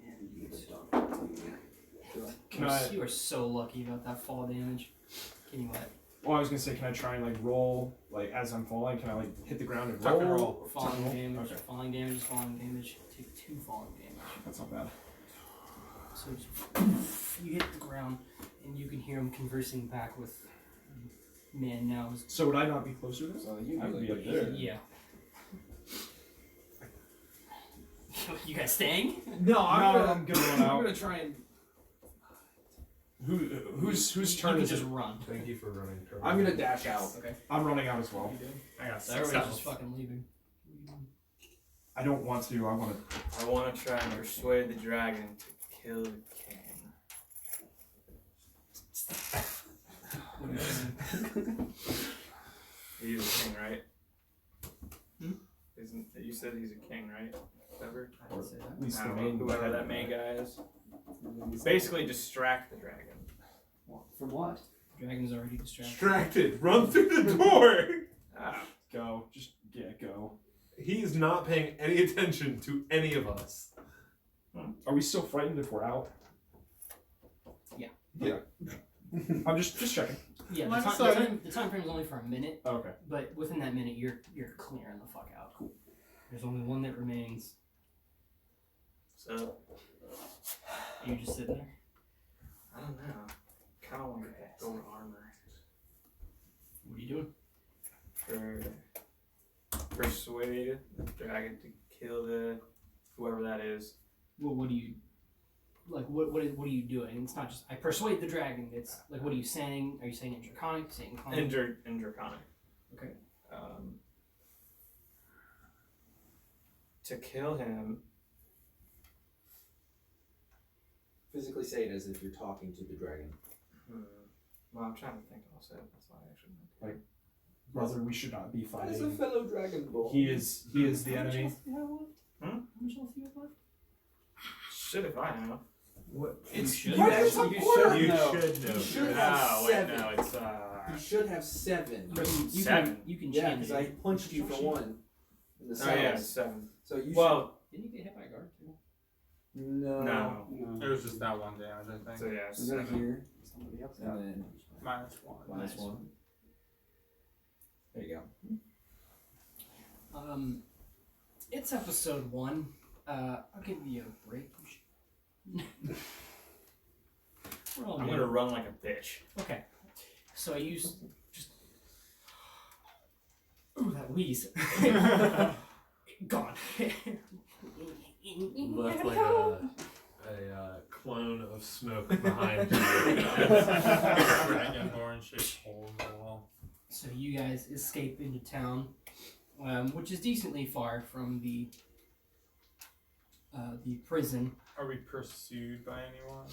And you You are so lucky about that fall damage. Can you what? Well, I was gonna say, can I try and like roll like as I'm falling? Can I like hit the ground and Tuck and roll? roll. Falling Tuck and roll? damage. Okay. Falling damage is falling damage. Take 2 falling damage. That's not bad. So just, you hit the ground, and you can hear him conversing back with man now. So would I not be closer to this? So you I would be up really- there. Yeah. You guys staying? No, I'm gonna run I'm out. gonna try and. Whose You turn can is just it? run. Thank you for running. Turtle. I'm gonna dash out. Okay. I'm running out as well. I got So 6 everybody's just health. fucking leaving. I don't want to. I want to. I want to try and persuade the dragon to kill the king. What are you doing? He's a king, right? Hmm? Isn't you said he's a king, right? Whoever. I didn't say that. At least I the don't know, main. whoever that main guy is. Basically, distract the dragon. From what? Dragon's already distracted. Distracted. Run through the door. Ah, Go. Just go. He is not paying any attention to any of us. Are we still frightened if we're out? Yeah. Yeah. I'm just checking. Yeah, Line the of time, sight. the time frame is only for a minute, Oh, okay. but within that minute, you're clearing the fuck out. Cool. There's only one that remains. so You just sit there. I don't know. Kind of want to get gold armor What are you doing? for persuade the dragon to kill the whoever that is. Well, what do you like? What are you doing? It's not just I persuade the dragon. It's like what are you saying? Are you saying in draconic? Saying common? In draconic. Okay. To kill him. Physically say it as if you're talking to the dragon. Well, I'm trying to think also. That's why I shouldn't. Brother, we should not be As a fighting. fellow dragonborn. He is the enemy. How much health do you have left? Shit if I know. What? You should. You actually You should You know. should know. You should Oh, have wait, 7. no, it's You should have 7. You 7. Can, you can Yeah, change because it. I punched you for 1 in the Oh yeah, sides. 7. So you Well, Didn't you get hit by a guard too? should. No. no. It was just that one damage, I think. So yeah, Is that 7. here? It's Somebody else. And then -1. -1. There you go. It's episode 1. I'll give you a break. We're all I'm new. gonna run like a bitch. Okay. So you just. Ooh, that wheeze. Gone. Left like a clone of smoke behind you. Dragonborn shaped hole in the wall. So you guys escape into town, which is decently far from the prison. Are we pursued by anyone?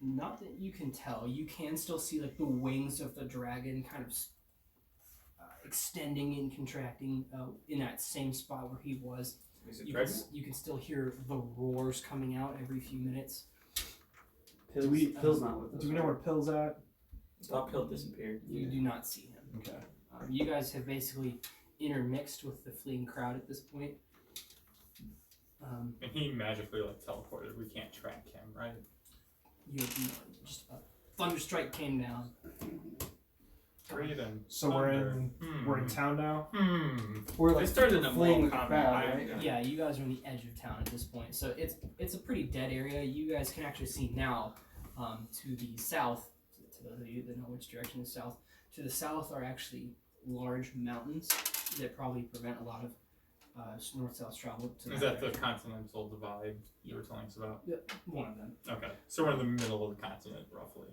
Not that you can tell. You can still see like the wings of the dragon kind of extending and contracting in that same spot where he was. Is it You pregnant? can still hear the roars coming out every few minutes. Pill's not with us. Do we know where Pill's at? Thought Pill disappeared. You do not see him. Okay. You guys have basically intermixed with the fleeing crowd at this point. And he magically teleported. We can't track him, right? Just a thunderstrike came down. Great and So we're in town now. We're They started in a fleeing mall with the combat, crowd, right? right? Yeah, you guys are on the edge of town at this point, so it's a pretty dead area. You guys can actually see now to the south. To those of you that know which direction is south, to the south are actually large mountains that probably prevent a lot of north-south travel. Is that the continental divide you were telling us about? Yep, one of them. Okay, so we're in the middle of the continent, roughly.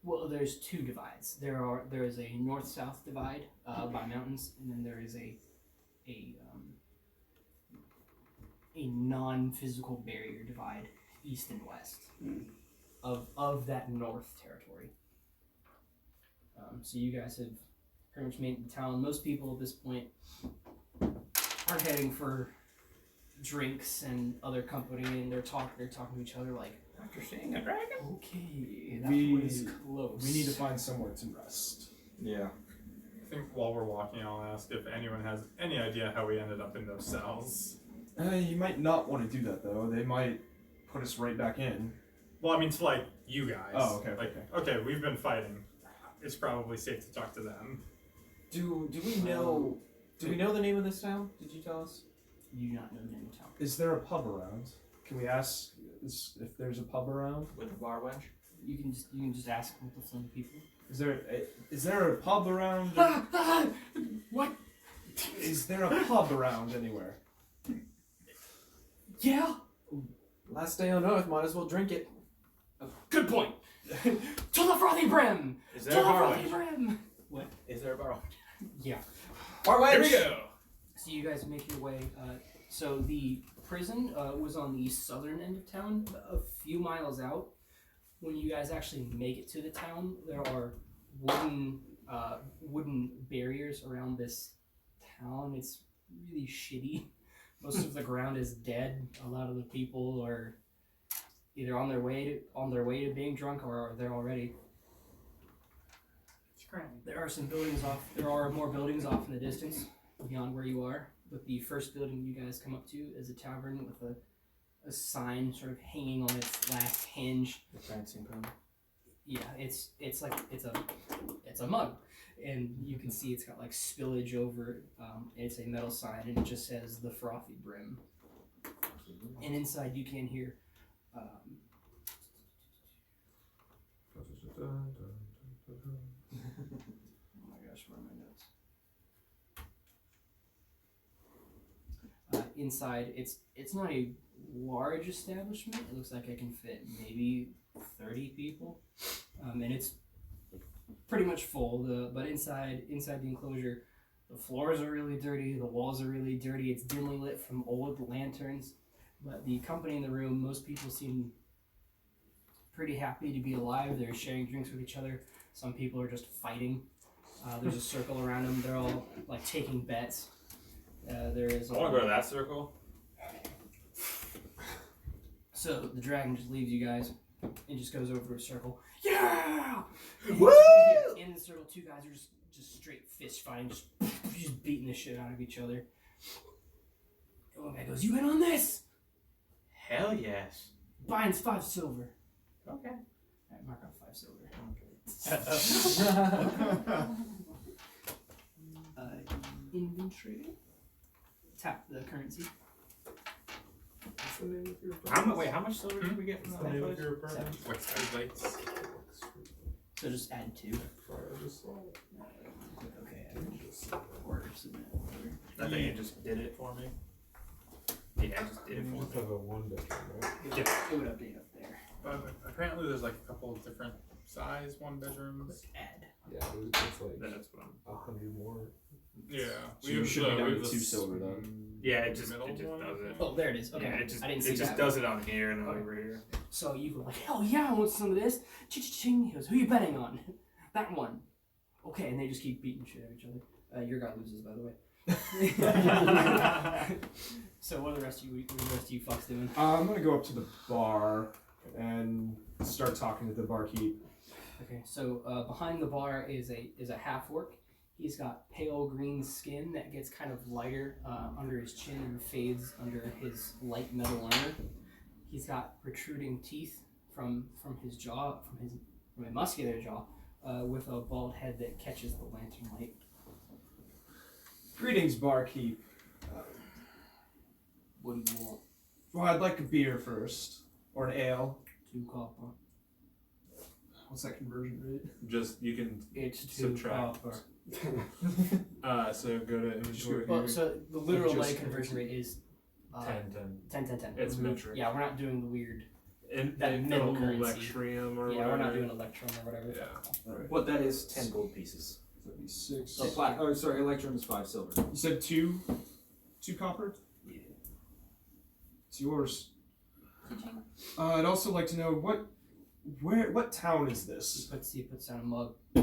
Well, there's two divides. There is a north-south divide by mountains, and then there is a non-physical barrier divide east and west of that north territory. So you guys have pretty much made it to town. Most people at this point are heading for drinks and other company, and they're talking to each other like, After seeing a dragon? okay, that We- was close. We need to find somewhere to rest. Yeah. I think while we're walking, I'll ask if anyone has any idea how we ended up in those cells. You might not want to do that though. They might put us right back in. Well, I mean, to you guys. Oh, okay, Okay, we've been fighting. It's probably safe to talk to them. Do we know? Do we know the name of this town? Did you tell us? You do not know the name of town. Is there a pub around? Can we ask if there's a pub around? With a bar wench? You can just ask with the fling people. Is there a pub around? What? Is there a pub around anywhere? Yeah. Last day on Earth, might as well drink it. Good point. To the frothy brim. Is To there the a bar frothy wench? brim. What? Is there a bar wench? Yeah. Bar Here wench! we go! So you guys make your way. So the prison was on the southern end of town, a few miles out. When you guys actually make it to the town, there are wooden barriers around this town. It's really shitty. Most of the ground is dead. A lot of the people are either on their way to being drunk or they're already. There are some buildings off. There are more buildings off in the distance beyond where you are. But the first building you guys come up to is a tavern with a sign sort of hanging on its last hinge. The prancing pony. Yeah, it's a mug, and you can see it's got like spillage over it. It's a metal sign, and it just says "The Frothy Brim." And inside you can hear. Oh my gosh, where are my notes? Inside, it's not a large establishment. It looks like it can fit maybe 30 people, and it's pretty much full. But inside the enclosure, the floors are really dirty. The walls are really dirty. It's dimly lit from old lanterns. But the company in the room, most people seem pretty happy to be alive. They're sharing drinks with each other. Some people are just fighting. There's a circle around them. They're all like taking bets. There is. I want to go to that circle. So the dragon just leaves you guys and just goes over to a circle. Yeah! Woo! In the circle, two guys are just straight fist fighting, just beating the shit out of each other. And one guy goes, "You in on this?" Hell yes. Binds 5 silver. Okay. Alright, mark off 5 silver. Inventory. Tap the currency. What's the name of your How much silver did we get from What's the that name of place? your apartment? West Side Lights. So just add 2. Okay, or submit. I think it just did it for me. Yeah, it just did it You for just me. have a 1 bedroom, right? It would update up there. But apparently there's like a couple of different size 1 bedrooms. Add. Yeah, it's like That's what I'm. 100 more. Yeah. So you should be down to 2 silver then. Yeah, it just middle does one, it. Oh, there it is. Okay. Yeah, it just I didn't see that. does it on here and over here. So you go like, hell yeah, I want some of this. Ching. He goes, who you betting on? That one. Okay, and they just keep beating shit out of each other. Your guy loses, by the way. So what are the rest of you fucks doing? I'm gonna go up to the bar and start talking to the barkeep. Okay, so behind the bar is a half orc. He's got pale green skin that gets kind of lighter under his chin and fades under his light metal armor. He's got protruding teeth from his jaw, from a muscular jaw, with a bald head that catches the lantern light. Greetings, barkeep. What do you want? Well, I'd like a beer first, or an ale. 2 copper. What's that conversion rate? Just, you can It's 2 subtract. copper. So go to inventory. Well, so the literal Just- like conversion rate is 10. 10. It's metric. Yeah, we're not doing the weird. And that middle currency. Electrium or Yeah, whatever. we're not doing electrum or whatever. Yeah. Alright. What that is 10 gold pieces. That'd be 6. Oh, sorry, Electrum is 5 silver. You said 2 copper? Yeah. It's yours. I'd also like to know what town is this? He puts down a mug. I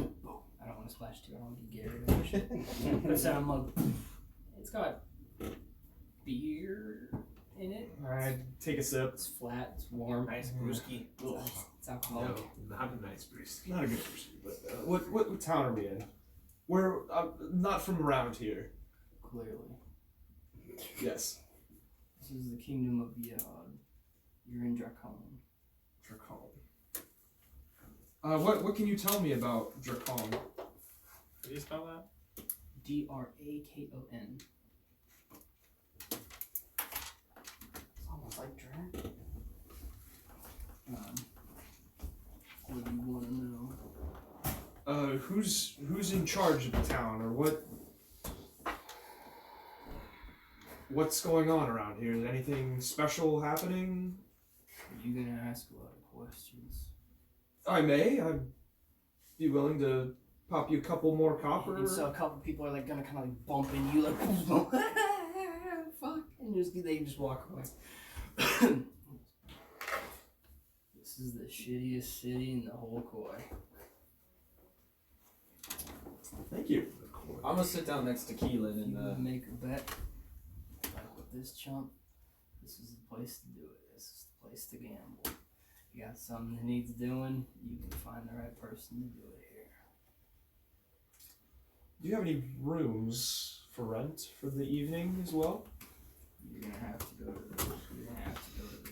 don't want to splash too. I don't want to get Gary. Puts down a mug. It's got beer in it. Alright, take a sip. It's flat. It's warm. Nice brewski. It's alcoholic. No, not a nice priest. Not a good person, but what town are we in? We're not from around here. Clearly, Yes. this is the kingdom of Yod. You're in Drakon. Drakon. What can you tell me about Drakon? How do you spell that? Drakon. It's almost like Drak. What do you want to know? Who's in charge of the town, or what's going on around here? Is anything special happening? Are you gonna ask a lot of questions? I may. I'd be willing to pop you a couple more copper. And so a couple people are like gonna kind of like bump into you, like fuck, and they just walk away. This is the shittiest city in the whole Koi. Thank you. I'm gonna sit down next to Keylen You and wanna make a bet? Like with this chump, this is the place to do it. This is the place to gamble. You got something that needs doing, you can find the right person to do it here. Do you have any rooms for rent for the evening as well? You're gonna have to go to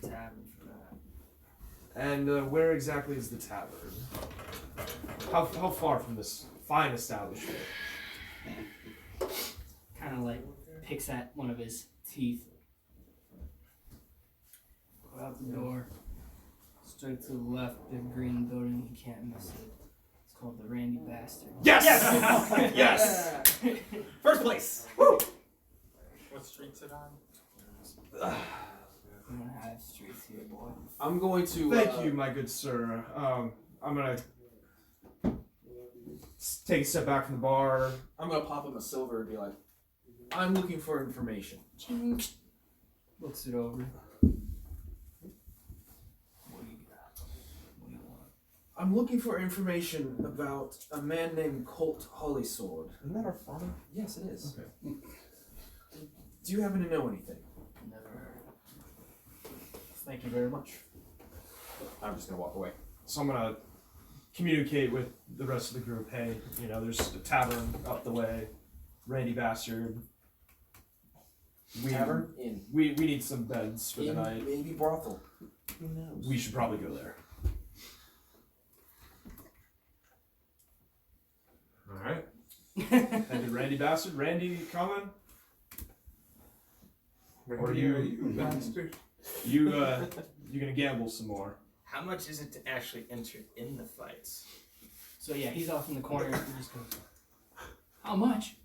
the tavern for that. And where exactly is the tavern? How far from this fine establishment? Kind of like picks at one of his teeth. Go out the door. Straight to the left, big green building. You can't miss it. It's called the Randy Bastard. Yes! Yes! first place. Woo! What street's it on? We don't have streets here, boy. I'm going to. Thank you, my good sir. I'm gonna take a step back from the bar. I'm gonna pop him a silver and be like, I'm looking for information. Looks it over. What do you got? What do you want? I'm looking for information about a man named Colt Hollysword. Isn't that our father? Yes, it is. Okay. Do you happen to know anything? Never heard. Thank you very much. I'm just gonna walk away. So I'm gonna communicate with the rest of the group. Hey, there's a tavern up the way. Randy Bastard. Tavern? Inn. We need some beds for the Inn, night. maybe brothel. Who knows? We should probably go there. All right. And the Randy bastard. Randy, coming? Or you bastard. You're gonna gamble some more. How much is it to actually enter in the fights? So yeah, he's off in the corner. He just goes, "How much?"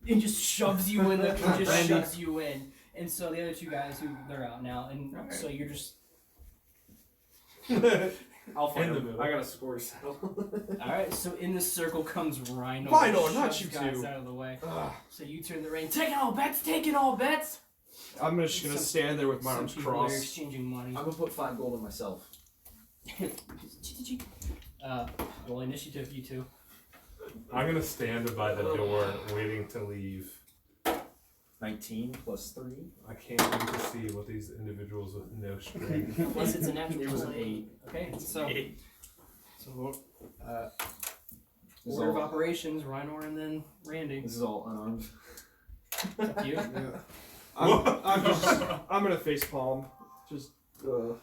And just shoves you in. Shoves you in. And so the other two guys, they're out now, and so you're just. I'll fight In the him. middle. I got a score settle. All right. So in this circle comes Riynor. Riynor, not shoves you guys two. out of the way. Ugh. So you turn the rein. Taking all bets. Taking all bets. I'm just gonna stand there with my Some arms people are crossed. exchanging money. I'm gonna put 5 gold on myself. Roll initiative, you two. I'm gonna stand by the door waiting to leave. 19 plus 3. I can't wait to see what these individuals with no strength. Unless it's a natural It was an 20. Okay, so Eight. This order of all- operations, Riynor and then Randy. This is all unarmed. It's up to you. I'm gonna face palm. Just. I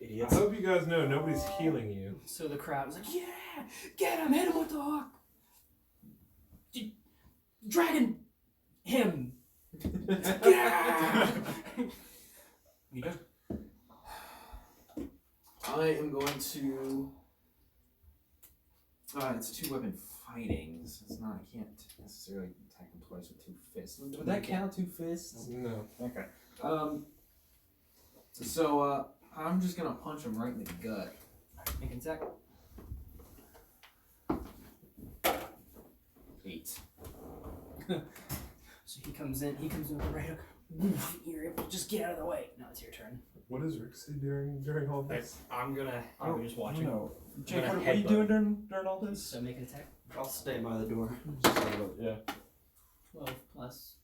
Idiots. hope you guys know nobody's healing you. So the crowd is like, yeah, get him, hit him with the hook. Dragon him. Yeah. You done? I am going to. It's 2-weapon fighting. So it's not. I can't necessarily attack him twice with 2 fists. Would that count 2 fists? No. Okay. So I'm just gonna punch him right in the gut. Make an attack. 8. So he comes in with the right hook. Woof, you're able to just get out of the way. Now it's your turn. What is Rikzu doing during all this? I'm gonna. Are we just watching? No. I'm Jake, gonna what are you headbutt. doing during all this? So make an attack. I'll stay by the door. Yeah. 12 plus.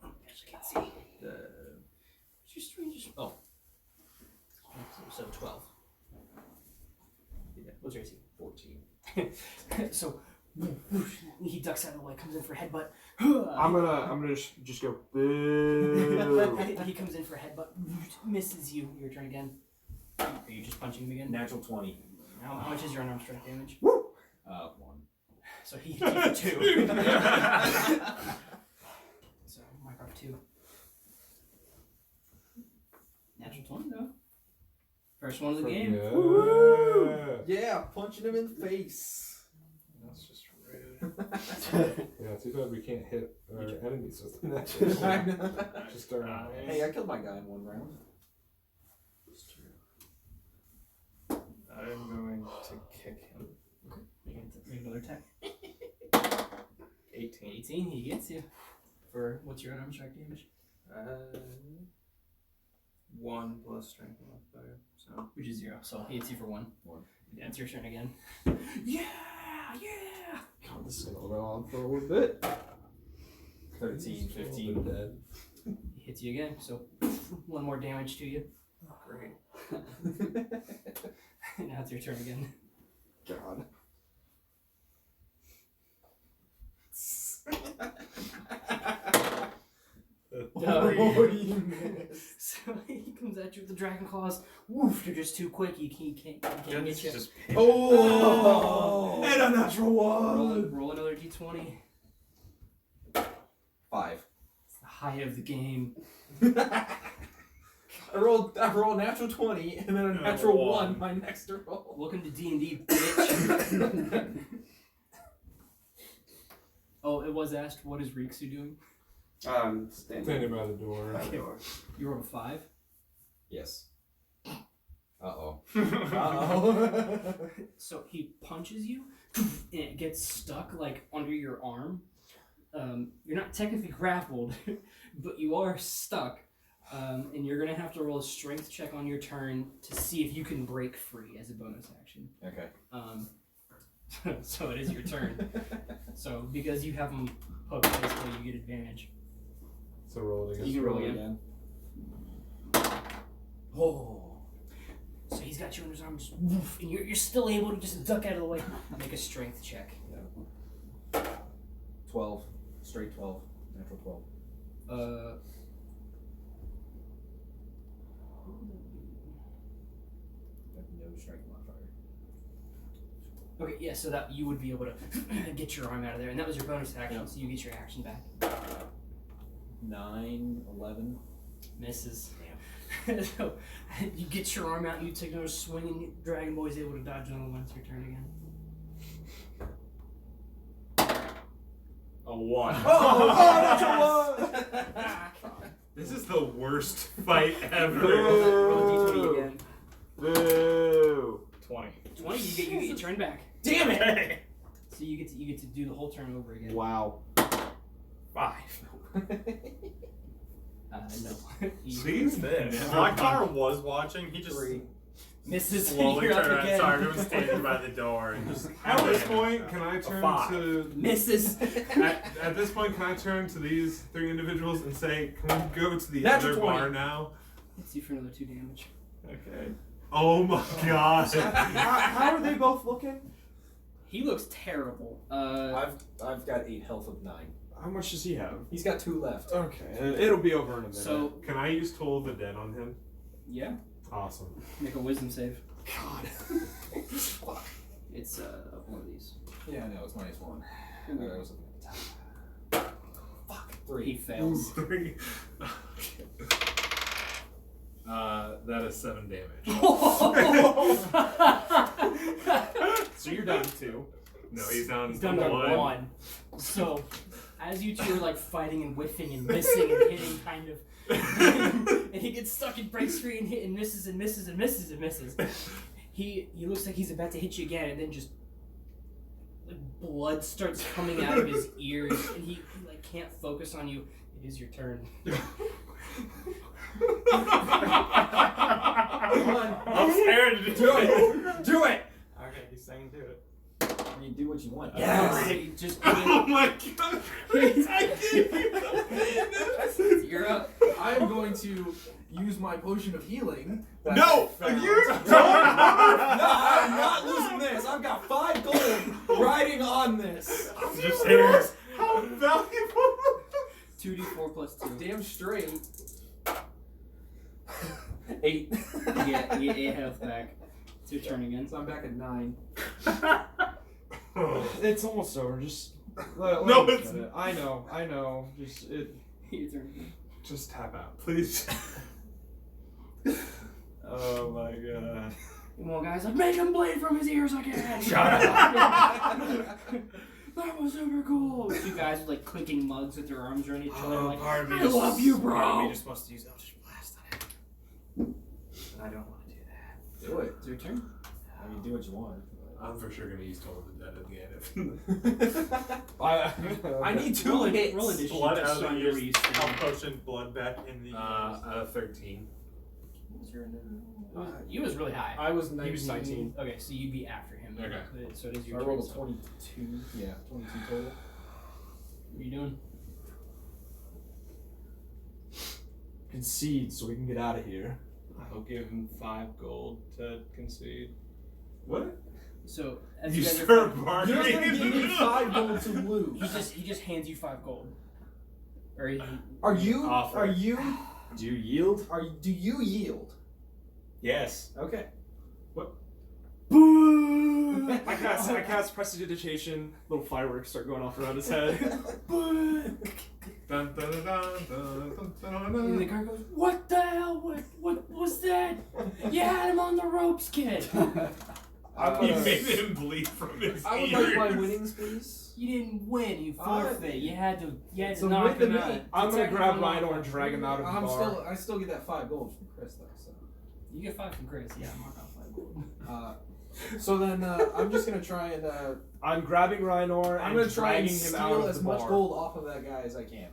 Actually can't see. What's your strange? Oh. So 12. Yeah. What's your AC? 14. So he ducks out of the way, comes in for headbutt. I'm gonna just go. Boo. He comes in for headbutt, misses you. Your turn again. Are you just punching him again? Natural 20. How much is your unarmed strike damage? 1. So he hit you for 2. So mark off 2. Natural 20 though. First one of the game. Yeah. Yeah, punching him in the face. That's just rude. Yeah, too bad we can't hit our enemies with the natural. Just our Hey, I killed my guy in 1 round. I'm going to kick him. Make another attack. 18. 18, he gets you. For what's your unarmed strike damage? 1 plus strength modifier. So Which is 0. So he hits you for 1. 1. Yeah, it's your turn again. Yeah! God, this is gonna go on for a little bit. 13, 15. dead. He hits you again, so 1 more damage to you. great. Now it's your turn again. God. So he comes at you with the dragon claws. Woof! You're just too quick. He can't get you. Just Oh! And a natural 1. Roll another d20. 5. It's the high of the game. I rolled a natural 20 and then a natural 1 my next roll. Welcome to D&D, bitch. Oh, it was asked, what is Rikzu doing? Standing. Standing by the door. Okay. You rolled a 5. Yes. Uh-oh. So he punches you, and it gets stuck like under your arm. You're not technically grappled, but you are stuck. And you're gonna have to roll a strength check on your turn to see if you can break free as a bonus action. Okay. So it is your turn. So because you have him hooked, basically you get advantage. So roll it again. You can roll again. Oh. So he's got you under his arm, just woof, and you're still able to just duck out of the way. Make a strength check. 12. Straight 12. Natural 12. I have no strength modifier. Okay, yeah, so that you would be able to get your arm out of there, and that was your bonus action, so you get your action back. 9, 11. Misses. So you get your arm out, you take another swing, and Dragon Boy's able to dodge another one. It's your turn again. A 1. Oh, that's a 1! This is the worst fight ever. Roll a d20 again. Boo! 20. 20, you get your turn back. Damn it! So you get to do the whole turn over again. Wow. 5. No. Please, If Lok'Tar was watching, he just Misses. slowly You're up turned around. again. Sorry, everyone's standing by the door and just. At this point, can I turn 5. to Misses. at this point, can I turn to these 3 individuals and say, can we go to the Natural other 20. bar now? Hits you for another 2 damage. Okay. Oh my god. How are they both looking? He looks terrible. I've got 8 health of 9. How much does he have? He's got 2 left. Okay, it'll be over in a minute. So Can I use Toll of the Dead on him? yeah, Awesome. make a wisdom save. God. It's one of these. Yeah, I know, it's -1. I was looking at the top. Fuck. 3. He fails. 3. That is 7 damage. So you're down to 2. No, he's down, He's down to 1. So as you two are like fighting and whiffing and missing and hitting, kind of, and he gets stuck and breaks free and hit and misses and misses and misses and misses. He looks like he's about to hit you again, and then just like blood starts coming out of his ears, and he like can't focus on you. It is your turn. I'm scared to do it. Do it! Okay, he's saying do it. I mean, do what you want. Yes. Just Oh my god! you're up. I am going to use my potion of healing. No! You I'm not losing this. I've got 5 gold riding on this. Just here. How valuable! 2d4 plus 2. Damn straight. 8. You get 8 health back. It's your turn again. So I'm back at 9. It's almost over. Just let No, me it's- get it. I know. Just it. Your turn again. Just tap out, please. Oh my god. Come on, guys, like, make him bleed from his ears again! Shut That was super cool! 2 guys with like clinking mugs with their arms around each other, like, part of me I just- love you, Part of me bro! just wants to use Eldritch Blast on it. But I don't want to do that. Do it. It's your turn. I mean, do what you want. I'm for sure gonna use Toll of the Dead at the end. I need 2 Roll hits. initiative Blood just out so of I the know ears. where you stand. Health potion, blood back in the 13. You was really high. I was 19. He was 19. Okay, so you'd be after him. Okay. So it is So your I turn. rolled a so 22. Yeah, 22 total. What are you doing? Concede so we can get out of here. I'll give him 5 gold to concede. What? So as You you guys are start You're bargaining? gonna give me 5 gold to lose. he just hands you 5 gold. Or he, Are you? Offer. Are you? Do you yield? Do you yield? Yes. Okay. Boo! I cast prestidigitation. Little fireworks start going off around his head. Dun, dun, dun, dun, dun, dun, and the dun. guard goes, "What the hell? What was that? You had him on the ropes, kid. You made him bleed from his I would ears. like my winnings, please. You didn't win. You forfeit. You had to It's a knock win him to out. me. I'm gonna grab Technical Riynor knockout. and drag him out of the bar. I still get that 5 gold from Chris though. So. You get 5 from Chris. Yeah, mark off 5 gold. So then I'm just gonna try and I'm grabbing Riynor I'm and gonna try dragging and him out steal of as the much bar. gold off of that guy as I can.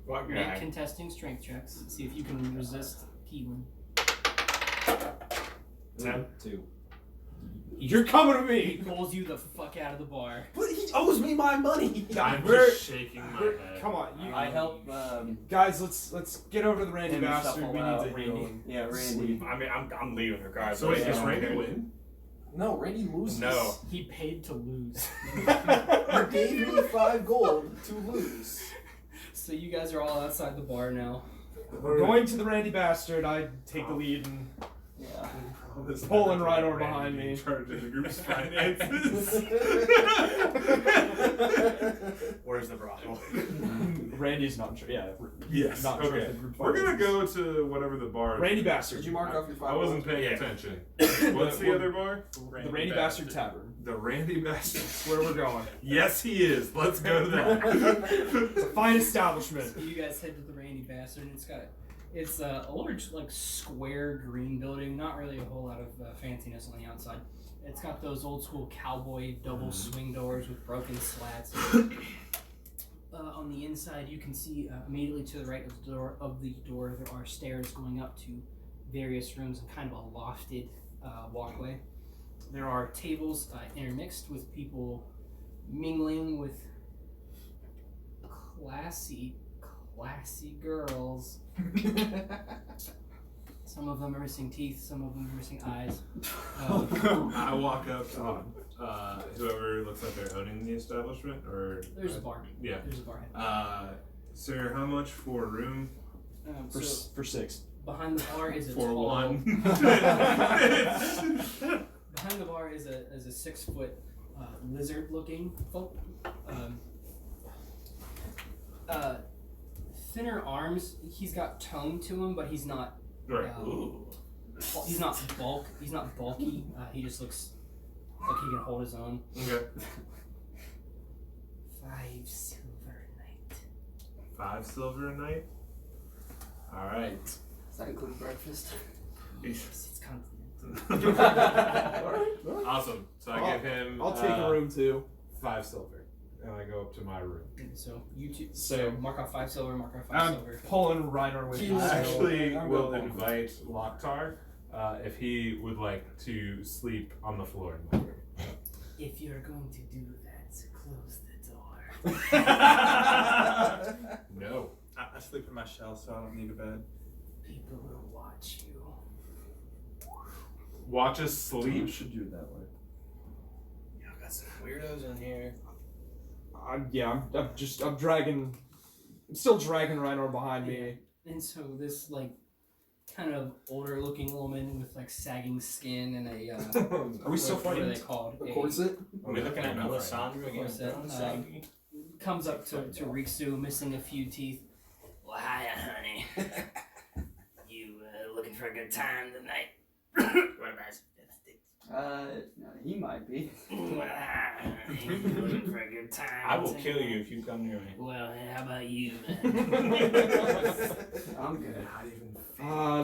What Make guy? contesting strength checks. See if you can resist Keylen. 10. 2. You're coming to He me. pulls you the fuck out of the bar. But he owes me my money. I'm We're- just shaking my head. Come on, you I help guys. Let's get over to the Randy him bastard. shuffle We need out to heal Randy. him. Yeah, Randy. I mean, I'm leaving regardless. So wait, does Yeah. Randy win? No, Randy loses. No. He paid to lose. You gave me 5 gold to lose. So you guys are all outside the bar now. We're going to the Randy bastard. I take the lead and Yeah. all this Pole and time Riynor Randy behind being me. charged in the group's finances. Where's the brothel? Randy's not sure. Yeah. Yes. Not sure Okay. if the group We're gonna finances. go to whatever the bar. Randy Bastard. Did you mark off your 5? I wasn't paying Yeah. attention. What's the other bar? The Randy Bastard Tavern. The Randy Bastard. That's where we're going. Yes, he is. Let's go to that. It's a fine establishment. So you guys head to the Randy Bastard, and it's a large, like, square green building. Not really a whole lot of fanciness on the outside. It's got those old school cowboy double swing doors with broken slats. On the inside, you can see immediately to the right of the door there are stairs going up to various rooms and kind of a lofted walkway. There are tables intermixed with people mingling with classy girls. Some of them are missing teeth, some of them are missing eyes. I walk up to whoever looks like they're owning the establishment, or There's a bar. Yeah. There's a bar. Sir, how much for a room? For 6. Behind the bar is a For tall, one. Behind the bar is a 6-foot lizard-looking folk. Thinner arms. He's got tone to him, but he's not. Right. He's not bulk. He's not bulky. He just looks like he can hold his own. Okay. 5 silver a night. 5 silver a night. All right. Does that include breakfast? Yes, it's continental. Awesome. So I give him. I'll take a room too. 5 silver, and I go up to my room. So you two. So mark off 5 silver. Mark off 5 I'm silver. pulling Riynor with you. I actually I'm will going along. invite Lok'Tar if he would like to sleep on the floor in my room. If you're going to do that, close the door. No. I sleep in my shell, so I don't need a bed. People will watch you. Watch us sleep. should do it that way. Y'all got some weirdos in here. I'm still dragging Riynor behind me. And so this like kind of older looking woman with like sagging skin and a Are we still what are fighting? they called? A corset? Are we looking at No, Melisandre against Corset, comes up to Rikzu, missing a few teeth. Well, hiya, honey. You looking for a good time tonight? What about No, he might be. looking for a good time? I will kill you if you come near me. Well, how about you, man? I'm good. Not even.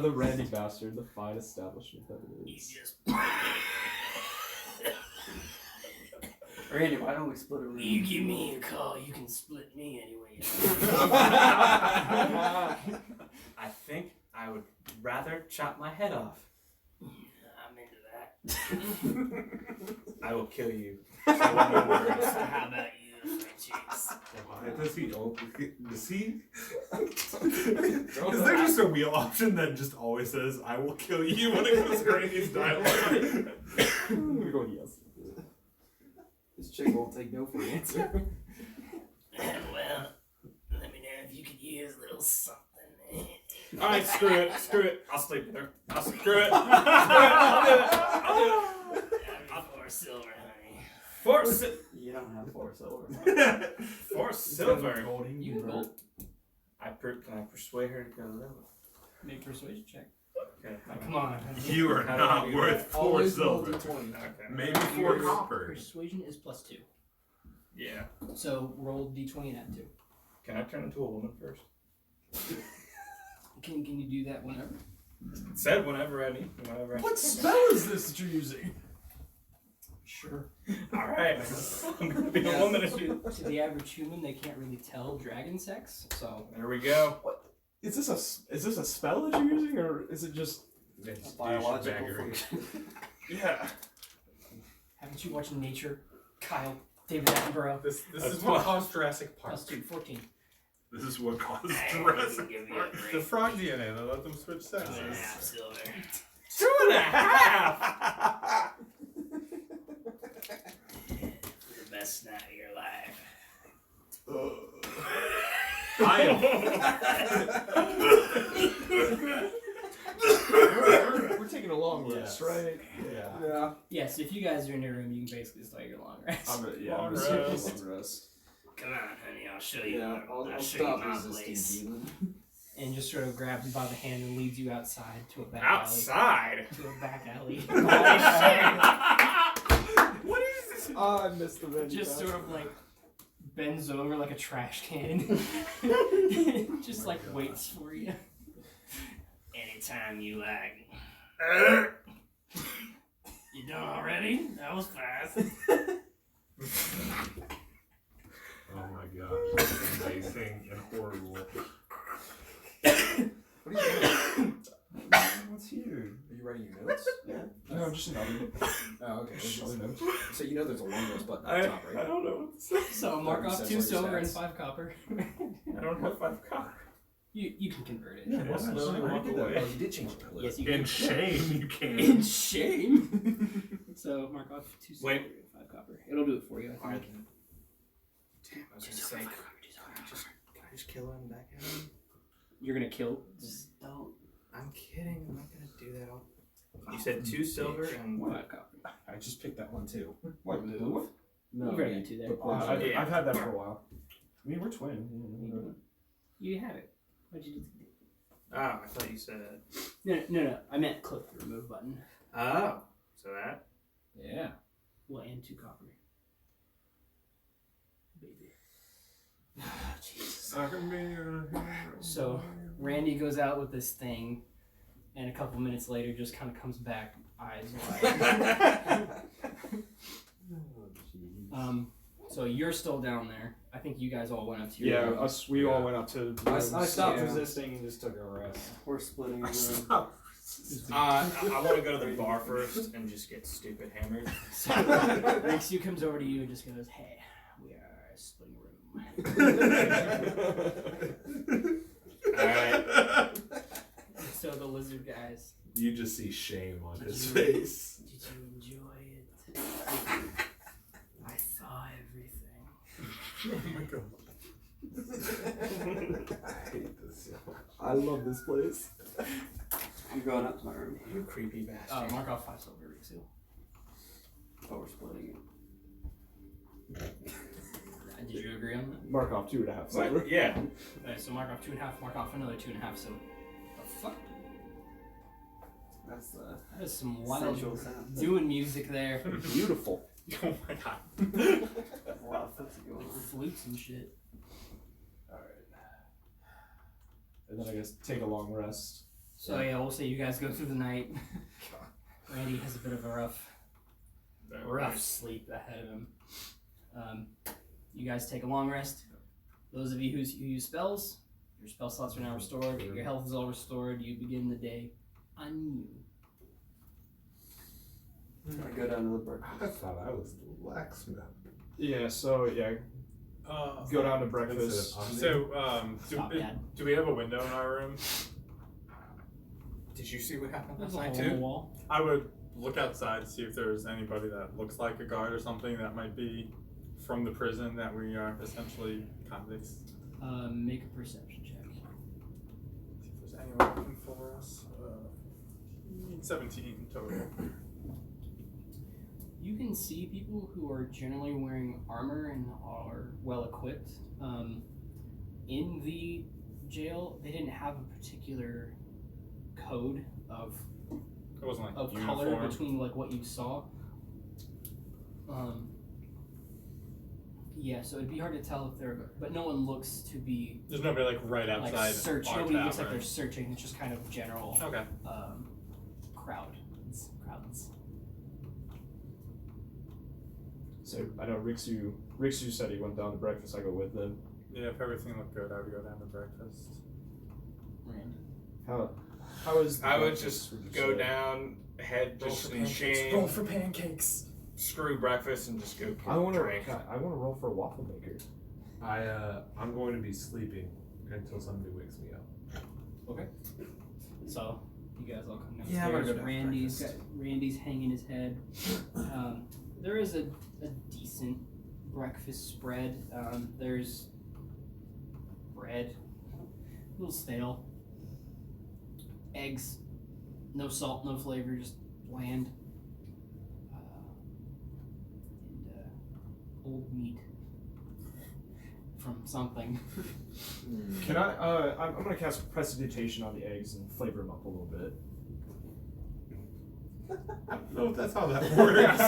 The Randy Bastard, the fine establishment that it He's is. just. Randy, why don't we split a room? You give me a call, you can split me anyway. I think I would rather chop my head off. I'm into that. I will kill you. So how about you, Frenchies? Why does he open? Does he? Is there just a wheel option that just always says "I will kill you" when it comes to Randy's dialogue? I'm gonna go yes. This chick won't take no for an answer. Well, let me know if you could use a little something. Alright, screw it. I'll sleep with her. I'll screw it. I'll do it. 4 silver, honey. 4 silver. You don't have 4 silver. 4 silver. You can gold. Can I persuade her to go lower? Make a persuasion check. Okay. Come on. You are How do I not do worth 4 Always roll silver. d20. Okay. Maybe 4 copper. Persuasion is +2. Yeah. So roll d20 and add 2. Can I turn into a woman first? Can you do that whenever? It said whenever I need. Whenever I What spell is this that you're using? Sure. Alright. I'm gonna be a woman if you. To the average human, they can't really tell dragon sex, so. There we go. Is this a spell that you're using, or is it just? It's Biological douchebaggery. function. Yeah. Haven't you watched Nature? Kyle, David Attenborough. This That's is what fine. caused Jurassic Park. +2, 14. This is what caused Hey, Jurassic give you a Park. break. The frog DNA that let them switch sexes. 2.5 silver. 2.5. The best night of your life. We're taking a long long rest, right? Yeah. Yes, if you guys are in your room, you can basically start your long rest. I'm Long gonna rest. long rest. Come on, honey, I'll show you. Yeah, I'll show you stop my resisting, place. Keylen. And just sort of grabs you by the hand and leads you outside to a back Outside? alley. To a back alley. What is this? Oh, I missed the red. Just sort of like bends over like a trash can. Just like waits for you. Anytime you like. You done already? That was fast. Oh my gosh, that's amazing and horrible. What are you doing? What's here? Are you writing your notes? Yeah. No, just another. Oh, okay. Just other notes. So you know there's a long rest button at the top, I right? don't know what to say. So mark off Says 2 all your silver and stats. 5 copper. I don't have 5 copper. You can convert it. Yeah, What's I the don't silver? walk You did away. Oh, you did change the list. Yes, you In can. shame, you can. In shame. So mark off 2 silver Wait. and 5 copper. It'll do it for you. I Alright. think. Damn, I was gonna say, can I just kill him back at him? You're gonna kill. Just don't. I'm kidding. I'm not gonna do that. You said 2 silver and 5 copper. I just picked that one too. What, the blue one? No, You've already got 2 there. the orange one. I've had that for a while. I mean, we're twin. You have it. What'd you do? Oh, I thought you said. No. I meant click the remove button. Oh, so that. Yeah. Well, and 2 copper. Baby. Jesus. I can be your hero. So Randy goes out with this thing, and a couple minutes later, just kind of comes back, eyes wide. So you're still down there. I think you guys all went up to your room. We all went up to. I stopped Yeah. resisting and just took a rest. We're splitting a room. Stop. I want to go to the bar first and just get stupid hammered. So Rikzu comes over to you and just goes, "Hey, we are splitting a room." Alright. So the lizard guys, You just see shame on his face. did you enjoy it? I saw everything. Oh my god. I hate this. I love this place. I'm going up to my room. You creepy bastard. Mark off 5 silver, Rikzu. Oh, we're splitting it. Did you agree on that? Mark off 2.5 silver. What? Yeah. Alright, so mark off 2.5, mark off another 2.5, so the fuck? That's the That is some wild sensual sound. doing music there. Beautiful. Oh my god. A lot of footsie going Like on. flutes and shit. Alright. And then I guess take a long rest. So yeah, we'll say you guys go through the night. Randy has a bit of a rough sleep ahead of him. You guys take a long rest. Those of you who use spells, your spell slots are now restored. Your health is all restored. You begin the day anew. I go down to the breakfast. I thought I was the Laxmope. Yeah, so yeah, go down to breakfast. So, Stop, Dad. do we have a window in our room? Did you see what happened There's last a night hole in the too? wall. I would look outside, see if there's anybody that looks like a guard or something that might be from the prison that we are essentially convicts. Make a perception check. See if there's anyone looking for us. 17 total. You can see people who are generally wearing armor and are well equipped. In the jail, they didn't have a particular code of It wasn't like of uniform. color between like what you saw. Yeah, so it'd be hard to tell if they're, but no one looks to be There's nobody like right outside. like searching. our Nobody looks like tavern. they're searching. It's just kind of general Okay. crowds. So I know Rikzu said he went down to breakfast. I go with them. Yeah, if everything looked good, I would go down to breakfast. Randy. How is the I would breakfast, just would you go say? down, head Roll just for in pancakes. shame. Roll for pancakes. Screw breakfast and just go I want to. drink. I want to roll for a waffle maker. I'm going to be sleeping until somebody wakes me up. Okay. So you guys all come Yeah, I'm gonna downstairs. go down Randy's Randy's hanging his head. There is a decent breakfast spread. There's bread, a little stale, eggs, no salt, no flavor, just bland and old meat from something. Can I? I'm gonna cast Prestidigitation on the eggs and flavor them up a little bit. I don't know if that's how that works.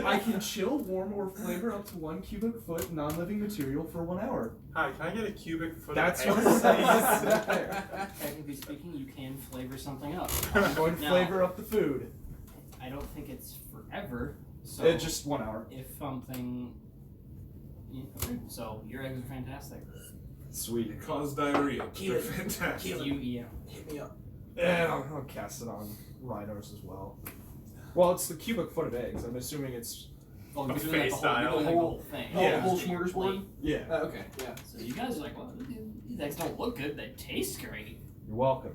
I can chill, warm, or flavor up to 1 cubic foot non-living material for 1 hour. Hi, can I get a cubic foot? That's of what eggs? it says. Technically speaking, you can flavor something up. I'm going to Now, flavor up the food. I don't think it's forever. So Just 1 hour. if something, yeah, okay. So your eggs are fantastic. Sweet. It caused diarrhea. But they're Keylen. fantastic. Yeah. Hit me up. And I'll cast it on Rhinos as well. Well, it's the cubic foot of eggs. I'm assuming it's. Oh, you're Buffet doing like the whole, you're doing like the whole thing. Yeah. Oh, the whole Just one smorgasbord? plate. Yeah. Okay, yeah. So you guys are like, well, these eggs don't look good. They taste great. You're welcome.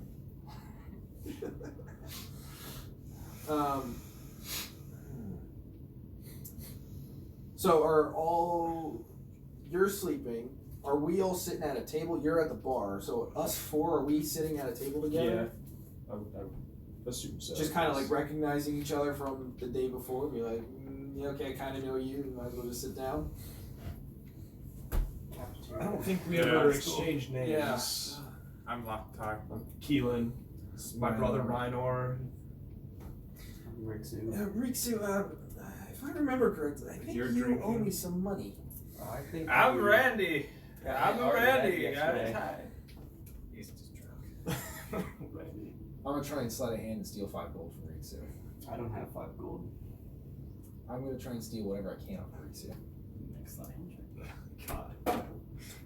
So are all you're sleeping? Are we all sitting at a table? You're at the bar. So us four, are we sitting at a table together? Yeah. I would assume so. Just kind of like recognizing each other from the day before. Be like, yeah, okay, I kind of know you. And might as well just sit down. I don't think we Yeah, ever that's cool. exchanged names. Yeah. I'm Lok'Tar. I'm Keylen. This is my brother Riynor. Rikzu. Rikzu, if I remember correctly, I think You're you drinking. owe me some money. I think I'm you- Randy. Yeah, I'm I ordered Randy. that Got yesterday. it. Hi. He's just drunk. Randy. I'm gonna try and slide a hand and steal 5 gold from Rikzu. I don't have 5 gold. I'm gonna try and steal whatever I can off of Rikzu. Next slide. God.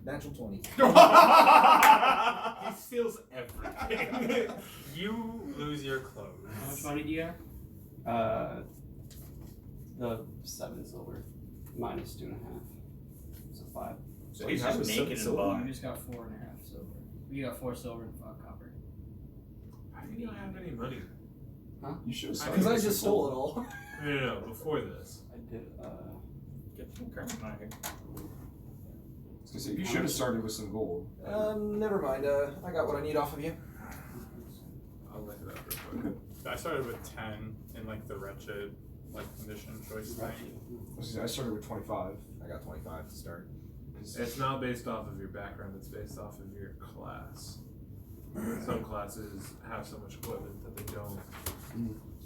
Natural 20. He steals everything. You lose your clothes. How much money do you have? The 7 silver minus 2.5. So 5. So He's you have just a naked 7 in silver? bar. You just got 4.5 silver. You got 4 silver and 5 copper. How do you not have any money? You should have Because I just stole it all. No, before this. I did, Get some current money. You should have started with some gold. Never mind. I got what I need off of you. I'll look it up real quick. I started with 10 in like the wretched condition choice thing. I started with 25. I got 25 to start. It's not based off of your background, it's based off of your class. Some classes have so much equipment that they don't.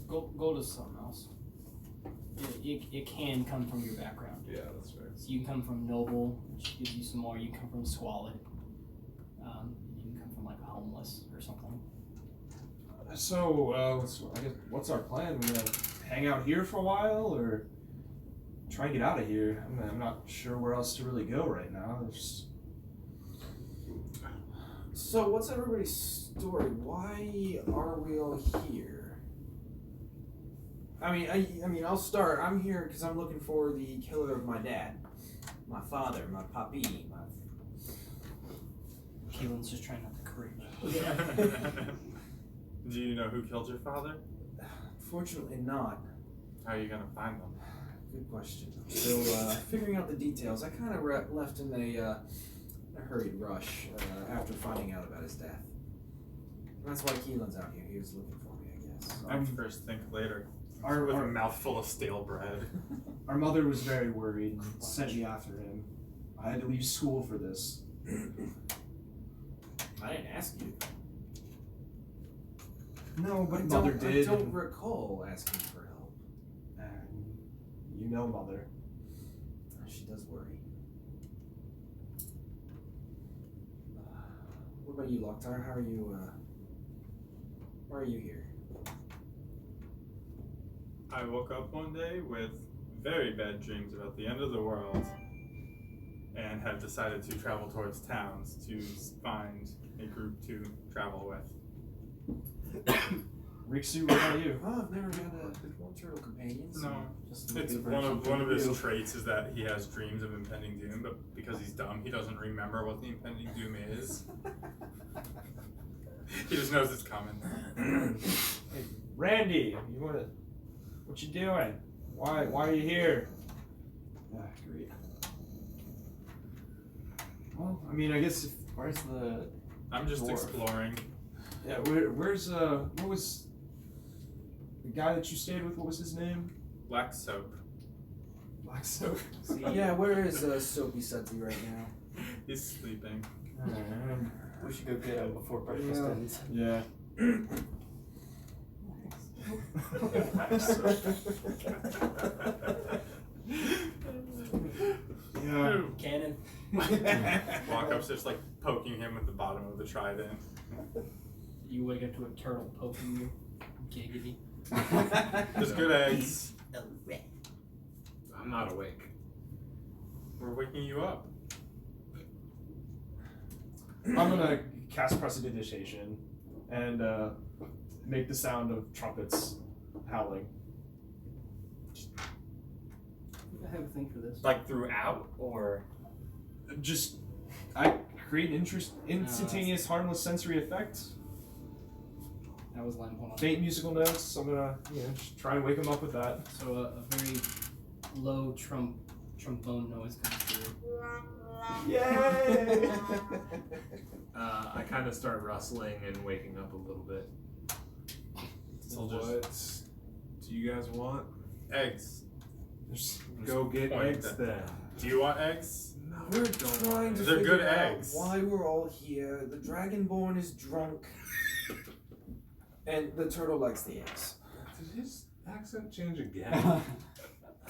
Gold is something else. It can come from your background. Yeah, that's fair. So you can come from noble, which gives you some more. You can come from squalid. You can come from like a homeless or something. So, I guess, what's our plan? We gonna hang out here for a while, or try and get out of here? I'm not sure where else to really go right now. So, what's everybody's story? Why are we all here? I mean, I'll start. I'm here because I'm looking for the killer of my dad, my father, my papi, my. Keylen's just trying not to cringe. Do you know who killed your father? Fortunately, not. How are you gonna find them? Good question. So, figuring out the details, I kind of left in a hurried rush after finding out about his death. And that's why Keylen's out here. He was looking for me, I guess. I'm first, think later. Our- With our- a mouthful of stale bread. Our mother was very worried and sent me after him. I had to leave school for this. I didn't ask you. No, but I mother don't, did. I don't recall asking for help. And you know, mother. She does worry. What about you, Lok'Tar? How are you, why are you here? I woke up one day with very bad dreams about the end of the world and have decided to travel towards towns to find a group to travel with. Rikzu, what about you? Oh, I've never had adventural companions. No. Just It's one of his traits is that he has dreams of impending doom, but because he's dumb, he doesn't remember what the impending doom is. He just knows it's coming. Hey, Randy, what you doing? Why are you here? Ah, great. Well, I mean, I guess Where's the I'm just dwarf? exploring. yeah. What The guy that you stayed with, what was his name? Laxmope. Laxmope. Yeah, where is Soapy Sudsy right now? He's sleeping. We should go get him before breakfast ends. Yeah. Yeah. Cannon. Walk upstairs, like poking him with the bottom of the trident. You wake up to a turtle poking you. Giggity. There's good eggs. I'm not awake. We're waking you up. I'm gonna cast Prestidigitation and make the sound of trumpets howling. I have a thing for this. Like throughout, or Just, I create an instantaneous harmless sensory effect. That was line. Hold on. Faint musical notes. I'm gonna, just try and wake him up with that. So a very low trombone noise comes through. Yay! I kind of start rustling and waking up a little bit. So What do you guys want? Eggs. Just go get point eggs that- then. Do you want eggs? No, We're I don't trying want to it. They're figure good out eggs. why we're all here. The dragonborn is drunk, and the turtle likes the eggs. Did his accent change again?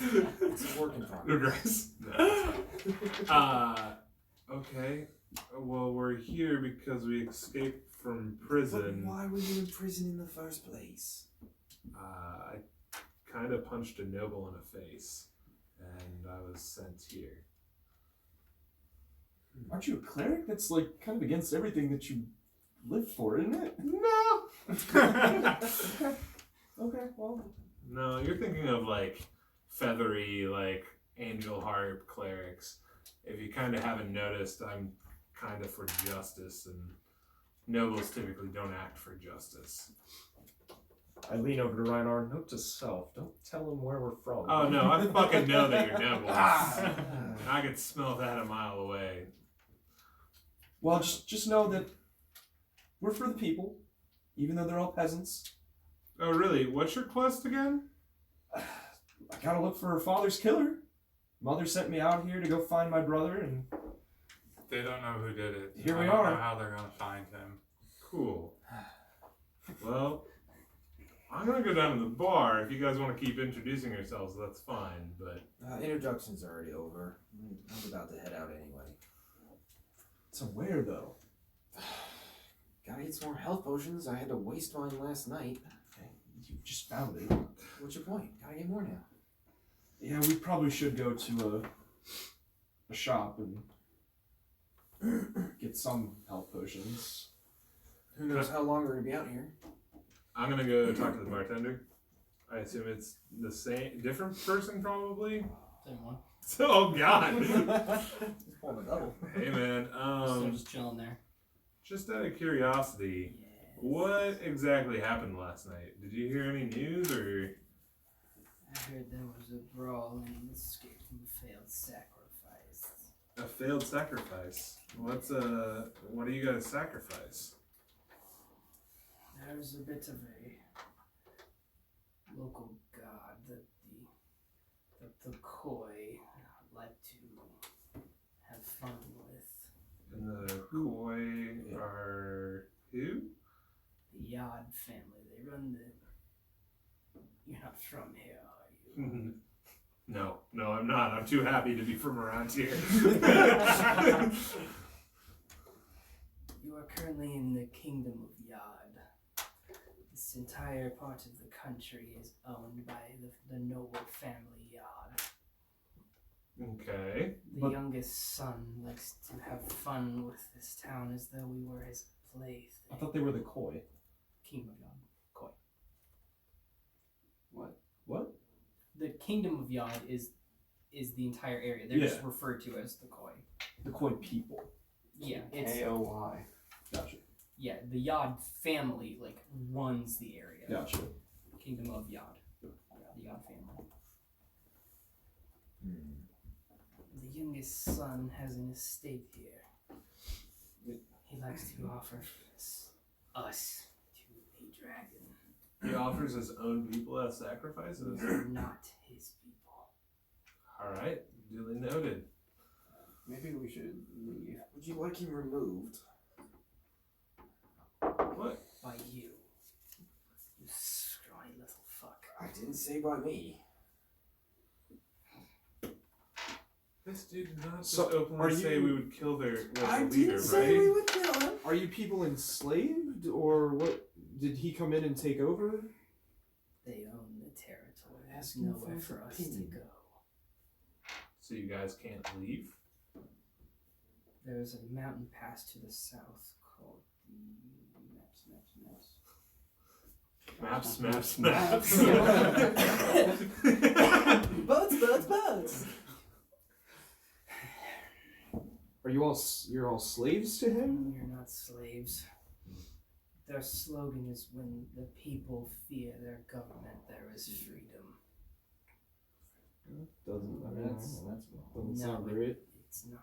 It's a work in progress. Okay. Well, we're here because we escaped from But prison. why were you in prison in the first place? I kind of punched a noble in the face, and I was sent here. Aren't you a cleric? That's like kind of against everything that you live for, isn't it? No! Okay, well. No, you're thinking of like feathery, like angel harp clerics. If you kind of haven't noticed, I'm kind of for justice, and nobles typically don't act for justice. I lean over to Riynor. Note to self: don't tell him where we're from. Oh no, I fucking know that you're nobles. I could smell that a mile away. Well, just know that we're for the people, even though they're all peasants. Oh really? What's your quest again? I gotta look for her father's killer. Mother sent me out here to go find my brother, and They don't know who did it. Here I we don't are. know how they're gonna find him. Cool. Well, I'm gonna go down to the bar. If you guys want to keep introducing yourselves, that's fine. But Introduction's already over. I'm about to head out anyway. so where though? Gotta get some more health potions. I had to waste mine last night. You just found it. What's your point? Gotta get more now. Yeah, we probably should go to a shop and get some health potions. Who knows how long we're gonna be out here? I'm gonna go talk to the bartender. I assume it's the same, different person probably. Same one. Oh God. Just pulling a double. Hey man, Still just chilling there. just out of curiosity, what exactly happened last night? Did you hear any news or? I heard there was a brawl and you escaped from a failed sacrifice. A failed sacrifice. What do you guys sacrifice? There was a bit of a local god that the koi like to have fun with. And the koi are who? The Yard family. They run the. You're not from here, are you? No, I'm not. I'm too happy to be from around here. You are currently in the Kingdom of Yard. This entire part of the country is owned by the noble family Yard. Okay. The youngest son likes to have fun with this town as though we were his plaything. I thought they were the koi. Kingdom of Yard. Koi. What? The Kingdom of Yard is the entire area. They're just referred to as the Koi. The koi people. Yeah, it's KOY. Gotcha. yeah. The Yard family runs the area. Gotcha. Kingdom of Yard. The Yard family. The youngest son has an estate here. He likes to offer us to a dragon. He offers his own people as sacrifices. They're not his people. Alright, duly noted. Maybe we should leave. Would you like him removed? What? By you. You scrawny little fuck. I didn't say by me. This dude did not just So, openly are say you- we would kill their I leader, didn't say we right? would kill him. Are you people enslaved, or what? Did he come in and take over? They own the territory. There's Asking nowhere for for us opinion. to go. So you guys can't leave? There's a mountain pass to the south called the Maps. Boats. Are you're all slaves to him? You're not slaves. Their slogan is when the people fear their government, there is freedom. Doesn't sound No, great. It's not.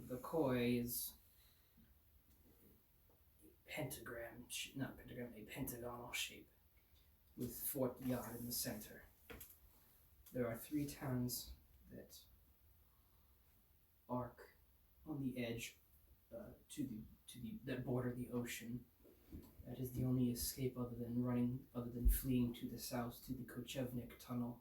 The koi is a pentagonal shape with Fort Yard in the center. There are 3 towns that arc on the edge that border the ocean. That is the only escape other than fleeing to the south to the Kochevnik Tunnel,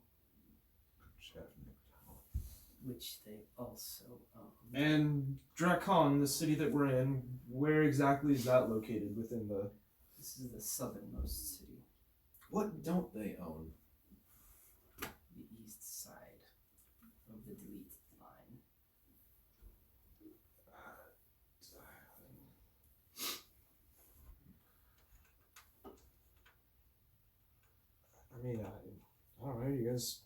which they also own. And Drakon, the city that we're in, where exactly is that located within the? This is the southernmost city, What don't they own? the east side of the delete line. I mean, I don't know. You guys,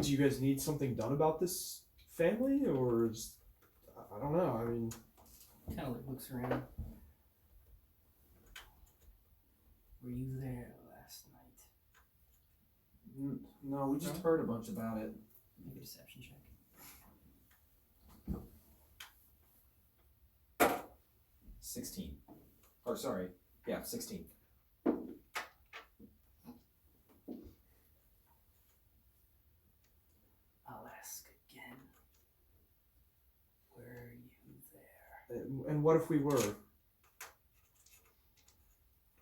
do you guys need something done about this family, or just, I don't know. I mean, Kind of looks around. Were you there last night? No, we just heard a bunch about it. Make a deception check. 16. Or sorry, yeah, 16. I'll ask again. Were you there? and what if we were? Were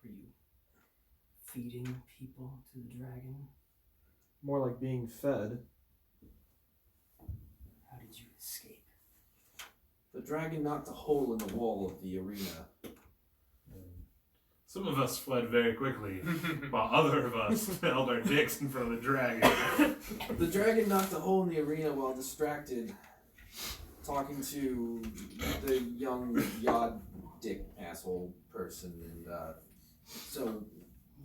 you feeding people to the dragon? More like being fed. How did you escape? The dragon knocked a hole in the wall of the arena. Some of us fled very quickly, while other of us held our dicks in front of the dragon. The dragon knocked a hole in the arena while distracted, talking to the young yod dick asshole person, and so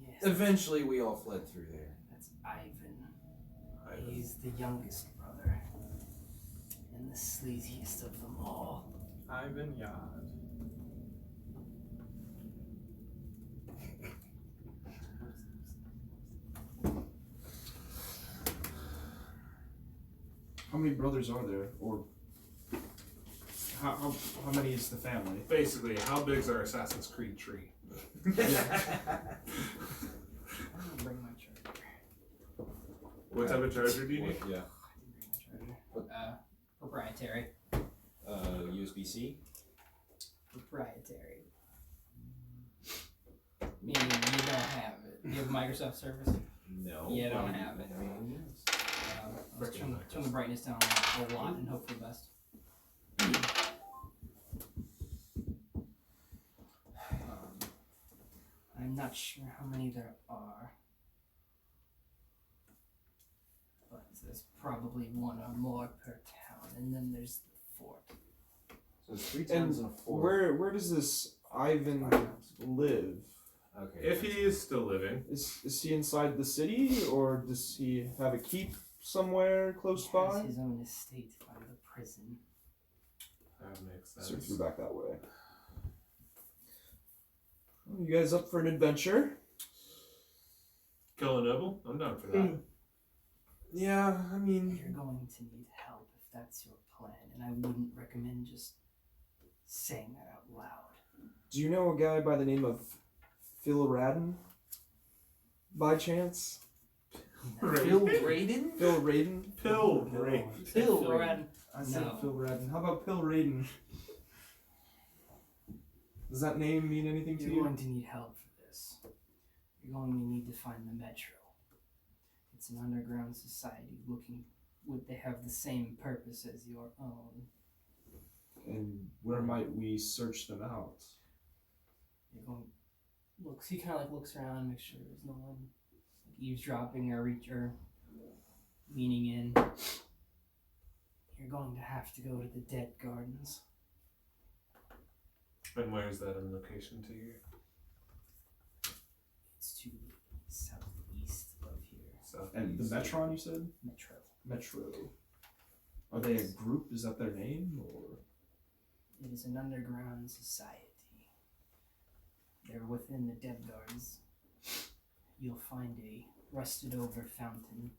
Yes. eventually we all fled through there. That's Ivan. He's the youngest brother. And the sleaziest of them all. Ivan Yad. How many brothers are there, or how many is the family? Basically, how big's our Assassin's Creed tree? I'm gonna bring my charger. What type of charger do you need? Yeah. Proprietary. USB-C? Proprietary. Meaning you don't have it. You have a Microsoft Surface? No. Yeah, I don't have it. I mean, Let's turn the brightness down a lot and hope for the best. I'm not sure how many there are, but there's probably one or more per town, and then there's the fort. So it's 3 towns and 4. Where does this Ivan live? Okay. If he is still living. Is he inside the city, or does he have a keep somewhere close He by? has his own estate by the prison. That makes sense. So through back that way. Well, you guys up for an adventure? Kill a noble? I'm down for that. Yeah, I mean, You're going to need help if that's your plan, and I wouldn't recommend just saying that out loud. Do you know a guy by the name of Phil Radden? By chance? Phil Radin? Phil Radin? Pill Ray. Phil Radin. I said No. Phil Radin. How about Phil Radin? Does that name mean anything to You're you? going to need help for this. You're going to need to find the Metro. It's an underground society they have the same purpose as your own. And where might we search them out? You're going he kind of like looks around, makes sure there's no one like eavesdropping or leaning in. You're going to have to go to the Dead Gardens. And where is that in location to you? It's to the southeast of here. Southeast. And the Metron, you said? Metro. Metro. Are they a group? Is that their name? Or It is an underground society. They're within the Dead Gardens. You'll find a rusted over fountain.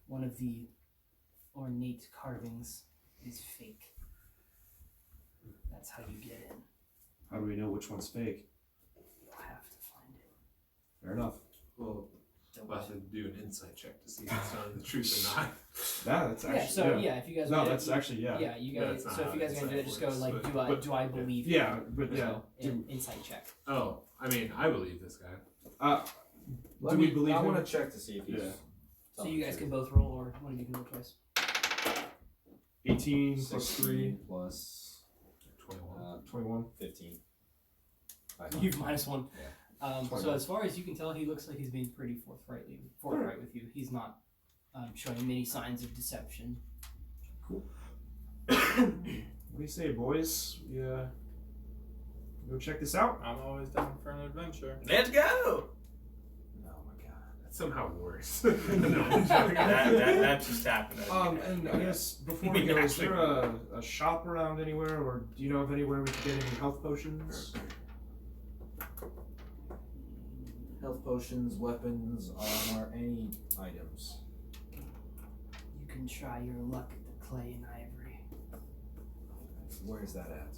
One of the ornate carvings is fake. That's how you get in. how do we know which one's fake? You'll have to find it. Fair enough. Well, Don't we'll have to do an insight check to see if it's telling the truth or not. That's actually yeah, so yeah, if you guys No, want that's actually yeah, you guys. That's So not if you guys are gonna do it, just go works, like, but- do I believe? yeah, him? but yeah. So, insight check. Oh, I mean, I believe this guy. Do we believe I him? want to check to see if he's. Yeah. So you guys can both roll, or one of you can roll twice. 18 plus 16 3, plus 21. 21. 15. You've -1. Yeah. So as far as you can tell, he looks like he's being pretty forthright with you. He's not showing many signs of deception. Cool. What do you say, boys? Yeah. Go check this out. I'm always down for an adventure. Let's go! Oh my god. That's somehow worse. that just happened. And I guess before we go, is there a shop around anywhere, or do you know of anywhere we can get any health potions? Health potions, weapons, armor, any items. You can try your luck at the Clay and Ivory. Where's that at?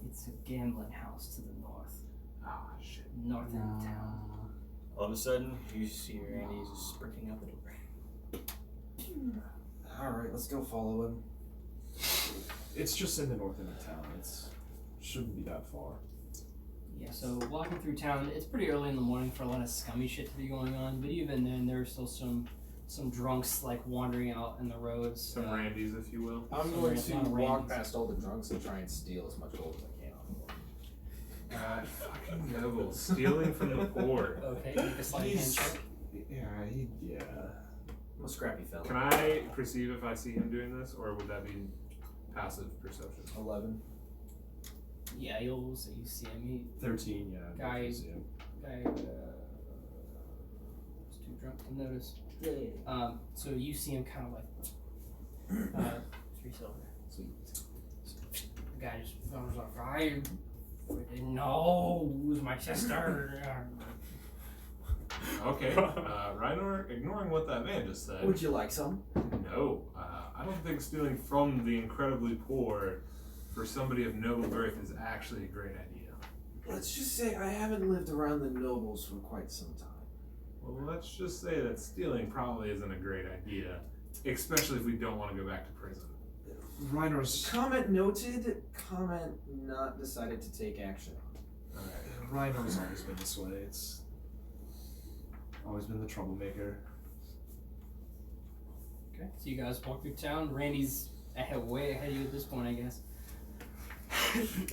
It's a gambling house to the north. Oh, shit. North end of town. All of a sudden, you see Randy just sprinting up the door. Alright, let's go follow him. It's just in the north end of town. Shouldn't be that far. Yeah, so walking through town, it's pretty early in the morning for a lot of scummy shit to be going on, but even then there are still some drunks like wandering out in the roads. Some Randys, if you will. I'm So going it's to not walk Randy's. past all the drunks and try and steal as much gold as I can off of them. Fucking noble. Stealing from the poor. Okay, make a sleight of hand check. Yeah. I'm a scrappy fella. Can I perceive if I see him doing this, or would that be passive perception? 11. Yeah, you'll say you see him. 13, yeah. Guy- definitely see him. He's too drunk to notice. So you see him kind of like 3 silver. Sweet. The guy just goes like, I didn't know it was my sister. Okay, Riynor, ignoring what that man just said. Would you like some? No, I don't think stealing from the incredibly poor for somebody of noble birth is actually a great idea. Let's just say I haven't lived around the nobles for quite some time. Well, let's just say that stealing probably isn't a great idea, especially if we don't want to go back to prison. Reinor's Comment noted, comment not decided to take action on. Reinor's always been this way. It's always been the troublemaker. Okay, so you guys walk through town. Randy's way ahead of you at this point, I guess.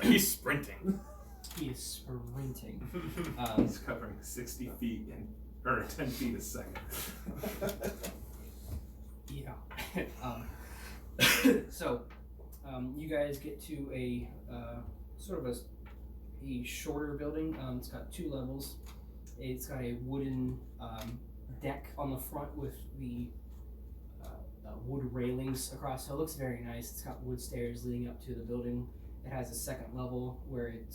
He's sprinting. He is sprinting. He's covering 60 feet or 10 feet a second. Yeah. So, you guys get to a sort of a shorter building. It's got 2 levels. It's got a wooden deck on the front with the wood railings across. So it looks very nice. It's got wood stairs leading up to the building. It has a second level where it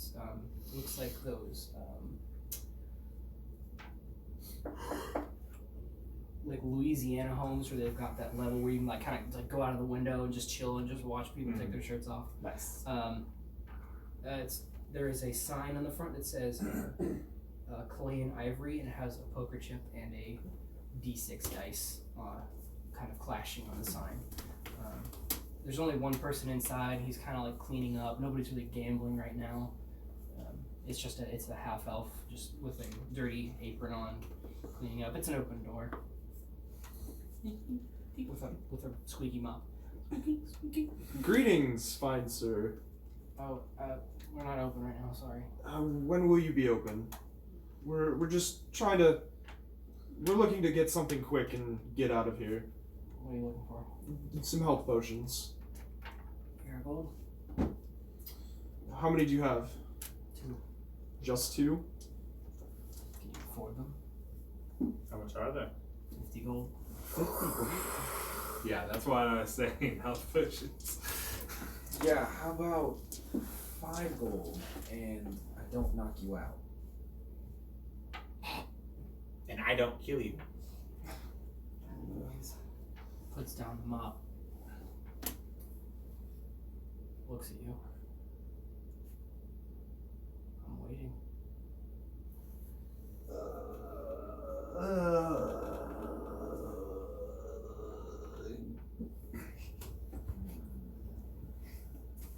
looks like those like Louisiana homes where they've got that level where you can like kind of like go out of the window and just chill and just watch people take their shirts off. Nice. It's there is a sign on the front that says Kylian Ivory, and it has a poker chip and a D6 dice kind of clashing on the sign. There's only one person inside. He's kind of like cleaning up. Nobody's really gambling right now. It's a half elf just with a dirty apron on, cleaning up. It's an open door with a squeaky mop. Squeaky. Greetings, fine sir. Oh, we're not open right now. Sorry. When will you be open? We're just trying to. We're looking to get something quick and get out of here. What are you looking for? Some health potions. Here, gold. How many do you have? 2. Just 2? Can you afford them? How much are they? 50 gold. 50 gold. Yeah, that's why I was saying health potions. Yeah, how about 5 gold and I don't knock you out? And I don't kill you. Puts down the mop. Looks at you. I'm waiting.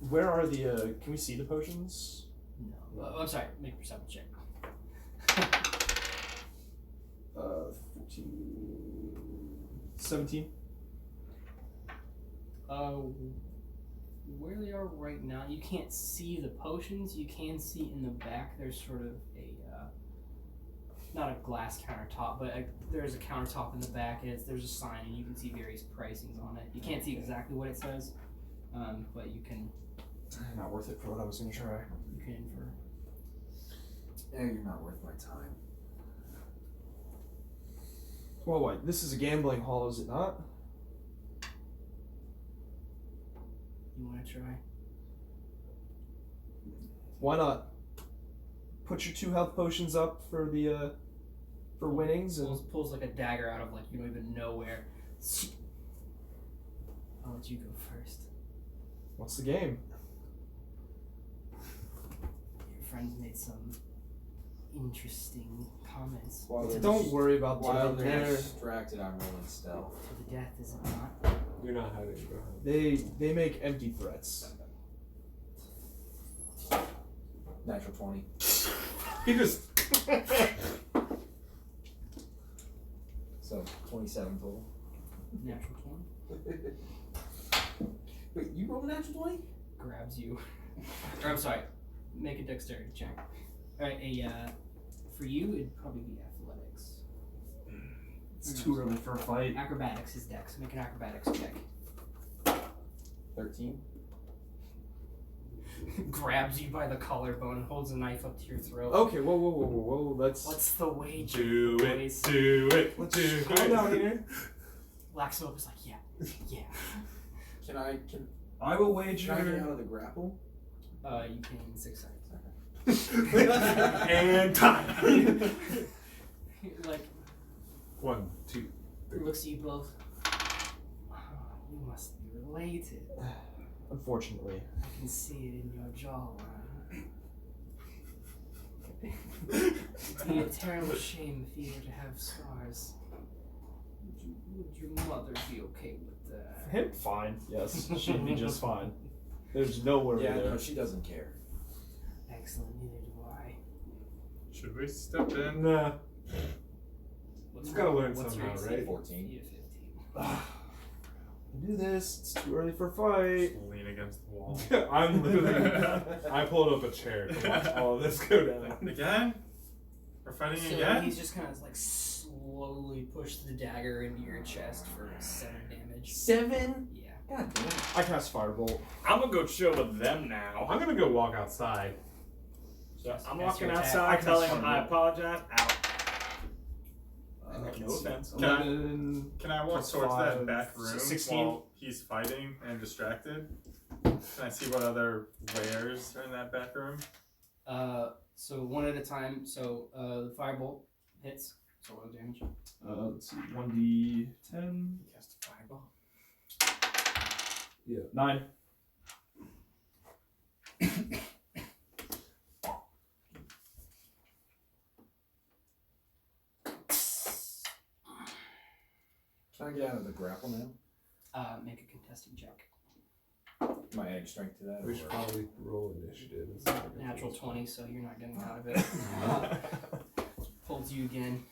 Where are the? Can we see the potions? No. I'm sorry. Make a perception check. 14, 17. Where they are right now, you can't see the potions. You can see in the back. There's sort of a not a glass countertop, but there's a countertop in the back, and there's a sign, and you can see various pricings on it. You can't see exactly what it says, but you can. Not worth it for what I was gonna try. You can infer. Yeah, you're not worth my time. Well, wait. This is a gambling hall, is it not? You want to try? Why not? Put your 2 health potions up for the for winnings and Pulls like a dagger out of like you don't even know where. I'll let you go first. what's the game? Your friends made some interesting comments. Don't worry about While that. they're They're- distracted, I'm rolling stealth. To the death, is it not? You're not hiding. Go ahead. They make empty threats. Natural 20. He just. So 27 total. Natural 20 Wait, you rolled a natural 20? grabs you. Or I'm sorry, make a dexterity check. All right, for you it'd probably be athletics. It's too early for a fight. Acrobatics is dex. Make an acrobatics check. 13. Grabs you by the collarbone and holds a knife up to your throat. Okay, whoa. Let's What's the wager, Do it. boys? Do it. let's Do calm it. down here. Laxmope is like, yeah. Can I I will get out wager. of the grapple? You can in 6 seconds. And time. Like, 1, 2. looks at you both. Oh, you must be related. Unfortunately. I can see it in your jawline. It'd be a terrible shame if you were to have scars. Would your mother be okay with that? Him? Fine. Yes, she'd be just fine. There's no worry Yeah, there. no, she doesn't care. Excellent, neither do I. Should we step in? Nah. What's You've gotta learn what's somehow, your right? AC? 14. You have 15. Do this. It's too early for a fight. Just lean against the wall. I'm literally. I pulled up a chair to watch all of this go down. Again? We're fighting So again? he's just kind of like slowly pushed the dagger into your chest for 7 damage. 7? Yeah. God damn. I cast Firebolt. I'm gonna go chill with them now. I'm gonna go walk outside. So I'm That's walking your attack. outside, I can telling start him I it. apologize. Out. Let's No see. offense. Can I- 11. Can I walk Plus towards 5, that back room 16. while he's fighting and distracted? Can I see what other wares are in that back room? So one at a time. So the firebolt hits. So what damage? Let's see. 1d10. You cast a fireball. Yeah. 9. Can I get out of the grapple now? Make a contesting check. Am I adding strength to that? We or should what? probably roll initiative. Natural 20, so you're not getting out of it. Holds you again.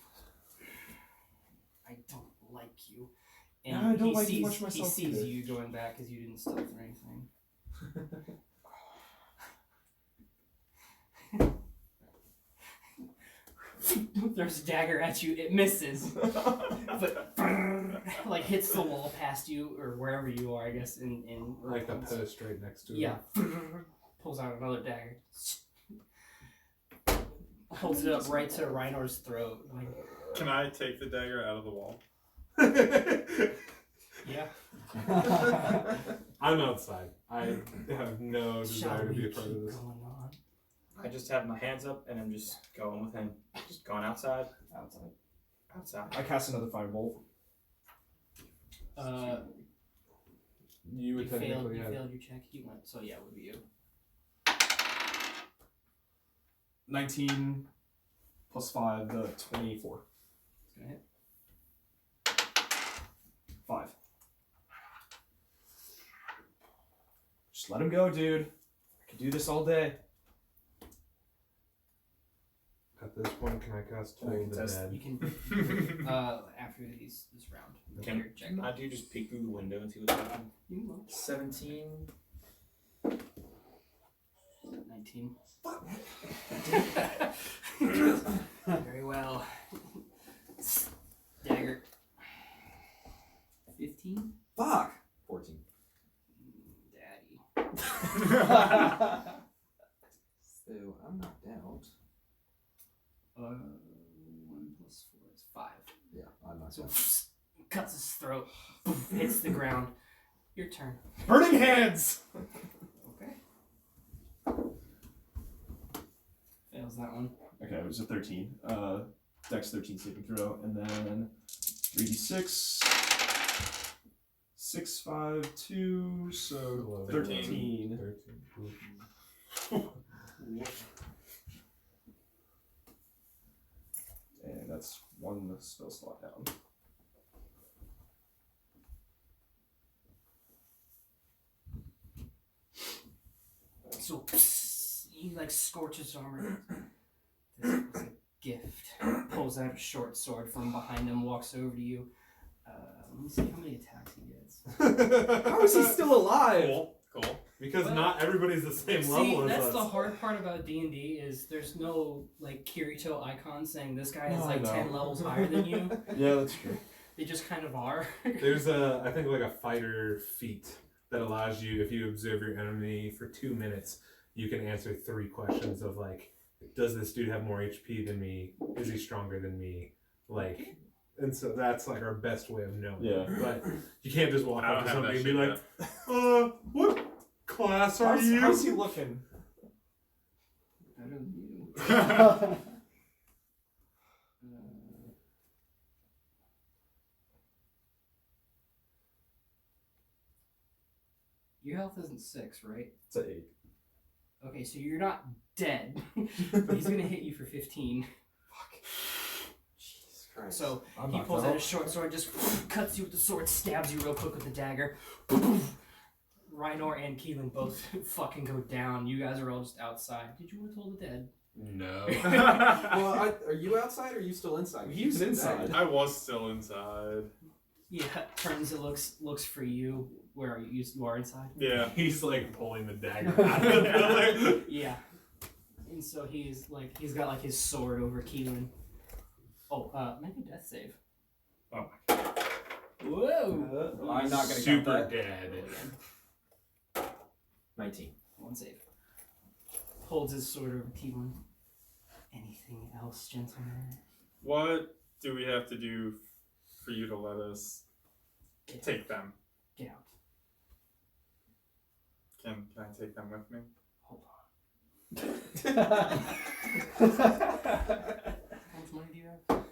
I don't like you. And No, I don't he like sees, much myself he sees either. you going back because you didn't stealth or anything. Throws a dagger at you, it misses. But like hits the wall past you or wherever you are, I guess, in Like the post right next to it. yeah. Pulls out another dagger. Holds it up right to Rhynor's throat. Like, Can I take the dagger out of the wall? yeah. I'm outside. I have no desire Shall to be we a part keep of this. going on? I just have my hands up and I'm just going with him. Just going outside. Outside. Outside. I cast another firebolt. You would You failed technically have. your check. He went. So yeah, it would be you. 19 plus 5, 24. It's gonna hit. 5. Just let him go, dude. I could do this all day. At this point, can I cast Can I Toll the contest? Dead? You can after this round. Can Your check. I do just peek through the window and see what's happening? You can look. 17. 19. Very well. Dagger. 15. Fuck! 14. Daddy. So I'm knocked out. 1 plus 4 is 5. Yeah, I'm knocked So out. cuts his throat. Hits the ground. Your turn. Burning hands! Okay. Fails that one. Okay, it was a 13. Dex 13 saving throw, and then 3d6. 6, 5, 2, so 13. 13. And that's 1 spell slot down. So he like scorches armor. This is a gift. Pulls out a short sword from behind him, walks over to you. Let me see how many attacks he gets. How is he still alive? Cool. Because Well, not everybody's the same See, level as that's us. the hard part about D&D is there's no like Kirito icon saying this guy is No, I like know. 10 levels higher than you. Yeah, that's true. They just kind of are. There's I think like a fighter feat that allows you, if you observe your enemy for 2 minutes, you can answer 3 questions of like, does this dude have more HP than me? Is he stronger than me? Like, and so that's like our best way of knowing. Yeah. But you can't just walk I up don't to have somebody that and be shit like, what class are you? How's he looking? Better than you. Your health isn't 6, right? It's an 8. Okay, so you're not dead. But he's gonna hit you for 15. Jesus Christ. So I'm he knocked pulls out. out a short sword, just cuts you with the sword, stabs you real quick with the dagger. Riynor and Keylen both fucking go down. You guys are all just outside. Did you want to Toll the Dead? No. Well, are you outside or are you still inside? He was inside. I was still inside. Yeah, turns it looks for you. Where are you? You are inside? Yeah. He's like pulling the dagger out of the building. Yeah. And so he's got like his sword over Keylen. Oh, make a death save. Oh Whoa! I'm not gonna Super count that. dead. 19. 1 save. Holds his sword over Keylen. Anything else, gentlemen? What do we have to do for you to let us take them? Get out. Can I take them with me? Hold on. How much money do you have?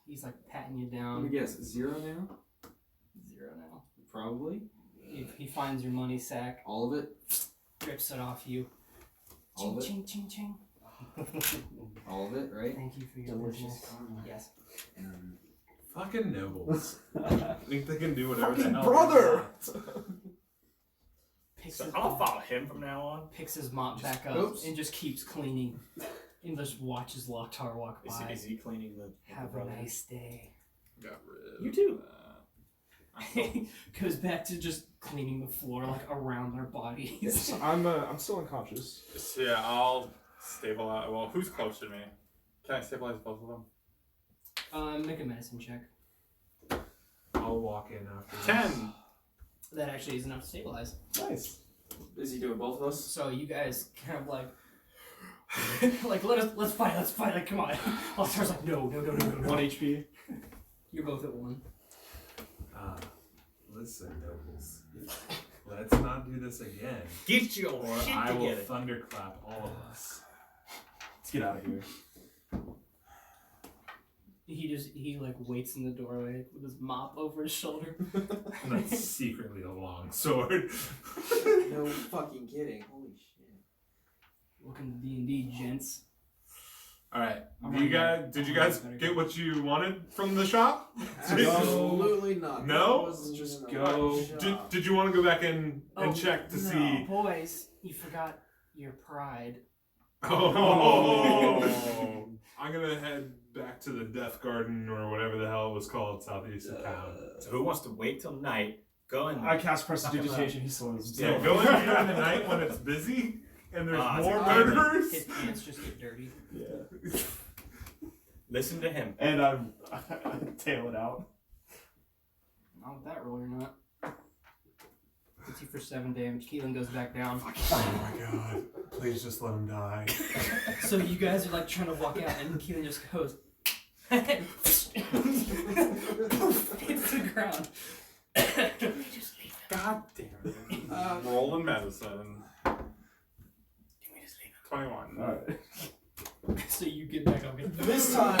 He's like patting you Let me down. guess, 0 now? 0 now. Probably. He finds your money sack, All of it? rips it off you. All of it? Ching, ching, ching, ching. All of it, right? Thank you for your Delicious business. karma. Yes. Fucking nobles. Think they can do whatever the Fucking hell brother! they want. Picks So his, I'll follow him from now on. picks his mop back up oops. and just keeps cleaning. And just watches Lok'Tar walk by. Is he cleaning the Have a nice day. Got rid You too. of that. Goes back to just cleaning the floor like around their bodies. Yes, I'm still unconscious. So yeah, I'll stabilize. Well, who's close to me? Can I stabilize both of them? Make a medicine check. I'll walk in after. 10. That actually is enough to stabilize. Nice. Is he doing both of us? So you guys kind of like let's fight, like come on. Lok'Tar's like no. 1 HP. You're both at 1. Listen, nobles. Let's not do this again. Get your Or shit I will together. thunderclap all of us. Let's get out of here. He like waits in the doorway with his mop over his shoulder. And that's secretly a long sword. No fucking kidding. Holy shit. Welcome to D&D, gents. Alright. I'm Did you running guys better. get what you wanted from the shop? Absolutely not. No? That wasn't Just even a go. shot. Did you want to go back in and check to no, see? boys, you forgot your pride. Oh. I'm gonna head back to the Death Garden or whatever the hell it was called southeast of town. So who wants to wait till night? Go in. I cast Prestidigitation. He still is. Yeah, go in during the night when it's busy and there's more His murderers. pants just get dirty. Yeah. Listen to him. And I tail it out. Not with that roll, you're not. Hits you for 7 damage. Keylen goes back down. Oh my god. Please just let him die. So you guys are like trying to walk out, and Keylen just goes. Hits the ground. Just leave him. God damn it. Rolling medicine. 21. Alright. So you get back up. And This time,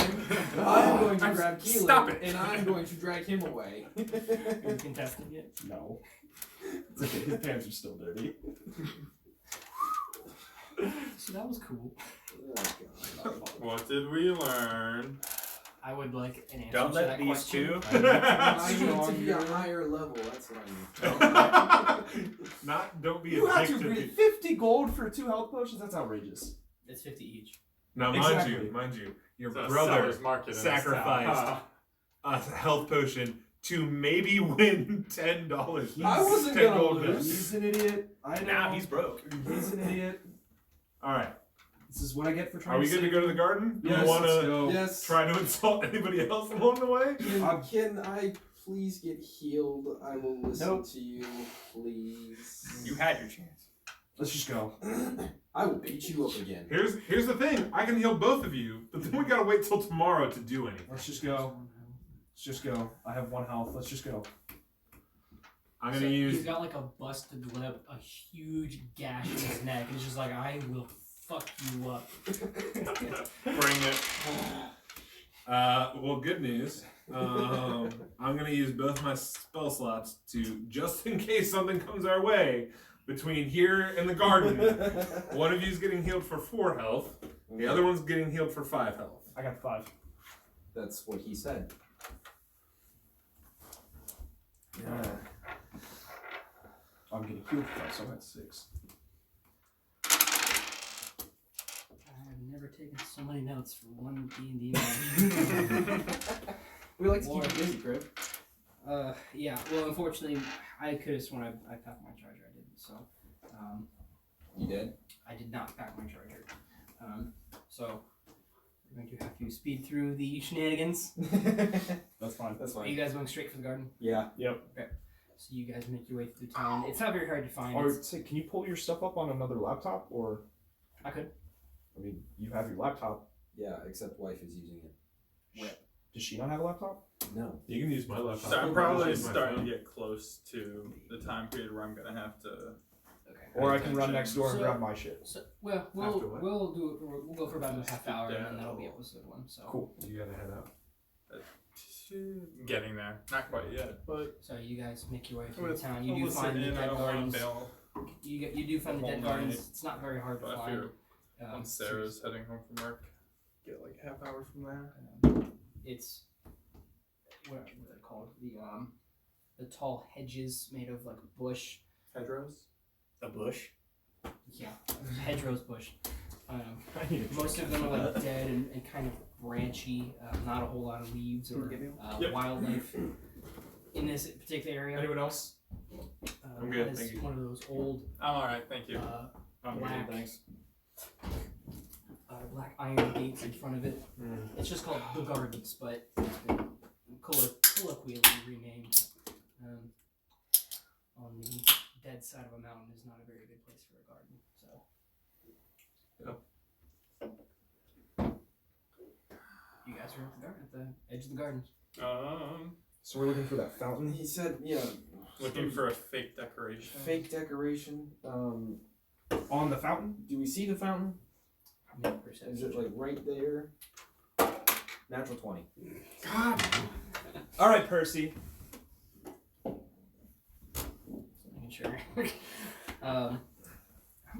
I'm going to grab Keylen Stop it. and I'm going to drag him away. Are you contesting it? No. It's okay. His pants are still dirty. So that was cool. What did we learn? I would like an answer Don't to let that these question. two. I need to be a higher level. That's what I need. Don't be You have to addicted. agree. 50 gold for 2 health potions? That's outrageous. It's 50 each. Now, Exactly. mind you, your It's a brother seller's market in this town. sacrificed a health potion to maybe win $10. I wasn't 10 gonna gold lose. bills. He's an idiot. I know. Now he's broke. He's an idiot. All right. This is what I get for trying Are we to good to save go to the garden? Do Yes, you want let's to go. Yes. try to insult anybody else along the way? Can I please get healed? I will listen Nope. to you, please. You had your chance. Let's just go. I will beat you up again. Here's the thing. I can heal both of you, but then we gotta wait till tomorrow to do anything. Let's just go. Let's just go. I have 1 health. Let's just go. I'm So gonna use. He's got like a busted lip, a huge gash in his neck, and he's just like, I will fuck you up. Bring it. Well, good news. I'm gonna use both my spell slots to, just in case something comes our way, between here and the garden. One of you's getting healed for 4 health. The other one's getting healed for 5 health. I got 5. That's what he said. Yeah. I'm getting healed for 5, so I'm at 6. I've never taken so many notes for one D&D match. We like to keep you busy, Crib. Yeah. Well, unfortunately, I could have sworn I packed my charger. I didn't. So, You did? I did not pack my charger. So we're going to have to speed through the shenanigans. That's fine. That's Are fine. you guys going straight for the garden? Yeah. Yep. So you guys make your way through town. It's not very hard to find. Or say, can you pull your stuff up on another laptop? Or, I could. I mean, you have your laptop. Yeah, except wife is using it. Does she not have a laptop? No. You can use my laptop. So I'm probably Use my starting phone. to get close to the time period where I'm gonna have to. Okay. Or I can run next door and So- grab my shit. So, well, After what? we'll go for about a half hour, and then that'll be episode 1. So Cool. You gotta head out. Getting there, not quite yet, but So you guys make your way through with town. You do find the dead gardens. You do find the whole dead gardens. night. It's not very hard to But I find. figure Um, once Sarah's heading home from work, get like half hour from there. it's what are they called? The tall hedges made of like bush. Hedgerows? A bush. Yeah, hedgerows bush. Most of them are like dead and kind of branchy. Not a whole lot of leaves or wildlife in this particular area. Anyone else? I'm good, thank you. One of those old. I'm alright, thank you. I'm black, good, thanks. Black iron gates in front of it. It's just called the Gardens, but it's been colloquially renamed. On the dead side of a mountain is not a very good place for a garden. So, you guys are at the garden, at the edge of the gardens. So we're looking for that fountain. He said, yeah. Looking for a fake decoration. Fake decoration. On the fountain? Do we see the fountain? Perception. Is it like right there? Natural 20. God. All right, Percy. Making sure. How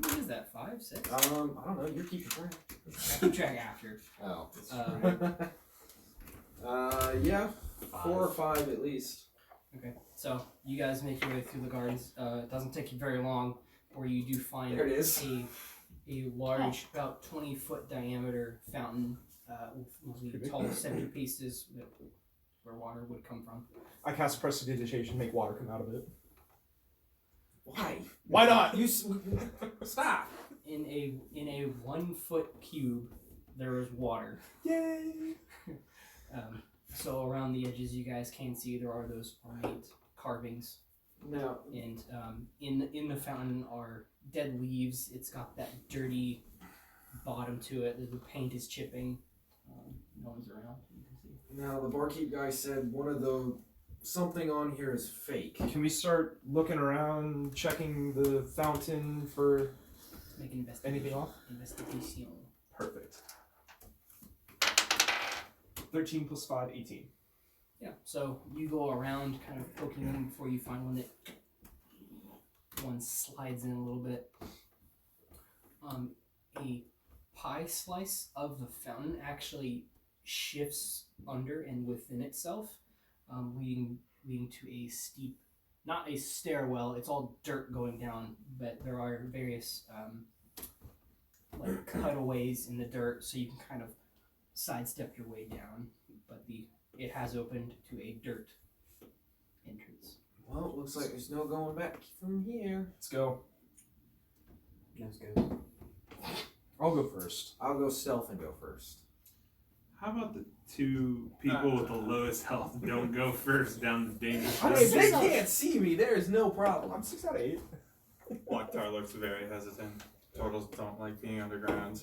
many is that? 5, 6? I don't know. You're keeping track. I keep track after. Oh. Yeah. 4 or 5 at least. Okay, so you guys make your way through the gardens. It doesn't take you very long, where you do find There it is. a large, about 20-foot diameter fountain with the tall centerpieces where water would come from. I cast Prestidigitation, make water come out of it. Why? Why not? You stop. In a 1-foot cube, there is water. Yay! So around the edges, you guys can see there are those ornate carvings. No. And in the fountain are dead leaves. It's got that dirty bottom to it. The paint is chipping. No one's around. You can see. Now the barkeep guy said one of the something on here is fake. Can we start looking around, checking the fountain for Make an anything off? Investigation. Perfect. 13 plus 5, 18. Yeah, so you go around kind of poking them before you find one that one slides in a little bit. A pie slice of the fountain actually shifts under and within itself, leading to a steep, not a stairwell, it's all dirt going down, but there are various like cutaways in the dirt so you can kind of sidestep your way down, but it has opened to a dirt entrance. Well, it looks like there's no going back from here. Let's go. Let's go. I'll go first. I'll go stealth and go first. How about the 2 people with the lowest health don't go first down the dangerous I road? mean, they can't see me. There is no problem. I'm 6 out of 8. Lok'Tar looks very hesitant. Turtles don't like being underground.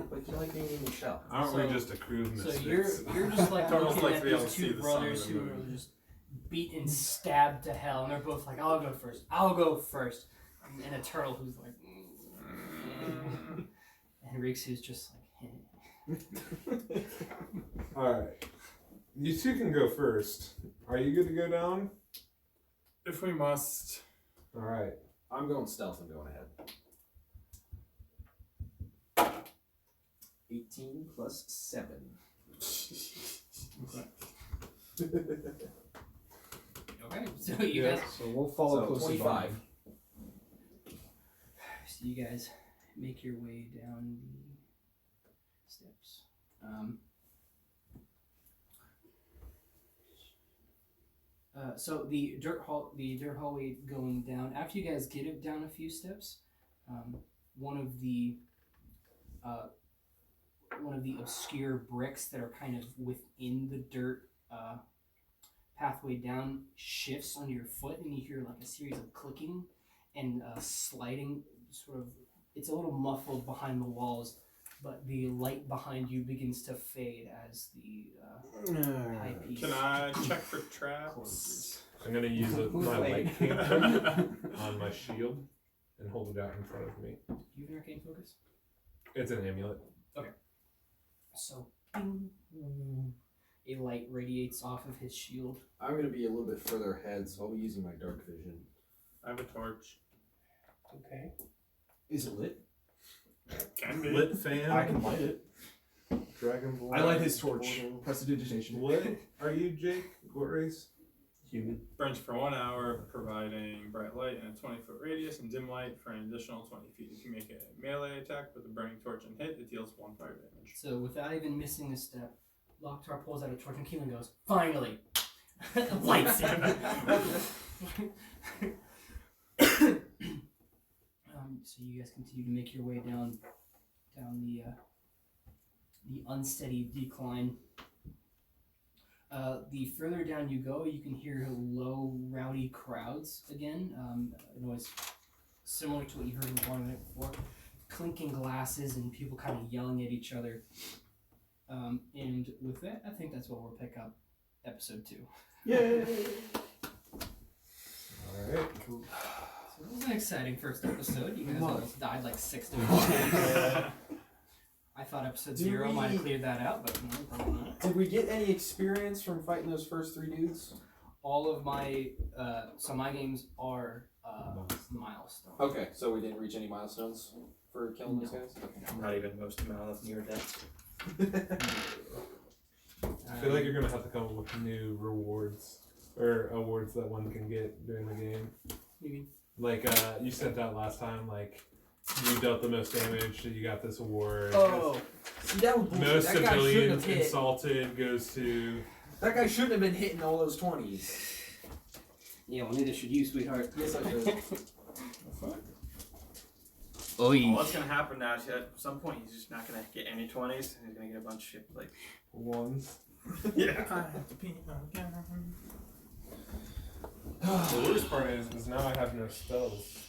But you like being in the shell. Aren't we just a crew of So misfits? you're just like Turtles looking like at to be able these to see two the sun brothers in the who moon. are just beat and stabbed to hell, and they're both like, I'll go first. I'll go first. And a turtle who's like, and Rikzu's just like, Alright. You 2 can go first. Are you good to go down? If we must. Alright. I'm going stealth and going ahead. 18 plus 7. okay, so you guys, So we'll follow So closely 25. behind. so you guys make your way down the steps. So the dirt hallway going down. After you guys get it down a few steps, one of the obscure bricks that are kind of within the dirt pathway down shifts under your foot, and you hear like a series of clicking and sliding. Sort of, it's a little muffled behind the walls, but the light behind you begins to fade as the high piece. Can I check for traps? I'm gonna use my light cantrip on my shield and hold it out in front of me. Do you have an arcane focus? It's an amulet. So, ding, a light radiates off of his shield. I'm going to be a little bit further ahead, so I'll be using my dark vision. I have a torch. Okay. Is it lit? Can be. Lit fan. I can light it. Dragonborn. I light his torch. Portal. Prestidigitation. What are you, Jake? What race? Human. Burns for 1 hour, providing bright light in a 20-foot radius and dim light for an additional 20 feet. If you make a melee attack with a burning torch and hit, it deals 1 fire damage. So without even missing a step, Lok'Tar pulls out a torch and Keylen goes, "Finally!" Lights it. So you guys continue to make your way down the unsteady decline. The further down you go, you can hear low, rowdy crowds again. A noise similar to what you heard in the one night before. Clinking glasses and people kind of yelling at each other. And with that, I think that's what we'll pick up episode 2. Yay! Alright, cool. So it was an exciting first episode. You guys almost died like 6 different times. I thought episode 0 might have cleared that out, but no, probably not. Did we get any experience from fighting those first 3 dudes? All of my, so my games are milestone. Okay, so we didn't reach any milestones for killing those guys? Not even most of them out near death. I feel like you're gonna have to come up with new rewards or awards that one can get during the game. What do you mean? Like you sent out last time, like you dealt the most damage, so you got this award. Oh, see, that was bullshit. Most That guy shouldn't civilians have hit. insulted goes to. That guy shouldn't have been hitting all those 20s. Yeah, well, neither should you, sweetheart. Yes, I should. Oh, Well, what's gonna happen now is at some point he's just not gonna get any 20s, and he's gonna get a bunch of shit like Ones. yeah. I have to pee again. The worst part is now I have no spells.